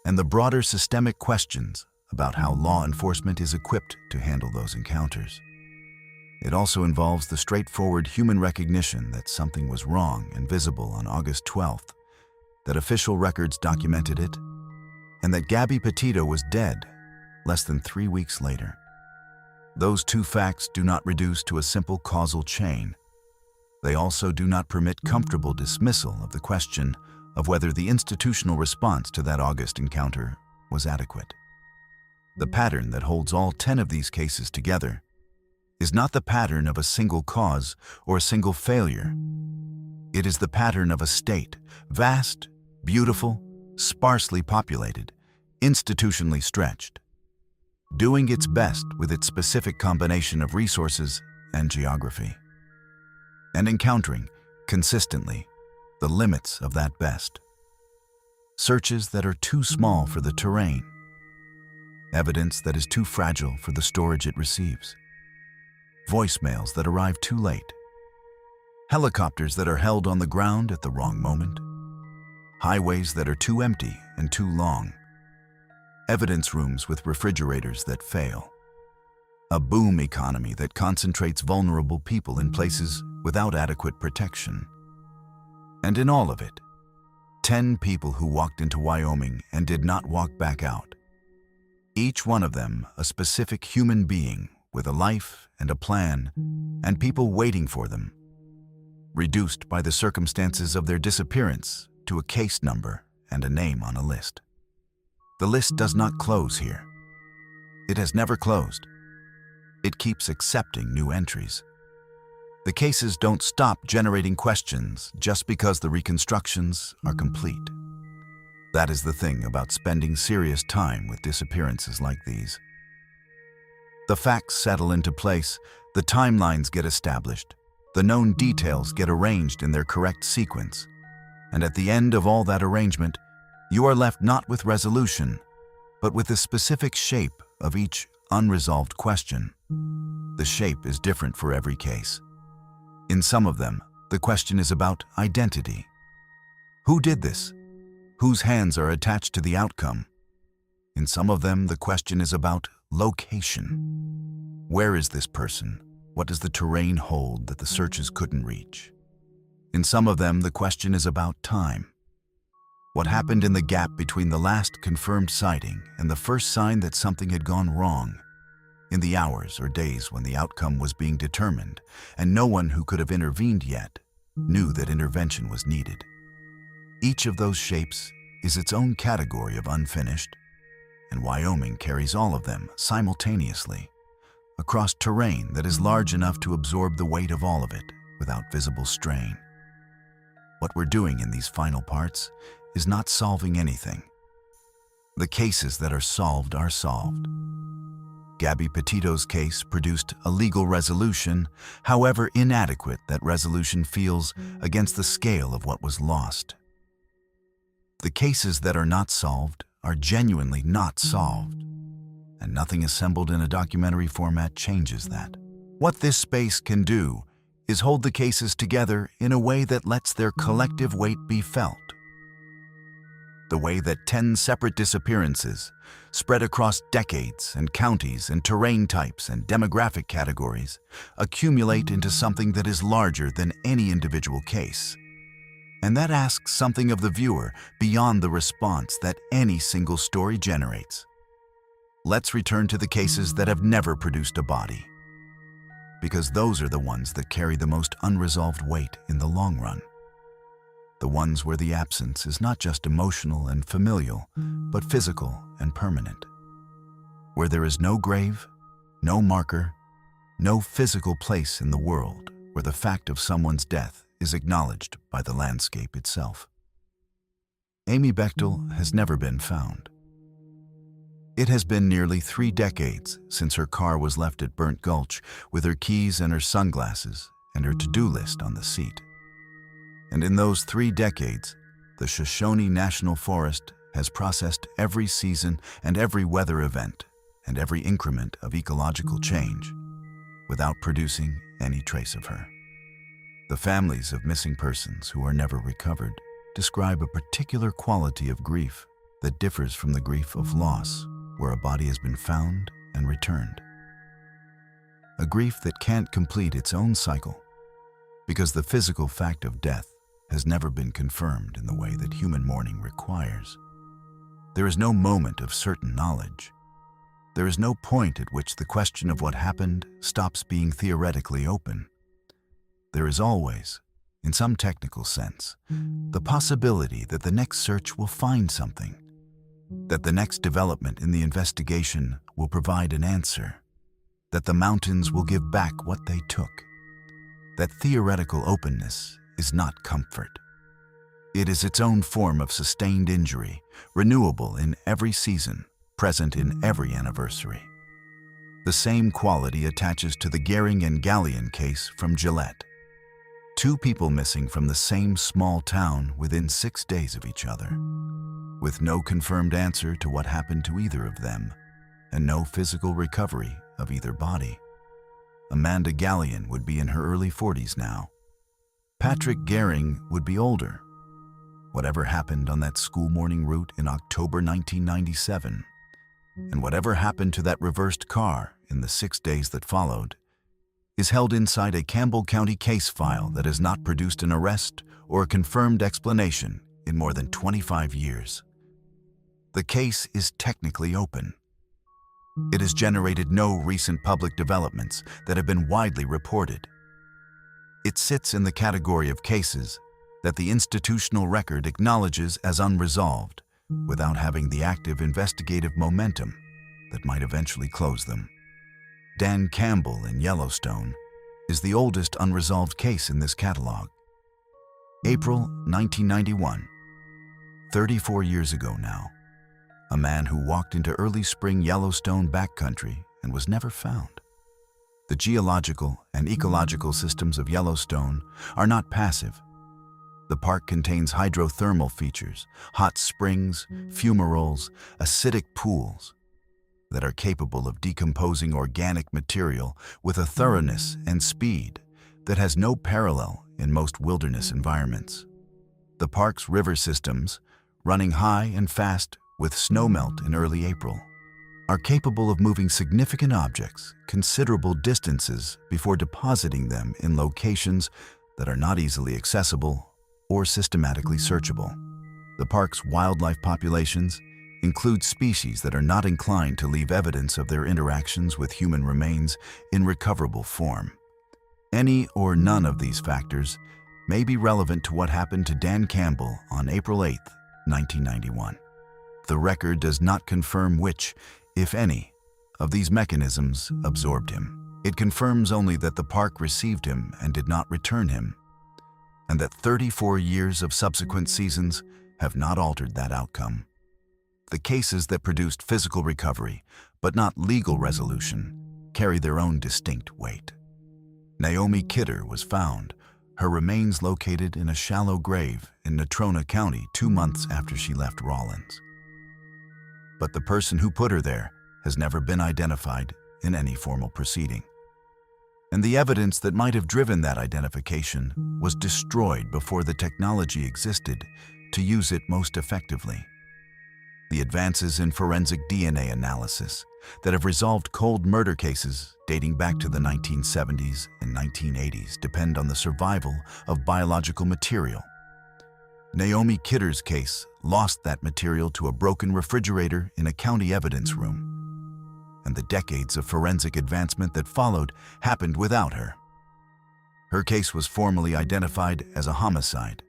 and the broader systemic questions about how law enforcement is equipped to handle those encounters. It also involves the straightforward human recognition that something was wrong and visible on August 12th, that official records documented it, and that Gabby Petito was dead less than 3 weeks later. Those two facts do not reduce to a simple causal chain. They also do not permit comfortable dismissal of the question of whether the institutional response to that August encounter was adequate. The pattern that holds all 10 of these cases together is not the pattern of a single cause or a single failure. It is the pattern of a state, vast, beautiful, sparsely populated, institutionally stretched, doing its best with its specific combination of resources and geography, and encountering, consistently, the limits of that best. Searches that are too small for the terrain, evidence that is too fragile for the storage it receives, voicemails that arrive too late, helicopters that are held on the ground at the wrong moment, highways that are too empty and too long, evidence rooms with refrigerators that fail, a boom economy that concentrates vulnerable people in places without adequate protection. And in all of it, 10 people who walked into Wyoming and did not walk back out. Each one of them a specific human being with a life and a plan, and people waiting for them, reduced by the circumstances of their disappearance to a case number and a name on a list. The list does not close here. It has never closed. It keeps accepting new entries. The cases don't stop generating questions just because the reconstructions are complete. That is the thing about spending serious time with disappearances like these. The facts settle into place, the timelines get established, the known details get arranged in their correct sequence, and at the end of all that arrangement, you are left not with resolution, but with the specific shape of each unresolved question. The shape is different for every case. In some of them, the question is about identity. Who did this? Whose hands are attached to the outcome? In some of them, the question is about location. Where is this person? What does the terrain hold that the searches couldn't reach? In some of them, the question is about time. What happened in the gap between the last confirmed sighting and the first sign that something had gone wrong? In the hours or days when the outcome was being determined, and no one who could have intervened yet knew that intervention was needed. Each of those shapes is its own category of unfinished, and Wyoming carries all of them simultaneously across terrain that is large enough to absorb the weight of all of it without visible strain. What we're doing in these final parts is not solving anything. The cases that are solved are solved. Gabby Petito's case produced a legal resolution, however inadequate that resolution feels against the scale of what was lost. The cases that are not solved are genuinely not solved, and nothing assembled in a documentary format changes that. What this space can do is hold the cases together in a way that lets their collective weight be felt. The way that 10 separate disappearances, spread across decades and counties and terrain types and demographic categories, accumulate into something that is larger than any individual case. And that asks something of the viewer beyond the response that any single story generates. Let's return to the cases that have never produced a body, because those are the ones that carry the most unresolved weight in the long run. The ones where the absence is not just emotional and familial, but physical and permanent. Where there is no grave, no marker, no physical place in the world where the fact of someone's death is acknowledged by the landscape itself. Amy Bechtel has never been found. It has been nearly 3 decades since her car was left at Burnt Gulch with her keys and her sunglasses and her to-do list on the seat. And in those 3 decades, the Shoshone National Forest has processed every season and every weather event and every increment of ecological change without producing any trace of her. The families of missing persons who are never recovered describe a particular quality of grief that differs from the grief of loss, where a body has been found and returned. A grief that can't complete its own cycle because the physical fact of death has never been confirmed in the way that human mourning requires. There is no moment of certain knowledge. There is no point at which the question of what happened stops being theoretically open. There is always, in some technical sense, the possibility that the next search will find something, that the next development in the investigation will provide an answer, that the mountains will give back what they took, that theoretical openness is not comfort. It is its own form of sustained injury, renewable in every season, present in every anniversary. The same quality attaches to the Gehring and Gallion case from Gillette. 2 people missing from the same small town within 6 days of each other, with no confirmed answer to what happened to either of them, and no physical recovery of either body. Amanda Gallion would be in her early 40s now. Patrick Gehring would be older. Whatever happened on that school morning route in October 1997, and whatever happened to that reversed car in the 6 days that followed, is held inside a Campbell County case file that has not produced an arrest or a confirmed explanation in more than 25 years. The case is technically open. It has generated no recent public developments that have been widely reported. It sits in the category of cases that the institutional record acknowledges as unresolved without having the active investigative momentum that might eventually close them. Dan Campbell in Yellowstone is the oldest unresolved case in this catalog. April 1991, 34 years ago now, a man who walked into early spring Yellowstone backcountry and was never found. The geological and ecological systems of Yellowstone are not passive. The park contains hydrothermal features, hot springs, fumaroles, acidic pools that are capable of decomposing organic material with a thoroughness and speed that has no parallel in most wilderness environments. The park's river systems, running high and fast with snowmelt in early April, are capable of moving significant objects considerable distances before depositing them in locations that are not easily accessible or systematically searchable. The park's wildlife populations include species that are not inclined to leave evidence of their interactions with human remains in recoverable form. Any or none of these factors may be relevant to what happened to Dan Campbell on April 8, 1991. The record does not confirm which, if any, of these mechanisms absorbed him. It confirms only that the park received him and did not return him, and that 34 years of subsequent seasons have not altered that outcome. The cases that produced physical recovery, but not legal resolution, carry their own distinct weight. Naomi Kidder was found, her remains located in a shallow grave in Natrona County 2 months after she left Rawlins. But the person who put her there has never been identified in any formal proceeding. And the evidence that might have driven that identification was destroyed before the technology existed to use it most effectively. The advances in forensic DNA analysis that have resolved cold murder cases dating back to the 1970s and 1980s depend on the survival of biological material. Naomi Kidder's case lost that material to a broken refrigerator in a county evidence room, and the decades of forensic advancement that followed happened without her. Her case was formally identified as a homicide.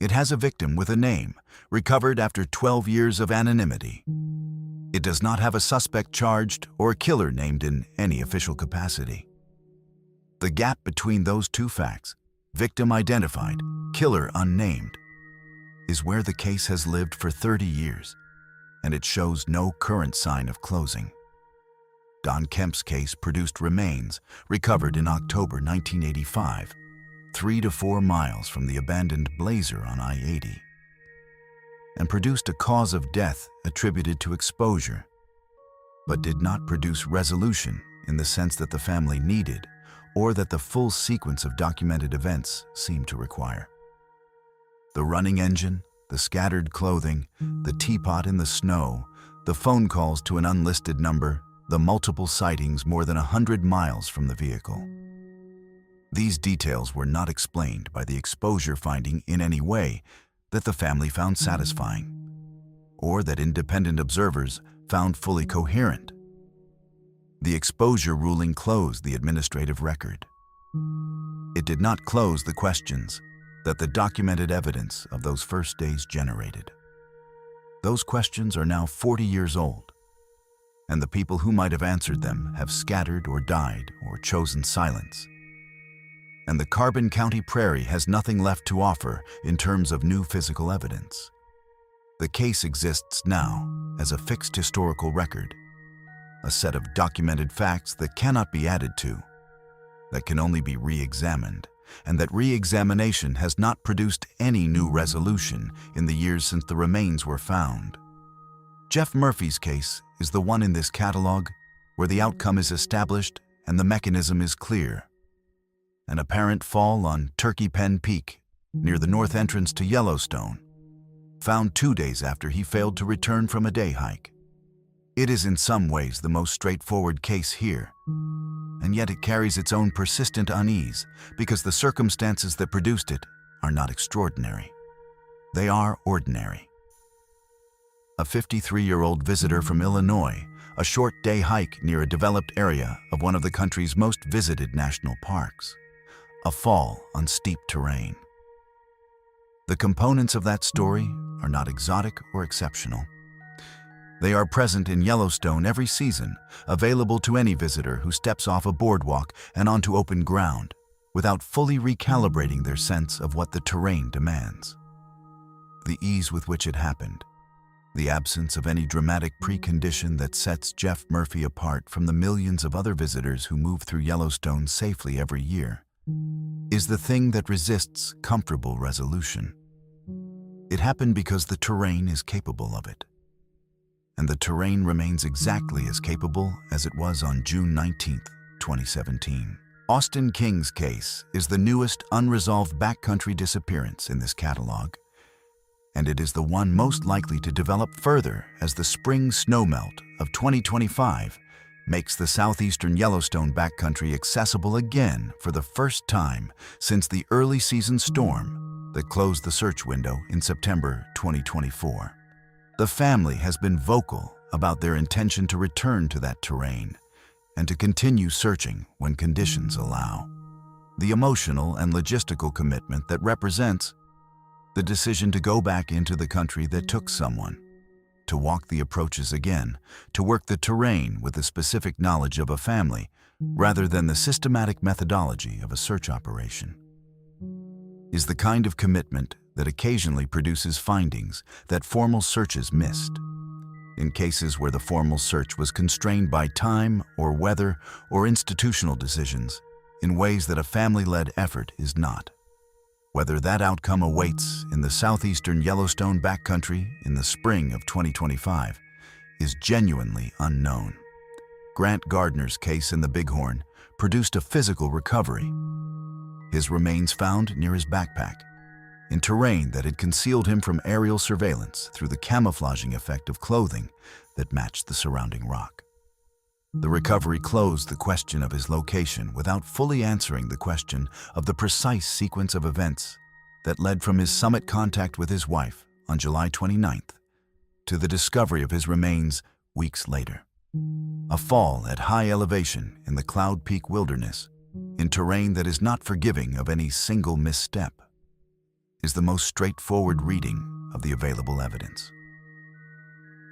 It has a victim with a name, recovered after 12 years of anonymity. It does not have a suspect charged or a killer named in any official capacity. The gap between those two facts, victim identified, killer unnamed, is where the case has lived for 30 years, and it shows no current sign of closing. Don Kemp's case produced remains recovered in October 1985, 3 to 4 miles from the abandoned Blazer on I-80, and produced a cause of death attributed to exposure, but did not produce resolution in the sense that the family needed or that the full sequence of documented events seemed to require. The running engine, the scattered clothing, the teapot in the snow, the phone calls to an unlisted number, the multiple sightings more than 100 miles from the vehicle. These details were not explained by the exposure finding in any way that the family found satisfying, or that independent observers found fully coherent. The exposure ruling closed the administrative record. It did not close the questions that the documented evidence of those first days generated. Those questions are now 40 years old, and the people who might have answered them have scattered or died or chosen silence. And the Carbon County Prairie has nothing left to offer in terms of new physical evidence. The case exists now as a fixed historical record, a set of documented facts that cannot be added to, that can only be re-examined, and that re-examination has not produced any new resolution in the years since the remains were found. Jeff Murphy's case is the one in this catalog where the outcome is established and the mechanism is clear. An apparent fall on Turkey Pen Peak, near the north entrance to Yellowstone, found 2 days after he failed to return from a day hike. It is in some ways the most straightforward case here, and yet it carries its own persistent unease because the circumstances that produced it are not extraordinary. They are ordinary. A 53-year-old visitor from Illinois, a short day hike near a developed area of one of the country's most visited national parks. A fall on steep terrain. The components of that story are not exotic or exceptional. They are present in Yellowstone every season, available to any visitor who steps off a boardwalk and onto open ground without fully recalibrating their sense of what the terrain demands. The ease with which it happened, the absence of any dramatic precondition that sets Jeff Murphy apart from the millions of other visitors who move through Yellowstone safely every year, is the thing that resists comfortable resolution. It happened because the terrain is capable of it. And the terrain remains exactly as capable as it was on June 19, 2017. Austin King's case is the newest unresolved backcountry disappearance in this catalog, and it is the one most likely to develop further as the spring snowmelt of 2025 makes the southeastern Yellowstone backcountry accessible again for the first time since the early season storm that closed the search window in September 2024. The family has been vocal about their intention to return to that terrain and to continue searching when conditions allow. The emotional and logistical commitment that represents the decision to go back into the country that took someone, to walk the approaches again, to work the terrain with the specific knowledge of a family rather than the systematic methodology of a search operation, is the kind of commitment that occasionally produces findings that formal searches missed. In cases where the formal search was constrained by time or weather or institutional decisions in ways that a family-led effort is not. Whether that outcome awaits in the southeastern Yellowstone backcountry in the spring of 2025 is genuinely unknown. Grant Gardner's case in the Bighorn produced a physical recovery. His remains found near his backpack, in terrain that had concealed him from aerial surveillance through the camouflaging effect of clothing that matched the surrounding rock. The recovery closed the question of his location without fully answering the question of the precise sequence of events that led from his summit contact with his wife on July 29th to the discovery of his remains weeks later. A fall at high elevation in the Cloud Peak wilderness, in terrain that is not forgiving of any single misstep, is the most straightforward reading of the available evidence.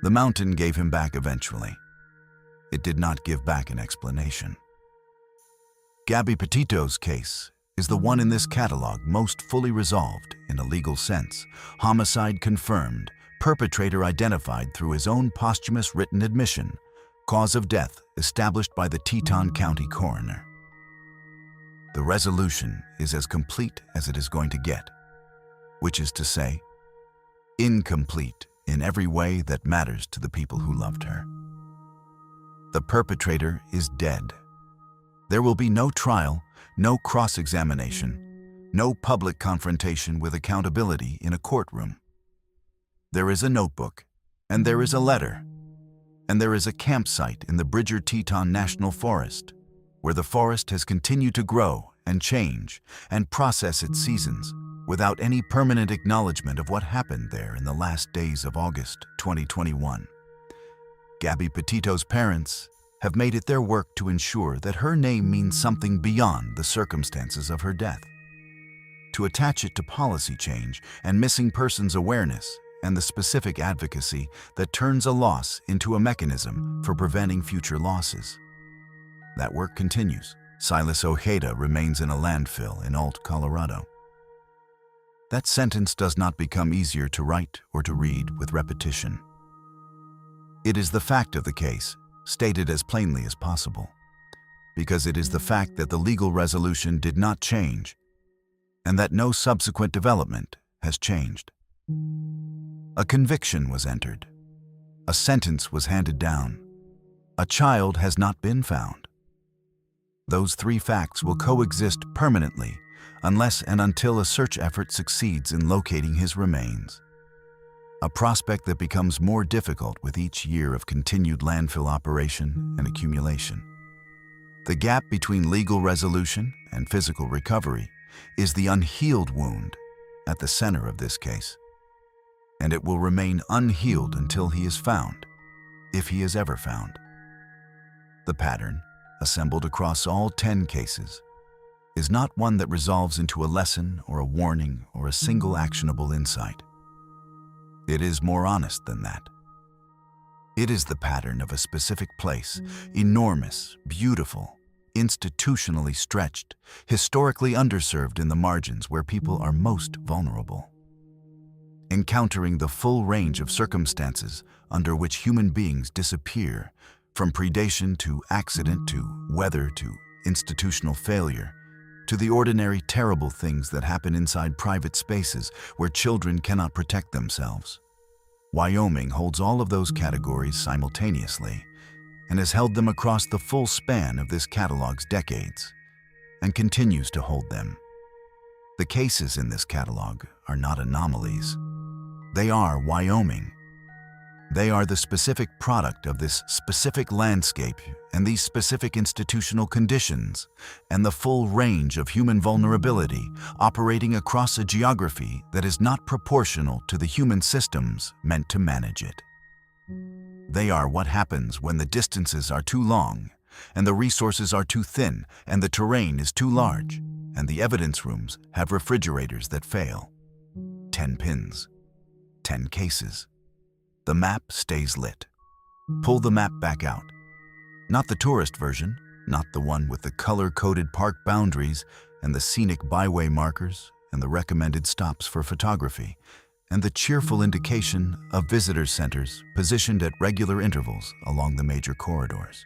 The mountain gave him back eventually. It did not give back an explanation. Gabby Petito's case is the one in this catalog most fully resolved in a legal sense, homicide confirmed, perpetrator identified through his own posthumous written admission, cause of death established by the Teton County coroner. The resolution is as complete as it is going to get, which is to say, incomplete in every way that matters to the people who loved her. The perpetrator is dead. There will be no trial, no cross-examination, no public confrontation with accountability in a courtroom. There is a notebook, and there is a letter, and there is a campsite in the Bridger-Teton National Forest, where the forest has continued to grow and change and process its seasons without any permanent acknowledgement of what happened there in the last days of August 2021. Gabby Petito's parents have made it their work to ensure that her name means something beyond the circumstances of her death. To attach it to policy change and missing persons awareness and the specific advocacy that turns a loss into a mechanism for preventing future losses. That work continues. Silas Ojeda remains in a landfill in Alt, Colorado. That sentence does not become easier to write or to read with repetition. It is the fact of the case, stated as plainly as possible, because it is the fact that the legal resolution did not change and that no subsequent development has changed. A conviction was entered. A sentence was handed down. A child has not been found. Those three facts will coexist permanently unless and until a search effort succeeds in locating his remains. A prospect that becomes more difficult with each year of continued landfill operation and accumulation. The gap between legal resolution and physical recovery is the unhealed wound at the center of this case. And it will remain unhealed until he is found, if he is ever found. The pattern, assembled across all 10 cases, is not one that resolves into a lesson or a warning or a single actionable insight. It is more honest than that. It is the pattern of a specific place, enormous, beautiful, institutionally stretched, historically underserved in the margins where people are most vulnerable. Encountering the full range of circumstances under which human beings disappear, from predation to accident to weather to institutional failure, to the ordinary terrible things that happen inside private spaces where children cannot protect themselves. Wyoming holds all of those categories simultaneously and has held them across the full span of this catalog's decades and continues to hold them. The cases in this catalog are not anomalies. They are Wyoming. They are the specific product of this specific landscape and these specific institutional conditions and the full range of human vulnerability operating across a geography that is not proportional to the human systems meant to manage it. They are what happens when the distances are too long and the resources are too thin and the terrain is too large and the evidence rooms have refrigerators that fail. 10 pins, 10 cases. The map stays lit. Pull the map back out. Not the tourist version, not the one with the color-coded park boundaries and the scenic byway markers and the recommended stops for photography and the cheerful indication of visitor centers positioned at regular intervals along the major corridors.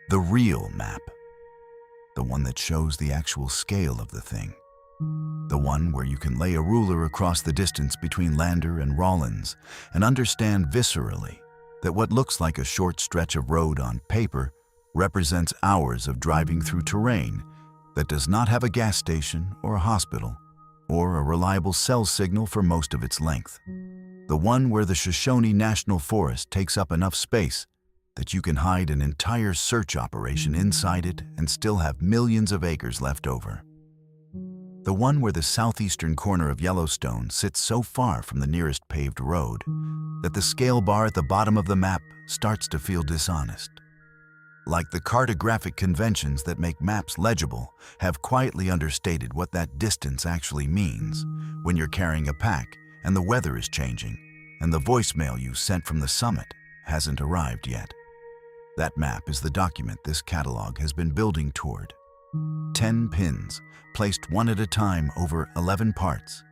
The real map. The one that shows the actual scale of the thing. The one where you can lay a ruler across the distance between Lander and Rawlins and understand viscerally that what looks like a short stretch of road on paper represents hours of driving through terrain that does not have a gas station or a hospital or a reliable cell signal for most of its length. The one where the Shoshone National Forest takes up enough space that you can hide an entire search operation inside it and still have millions of acres left over. The one where the southeastern corner of Yellowstone sits so far from the nearest paved road that the scale bar at the bottom of the map starts to feel dishonest. Like the cartographic conventions that make maps legible have quietly understated what that distance actually means when you're carrying a pack and the weather is changing and the voicemail you sent from the summit hasn't arrived yet. That map is the document this catalog has been building toward. 10 pins, placed one at a time over 11 parts,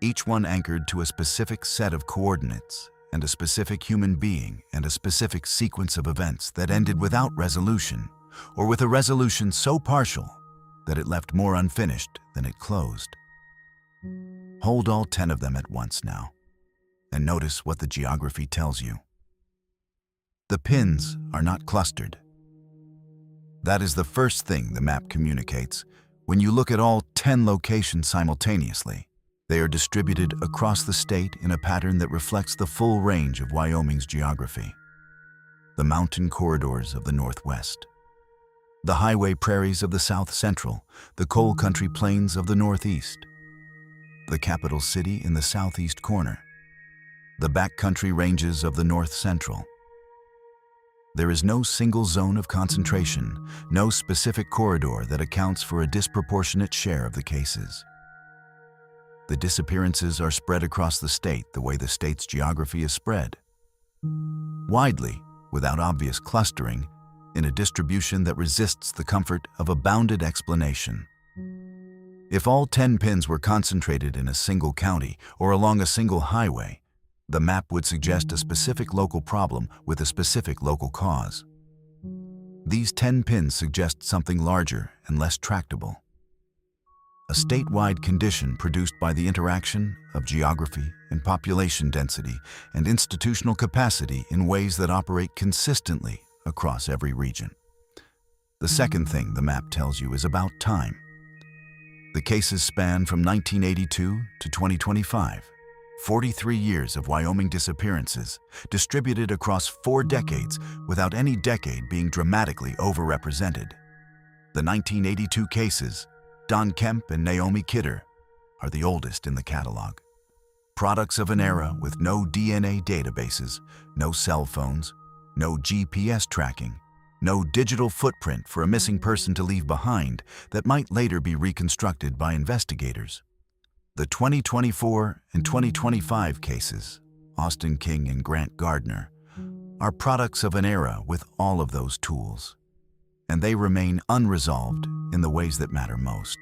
each one anchored to a specific set of coordinates and a specific human being and a specific sequence of events that ended without resolution, or with a resolution so partial that it left more unfinished than it closed. Hold all 10 of them at once now, and notice what the geography tells you. The pins are not clustered. That is the first thing the map communicates. When you look at all 10 locations simultaneously, they are distributed across the state in a pattern that reflects the full range of Wyoming's geography. The mountain corridors of the Northwest, the highway prairies of the South Central, the coal country plains of the Northeast, the capital city in the southeast corner, the backcountry ranges of the North Central. There is no single zone of concentration, no specific corridor that accounts for a disproportionate share of the cases. The disappearances are spread across the state the way the state's geography is spread. Widely, without obvious clustering, in a distribution that resists the comfort of a bounded explanation. If all 10 pins were concentrated in a single county or along a single highway, the map would suggest a specific local problem with a specific local cause. These 10 pins suggest something larger and less tractable. A statewide condition produced by the interaction of geography and population density and institutional capacity in ways that operate consistently across every region. The second thing the map tells you is about time. The cases span from 1982 to 2025, 43 years of Wyoming disappearances, distributed across 4 decades without any decade being dramatically overrepresented. The 1982 cases, Don Kemp and Naomi Kidder, are the oldest in the catalog. Products of an era with no DNA databases, no cell phones, no GPS tracking, no digital footprint for a missing person to leave behind that might later be reconstructed by investigators. The 2024 and 2025 cases, Austin King and Grant Gardner, are products of an era with all of those tools, and they remain unresolved in the ways that matter most.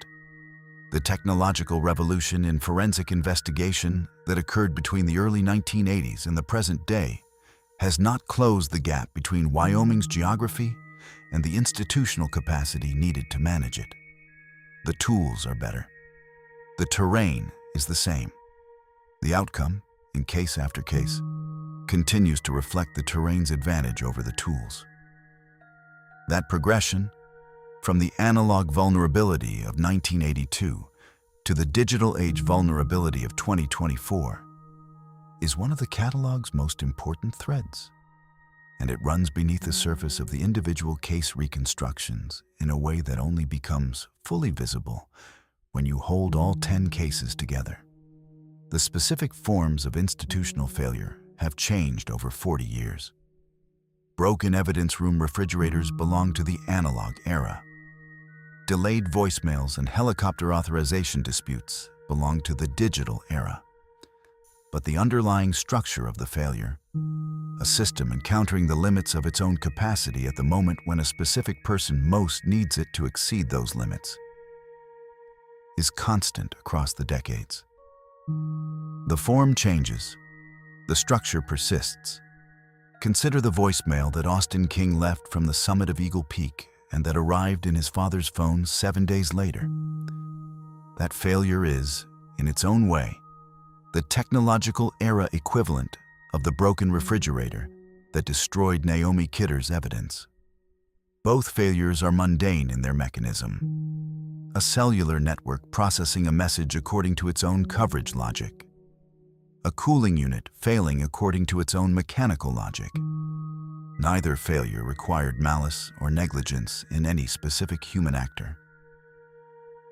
The technological revolution in forensic investigation that occurred between the early 1980s and the present day has not closed the gap between Wyoming's geography and the institutional capacity needed to manage it. The tools are better. The terrain is the same. The outcome, in case after case, continues to reflect the terrain's advantage over the tools. That progression, from the analog vulnerability of 1982 to the digital age vulnerability of 2024, is one of the catalog's most important threads, and it runs beneath the surface of the individual case reconstructions in a way that only becomes fully visible when you hold all 10 cases together. The specific forms of institutional failure have changed over 40 years. Broken evidence room refrigerators belong to the analog era. Delayed voicemails and helicopter authorization disputes belong to the digital era. But the underlying structure of the failure, a system encountering the limits of its own capacity at the moment when a specific person most needs it to exceed those limits, is constant across the decades. The form changes, the structure persists. Consider the voicemail that Austin King left from the summit of Eagle Peak and that arrived in his father's phone 7 days later. That failure is, in its own way, the technological era equivalent of the broken refrigerator that destroyed Naomi Kidder's evidence. Both failures are mundane in their mechanism. A cellular network processing a message according to its own coverage logic. A cooling unit failing according to its own mechanical logic. Neither failure required malice or negligence in any specific human actor.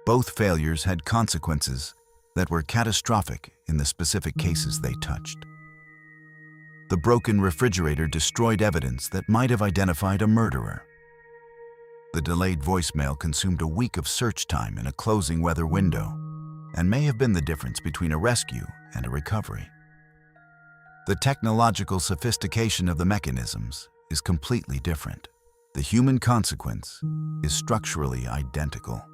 Both failures had consequences that were catastrophic in the specific cases they touched. The broken refrigerator destroyed evidence that might have identified a murderer. The delayed voicemail consumed a week of search time in a closing weather window and may have been the difference between a rescue and a recovery. The technological sophistication of the mechanisms is completely different. The human consequence is structurally identical.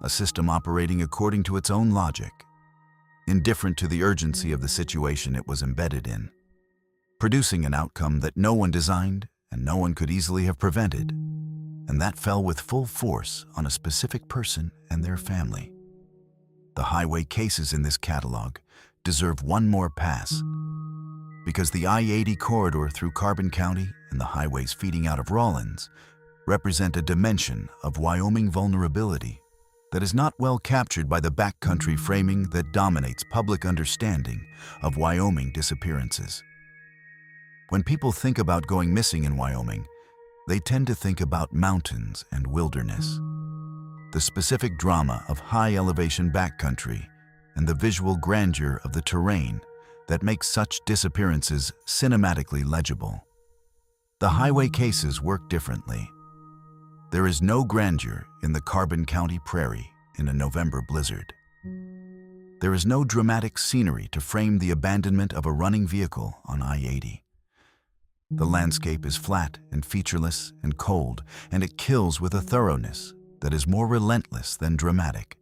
A system operating according to its own logic, indifferent to the urgency of the situation it was embedded in, producing an outcome that no one designed and no one could easily have prevented, and that fell with full force on a specific person and their family. The highway cases in this catalog deserve one more pass, because the I-80 corridor through Carbon County and the highways feeding out of Rawlins represent a dimension of Wyoming vulnerability that is not well captured by the backcountry framing that dominates public understanding of Wyoming disappearances. When people think about going missing in Wyoming, they tend to think about mountains and wilderness, the specific drama of high-elevation backcountry and the visual grandeur of the terrain that makes such disappearances cinematically legible. The highway cases work differently. There is no grandeur in the Carbon County prairie in a November blizzard. There is no dramatic scenery to frame the abandonment of a running vehicle on I-80. The landscape is flat and featureless and cold, and it kills with a thoroughness that is more relentless than dramatic.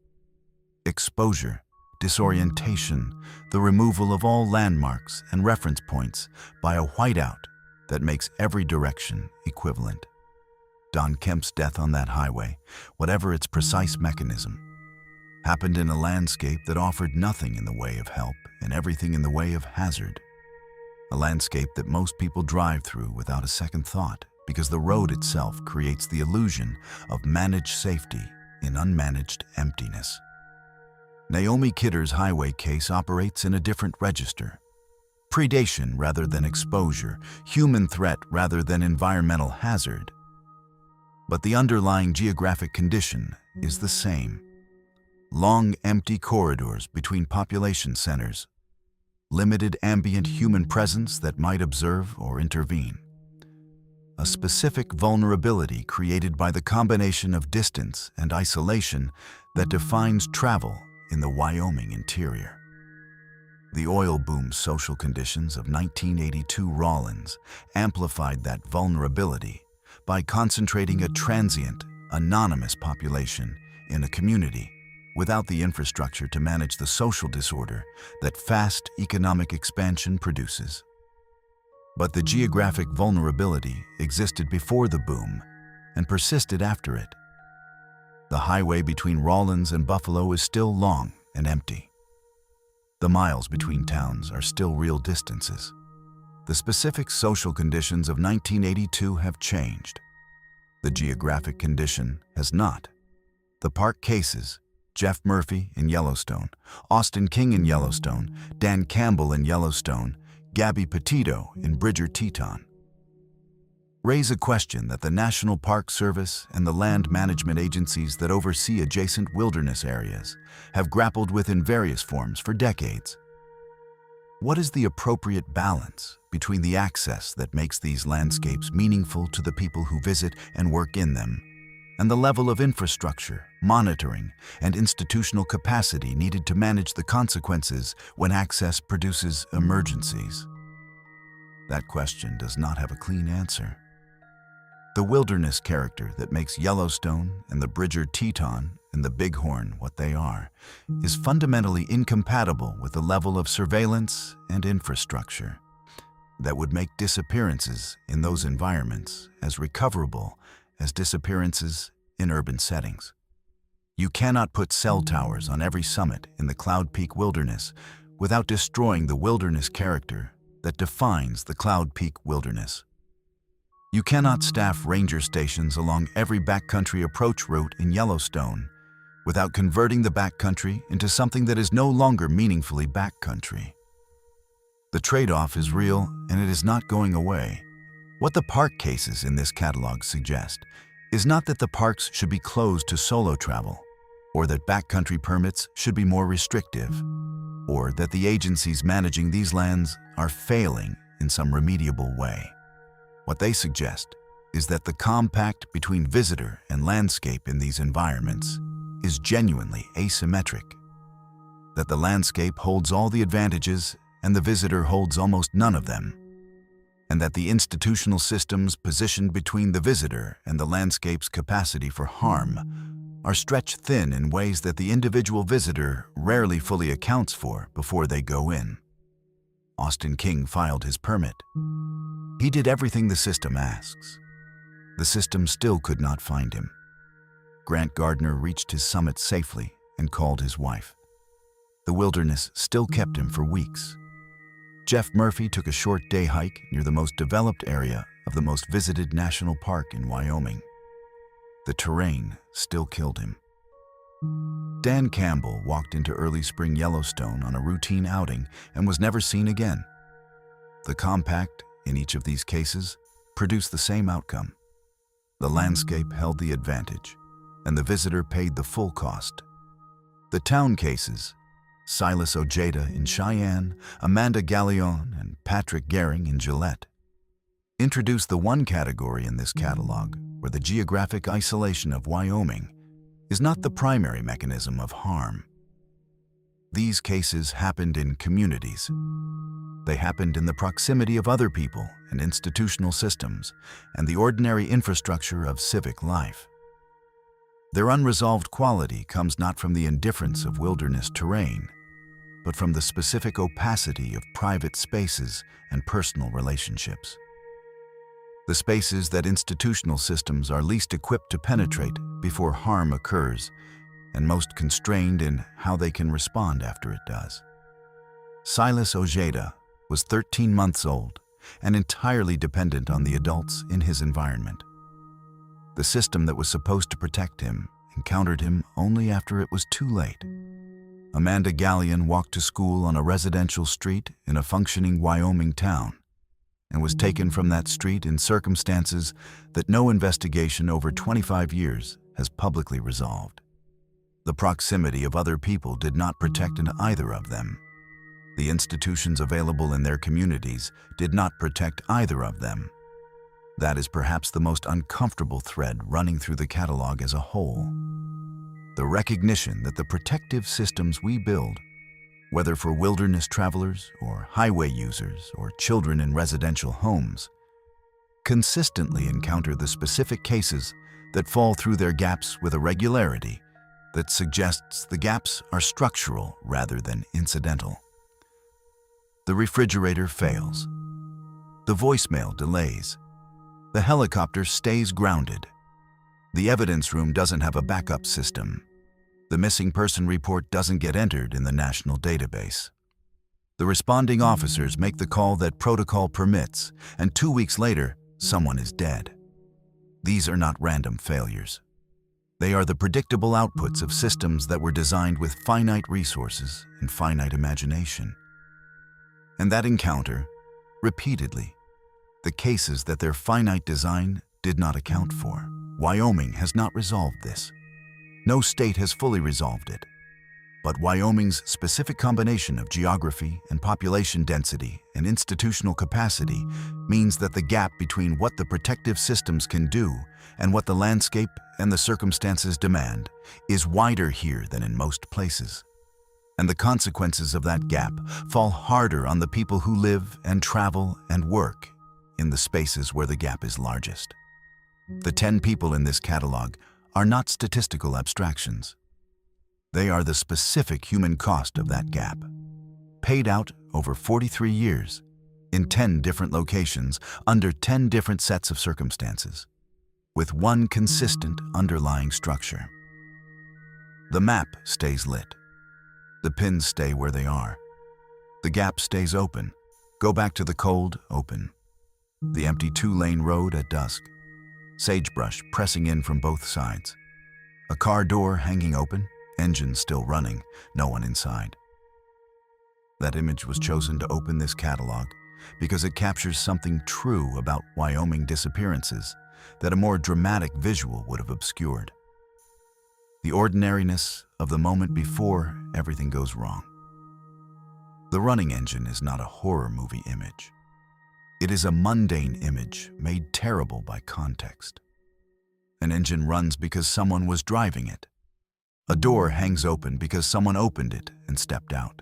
Exposure, disorientation, the removal of all landmarks and reference points by a whiteout that makes every direction equivalent. Don Kemp's death on that highway, whatever its precise mechanism, happened in a landscape that offered nothing in the way of help and everything in the way of hazard. A landscape that most people drive through without a second thought because the road itself creates the illusion of managed safety in unmanaged emptiness. Naomi Kidder's highway case operates in a different register. Predation rather than exposure, human threat rather than environmental hazard. But the underlying geographic condition is the same. Long, empty corridors between population centers, limited ambient human presence that might observe or intervene. A specific vulnerability created by the combination of distance and isolation that defines travel in the Wyoming interior. The oil boom social conditions of 1982 Rawlins amplified that vulnerability by concentrating a transient, anonymous population in a community without the infrastructure to manage the social disorder that fast economic expansion produces. But the geographic vulnerability existed before the boom and persisted after it. The highway between Rawlins and Buffalo is still long and empty. The miles between towns are still real distances. The specific social conditions of 1982 have changed. The geographic condition has not. The park cases, Jeff Murphy in Yellowstone, Austin King in Yellowstone, Dan Campbell in Yellowstone, Gabby Petito in Bridger Teton, raise a question that the National Park Service and the land management agencies that oversee adjacent wilderness areas have grappled with in various forms for decades. What is the appropriate balance between the access that makes these landscapes meaningful to the people who visit and work in them, and the level of infrastructure, monitoring, and institutional capacity needed to manage the consequences when access produces emergencies? That question does not have a clean answer. The wilderness character that makes Yellowstone and the Bridger Teton and the Bighorn what they are is fundamentally incompatible with the level of surveillance and infrastructure that would make disappearances in those environments as recoverable as disappearances in urban settings. You cannot put cell towers on every summit in the Cloud Peak wilderness without destroying the wilderness character that defines the Cloud Peak wilderness. You cannot staff ranger stations along every backcountry approach route in Yellowstone without converting the backcountry into something that is no longer meaningfully backcountry. The trade-off is real and it is not going away. What the park cases in this catalog suggest is not that the parks should be closed to solo travel, or that backcountry permits should be more restrictive, or that the agencies managing these lands are failing in some remediable way. What they suggest is that the compact between visitor and landscape in these environments is genuinely asymmetric, that the landscape holds all the advantages and the visitor holds almost none of them, and that the institutional systems positioned between the visitor and the landscape's capacity for harm are stretched thin in ways that the individual visitor rarely fully accounts for before they go in. Austin King filed his permit. He did everything the system asks. The system still could not find him. Grant Gardner reached his summit safely and called his wife. The wilderness still kept him for weeks. Jeff Murphy took a short day hike near the most developed area of the most visited national park in Wyoming. The terrain still killed him. Dan Campbell walked into early spring Yellowstone on a routine outing and was never seen again. The compact, in each of these cases, produced the same outcome. The landscape held the advantage, and the visitor paid the full cost. The town cases, Silas Ojeda in Cheyenne, Amanda Gallion, and Patrick Gehring in Gillette, introduced the one category in this catalog where the geographic isolation of Wyoming is not the primary mechanism of harm. These cases happened in communities. They happened in the proximity of other people and institutional systems and the ordinary infrastructure of civic life. Their unresolved quality comes not from the indifference of wilderness terrain, but from the specific opacity of private spaces and personal relationships. The spaces that institutional systems are least equipped to penetrate before harm occurs, and most constrained in how they can respond after it does. Silas Ojeda was 13 months old and entirely dependent on the adults in his environment. The system that was supposed to protect him encountered him only after it was too late. Amanda Gallion walked to school on a residential street in a functioning Wyoming town and was taken from that street in circumstances that no investigation over 25 years has publicly resolved. The proximity of other people did not protect either of them. The institutions available in their communities did not protect either of them. That is perhaps the most uncomfortable thread running through the catalog as a whole. The recognition that the protective systems we build, whether for wilderness travelers or highway users or children in residential homes, consistently encounter the specific cases that fall through their gaps with a regularity that suggests the gaps are structural rather than incidental. The refrigerator fails. The voicemail delays. The helicopter stays grounded. The evidence room doesn't have a backup system. The missing person report doesn't get entered in the national database. The responding officers make the call that protocol permits, and 2 weeks later, someone is dead. These are not random failures. They are the predictable outputs of systems that were designed with finite resources and finite imagination. And that encounter, repeatedly, the cases that their finite design did not account for. Wyoming has not resolved this. No state has fully resolved it. But Wyoming's specific combination of geography and population density and institutional capacity means that the gap between what the protective systems can do and what the landscape and the circumstances demand is wider here than in most places. And the consequences of that gap fall harder on the people who live and travel and work in the spaces where the gap is largest. The 10 people in this catalog are not statistical abstractions. They are the specific human cost of that gap, paid out over 43 years, in 10 different locations, under 10 different sets of circumstances, with one consistent underlying structure. The map stays lit. The pins stay where they are. The gap stays open. Go back to the cold, open. The empty 2-lane road at dusk. Sagebrush pressing in from both sides. A car door hanging open, engine still running, no one inside. That image was chosen to open this catalog because it captures something true about Wyoming disappearances that a more dramatic visual would have obscured. The ordinariness of the moment before everything goes wrong. The running engine is not a horror movie image. It is a mundane image made terrible by context. An engine runs because someone was driving it. A door hangs open because someone opened it and stepped out.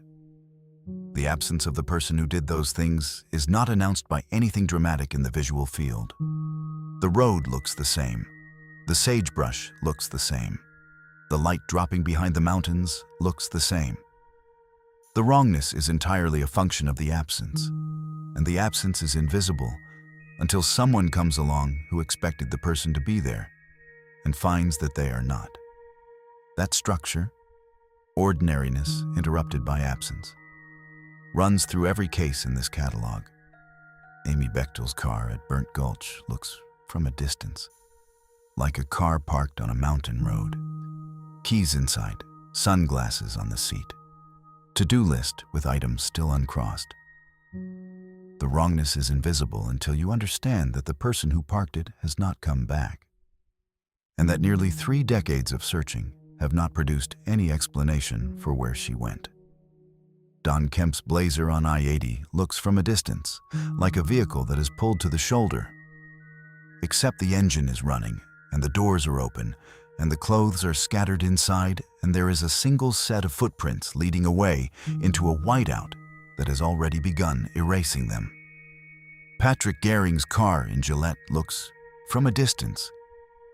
The absence of the person who did those things is not announced by anything dramatic in the visual field. The road looks the same. The sagebrush looks the same. The light dropping behind the mountains looks the same. The wrongness is entirely a function of the absence, and the absence is invisible until someone comes along who expected the person to be there and finds that they are not. That structure, ordinariness interrupted by absence, runs through every case in this catalog. Amy Bechtel's car at Burnt Gulch looks, from a distance, like a car parked on a mountain road. Keys inside, sunglasses on the seat. To-do list with items still uncrossed. The wrongness is invisible until you understand that the person who parked it has not come back, and that nearly 3 decades of searching have not produced any explanation for where she went. Don Kemp's Blazer on I-80 looks from a distance like a vehicle that is pulled to the shoulder. Except the engine is running and the doors are open and the clothes are scattered inside, and there is a single set of footprints leading away into a whiteout that has already begun erasing them. Patrick Gehring's car in Gillette looks, from a distance,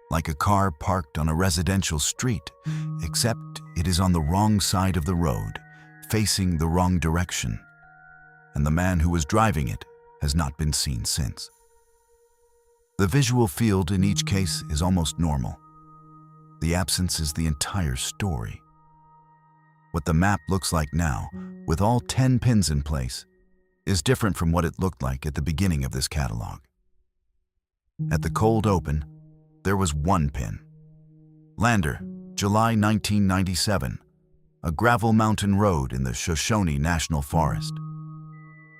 like a car parked on a residential street, except it is on the wrong side of the road, facing the wrong direction, and the man who was driving it has not been seen since. The visual field in each case is almost normal. The absence is the entire story. What the map looks like now, with all 10 pins in place, is different from what it looked like at the beginning of this catalog. At the cold open, there was one pin. Lander, July 1997, a gravel mountain road in the Shoshone National Forest.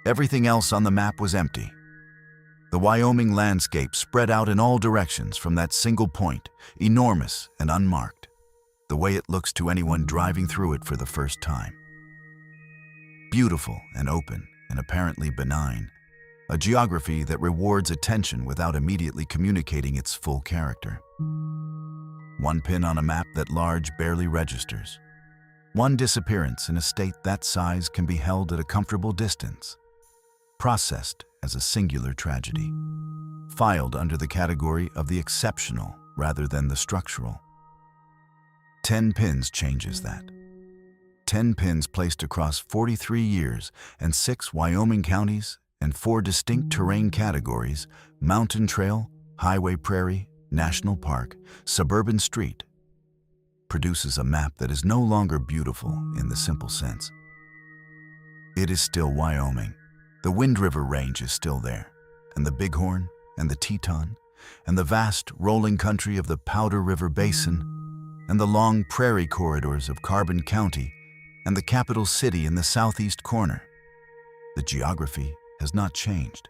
Everything else on the map was empty. The Wyoming landscape spread out in all directions from that single point, enormous and unmarked, the way it looks to anyone driving through it for the first time. Beautiful and open and apparently benign, a geography that rewards attention without immediately communicating its full character. One pin on a map that large barely registers. One disappearance in a state that size can be held at a comfortable distance, processed as a singular tragedy, filed under the category of the exceptional rather than the structural. 10 pins changes that. 10 pins placed across 43 years and 6 Wyoming counties and 4 distinct terrain categories: mountain trail, highway prairie, national park, suburban street, produces a map that is no longer beautiful in the simple sense. It is still Wyoming. The Wind River Range is still there, and the Bighorn, and the Teton, and the vast rolling country of the Powder River Basin, and the long prairie corridors of Carbon County, and the capital city in the southeast corner. The geography has not changed,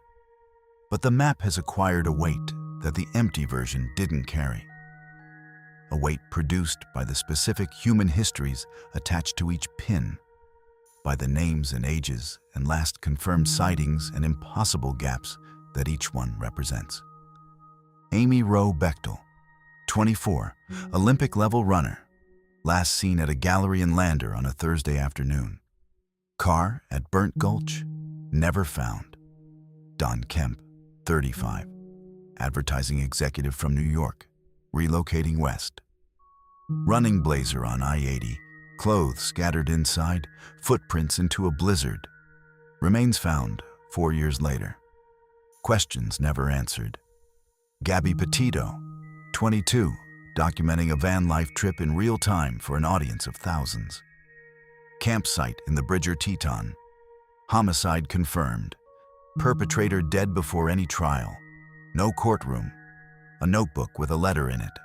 but the map has acquired a weight that the empty version didn't carry. A weight produced by the specific human histories attached to each pin, by the names and ages and last confirmed sightings and impossible gaps that each one represents. Amy Rowe Bechtel, 24, Olympic-level runner, last seen at a gallery in Lander on a Thursday afternoon. Car at Burnt Gulch, never found. Don Kemp, 35, advertising executive from New York, relocating west. Running blazer on I-80, clothes scattered inside, footprints into a blizzard. Remains found 4 years later. Questions never answered. Gabby Petito, 22, documenting a van life trip in real time for an audience of thousands. Campsite in the Bridger Teton. Homicide confirmed. Perpetrator dead before any trial. No courtroom. A notebook with a letter in it.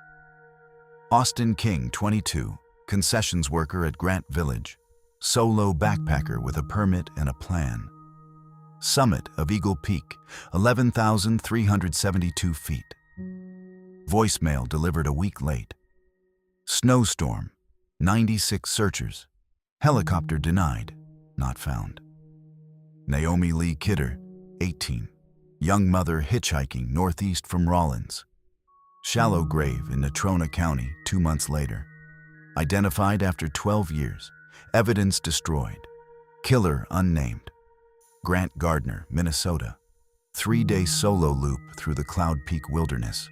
Austin King, 22, concessions worker at Grant Village. Solo backpacker with a permit and a plan. Summit of Eagle Peak, 11,372 feet. Voicemail delivered a week late. Snowstorm, 96 searchers. Helicopter denied, not found. Naomi Lee Kidder, 18, young mother hitchhiking northeast from Rawlins. Shallow grave in Natrona County 2 months later. Identified after 12 years. Evidence destroyed. Killer unnamed. Grant Gardner, Minnesota. 3-day solo loop through the Cloud Peak Wilderness.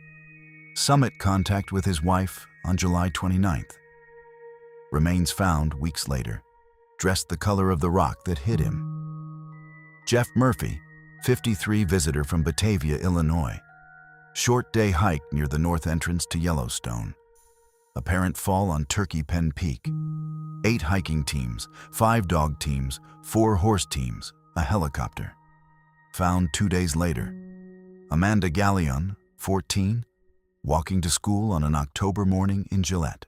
Summit contact with his wife on July 29th. Remains found weeks later, dressed the color of the rock that hid him. Jeff Murphy, 53, visitor from Batavia, Illinois. Short day hike near the north entrance to Yellowstone. Apparent fall on Turkey Pen Peak. 8 hiking teams, 5 dog teams, 4 horse teams, a helicopter. Found 2 days later. Amanda Gallion, 14, walking to school on an October morning in Gillette.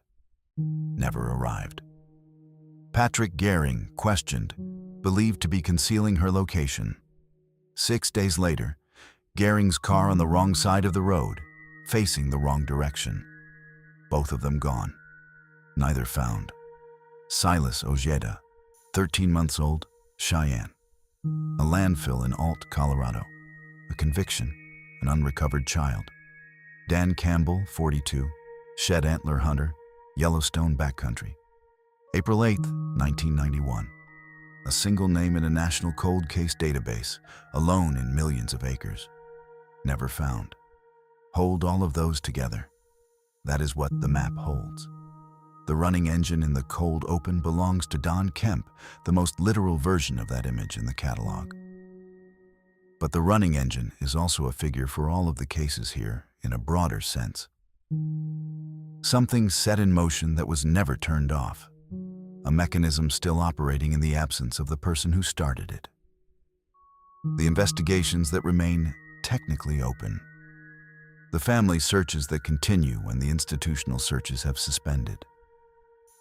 Never arrived. Patrick Gehring, questioned, believed to be concealing her location. 6 days later, Gehring's car on the wrong side of the road, facing the wrong direction. Both of them gone. Neither found. Silas Ojeda, 13 months old, Cheyenne. A landfill in Alt, Colorado. A conviction, an unrecovered child. Dan Campbell, 42, Shed antler hunter, Yellowstone backcountry. April 8, 1991. A single name in a national cold case database, alone in millions of acres. Never found. Hold all of those together. That is what the map holds. The running engine in the cold open belongs to Don Kemp, the most literal version of that image in the catalog. But the running engine is also a figure for all of the cases here in a broader sense. Something set in motion that was never turned off. A mechanism still operating in the absence of the person who started it. The investigations that remain technically open. The family searches that continue when the institutional searches have suspended.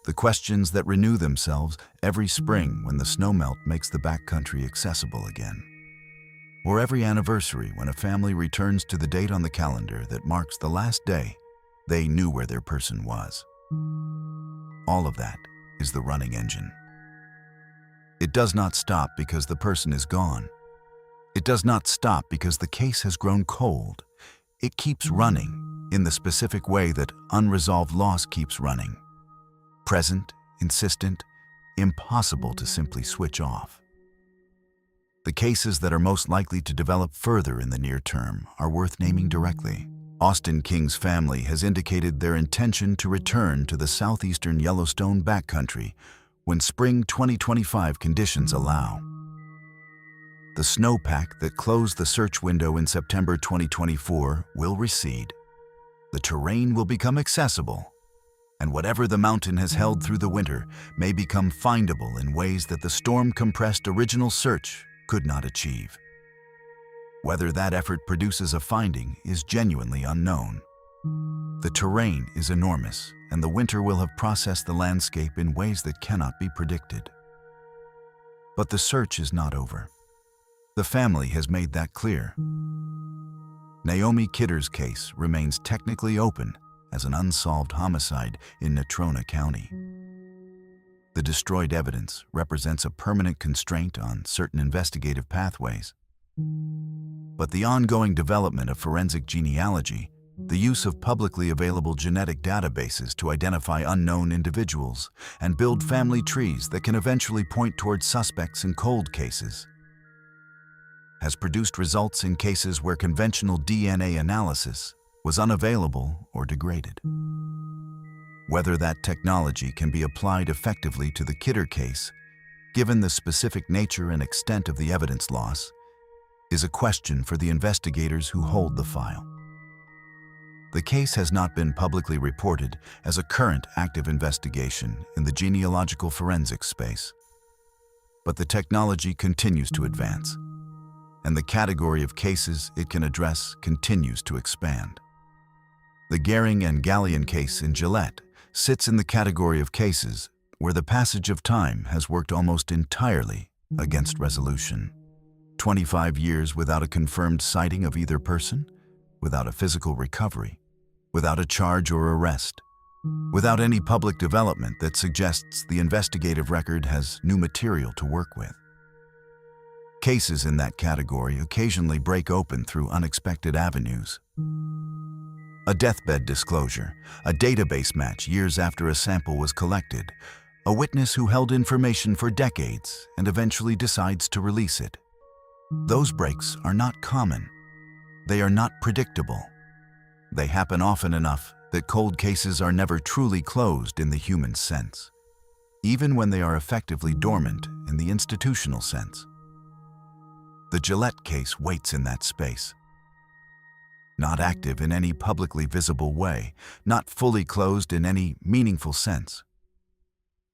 The questions that renew themselves every spring when the snowmelt makes the backcountry accessible again. Or every anniversary when a family returns to the date on the calendar that marks the last day they knew where their person was. All of that is the running engine. It does not stop because the person is gone. It does not stop because the case has grown cold. It keeps running in the specific way that unresolved loss keeps running. Present, insistent, impossible to simply switch off. The cases that are most likely to develop further in the near term are worth naming directly. Austin King's family has indicated their intention to return to the southeastern Yellowstone backcountry when spring 2025 conditions allow. The snowpack that closed the search window in September 2024 will recede. The terrain will become accessible, and whatever the mountain has held through the winter may become findable in ways that the storm-compressed original search could not achieve. Whether that effort produces a finding is genuinely unknown. The terrain is enormous, and the winter will have processed the landscape in ways that cannot be predicted. But the search is not over. The family has made that clear. Naomi Kidder's case remains technically open as an unsolved homicide in Natrona County. The destroyed evidence represents a permanent constraint on certain investigative pathways. But the ongoing development of forensic genealogy, the use of publicly available genetic databases to identify unknown individuals and build family trees that can eventually point towards suspects in cold cases, has produced results in cases where conventional DNA analysis was unavailable or degraded. Whether that technology can be applied effectively to the Kidder case, given the specific nature and extent of the evidence loss, is a question for the investigators who hold the file. The case has not been publicly reported as a current active investigation in the genealogical forensics space. But the technology continues to advance, and the category of cases it can address continues to expand. The Gehring and Gallion case in Gillette sits in the category of cases where the passage of time has worked almost entirely against resolution. 25 years without a confirmed sighting of either person, without a physical recovery, without a charge or arrest, without any public development that suggests the investigative record has new material to work with. Cases in that category occasionally break open through unexpected avenues. A deathbed disclosure, a database match years after a sample was collected, a witness who held information for decades and eventually decides to release it. Those breaks are not common. They are not predictable. They happen often enough that cold cases are never truly closed in the human sense, even when they are effectively dormant in the institutional sense. The Gillette case waits in that space. Not active in any publicly visible way, not fully closed in any meaningful sense.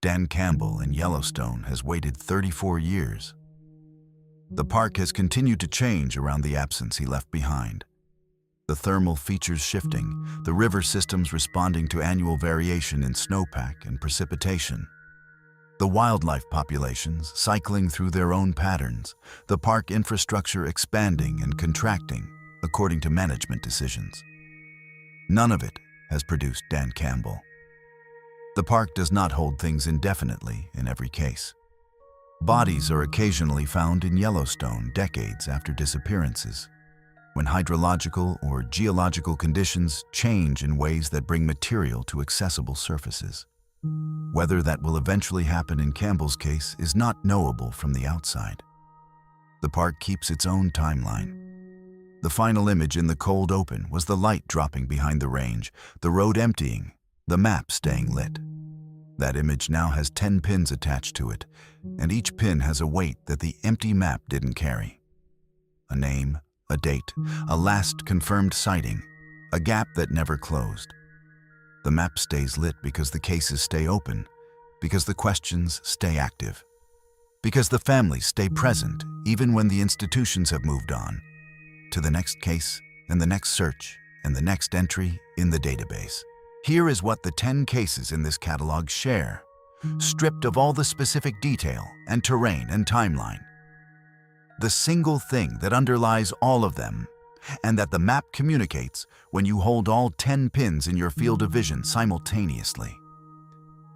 Dan Campbell in Yellowstone has waited 34 years. The park has continued to change around the absence he left behind. The thermal features shifting, the river systems responding to annual variation in snowpack and precipitation. The wildlife populations cycling through their own patterns, the park infrastructure expanding and contracting according to management decisions. None of it has produced Dan Campbell. The park does not hold things indefinitely in every case. Bodies are occasionally found in Yellowstone decades after disappearances, when hydrological or geological conditions change in ways that bring material to accessible surfaces. Whether that will eventually happen in Campbell's case is not knowable from the outside. The park keeps its own timeline. The final image in the cold open was the light dropping behind the range, the road emptying, the map staying lit. That image now has 10 pins attached to it, and each pin has a weight that the empty map didn't carry. A name, a date, a last confirmed sighting, a gap that never closed. The map stays lit because the cases stay open, because the questions stay active, because the families stay present even when the institutions have moved on to the next case and the next search and the next entry in the database. Here is what the 10 cases in this catalog share, stripped of all the specific detail and terrain and timeline. The single thing that underlies all of them, and that the map communicates when you hold all 10 pins in your field of vision simultaneously.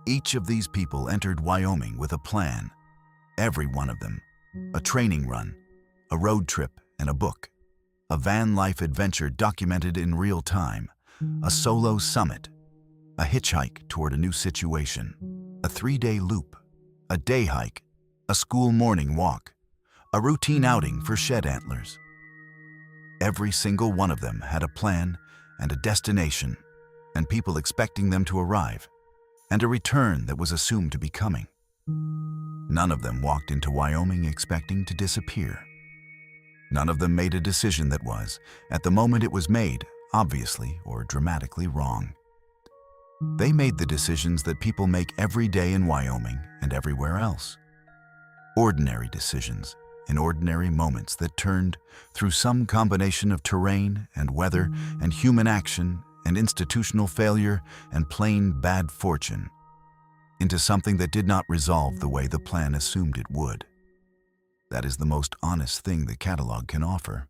Each of these people entered Wyoming with a plan, every one of them. A training run, a road trip and a book, a van life adventure documented in real time, a solo summit, a hitchhike toward a new situation, a 3-day loop, a day hike, a school morning walk, a routine outing for shed antlers. Every single one of them had a plan and a destination, and people expecting them to arrive, and a return that was assumed to be coming. None of them walked into Wyoming expecting to disappear. None of them made a decision that was, at the moment it was made, obviously or dramatically wrong. They made the decisions that people make every day in Wyoming and everywhere else. Ordinary decisions in ordinary moments that turned, through some combination of terrain and weather and human action and institutional failure and plain bad fortune, into something that did not resolve the way the plan assumed it would. That is the most honest thing the catalog can offer.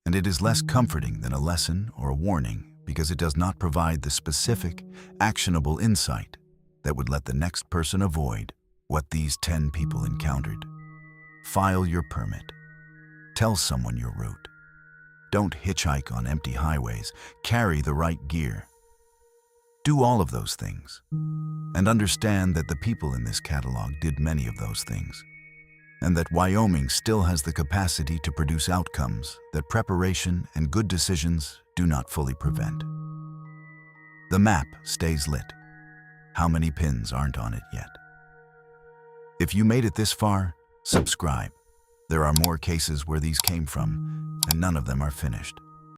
And it is less comforting than a lesson or a warning because it does not provide the specific, actionable insight that would let the next person avoid what these 10 people encountered. File your permit. Tell someone your route. Don't hitchhike on empty highways. Carry the right gear. Do all of those things. And understand that the people in this catalog did many of those things. And that Wyoming still has the capacity to produce outcomes that preparation and good decisions do not fully prevent. The map stays lit. How many pins aren't on it yet? If you made it this far, subscribe. There are more cases where these came from, and none of them are finished.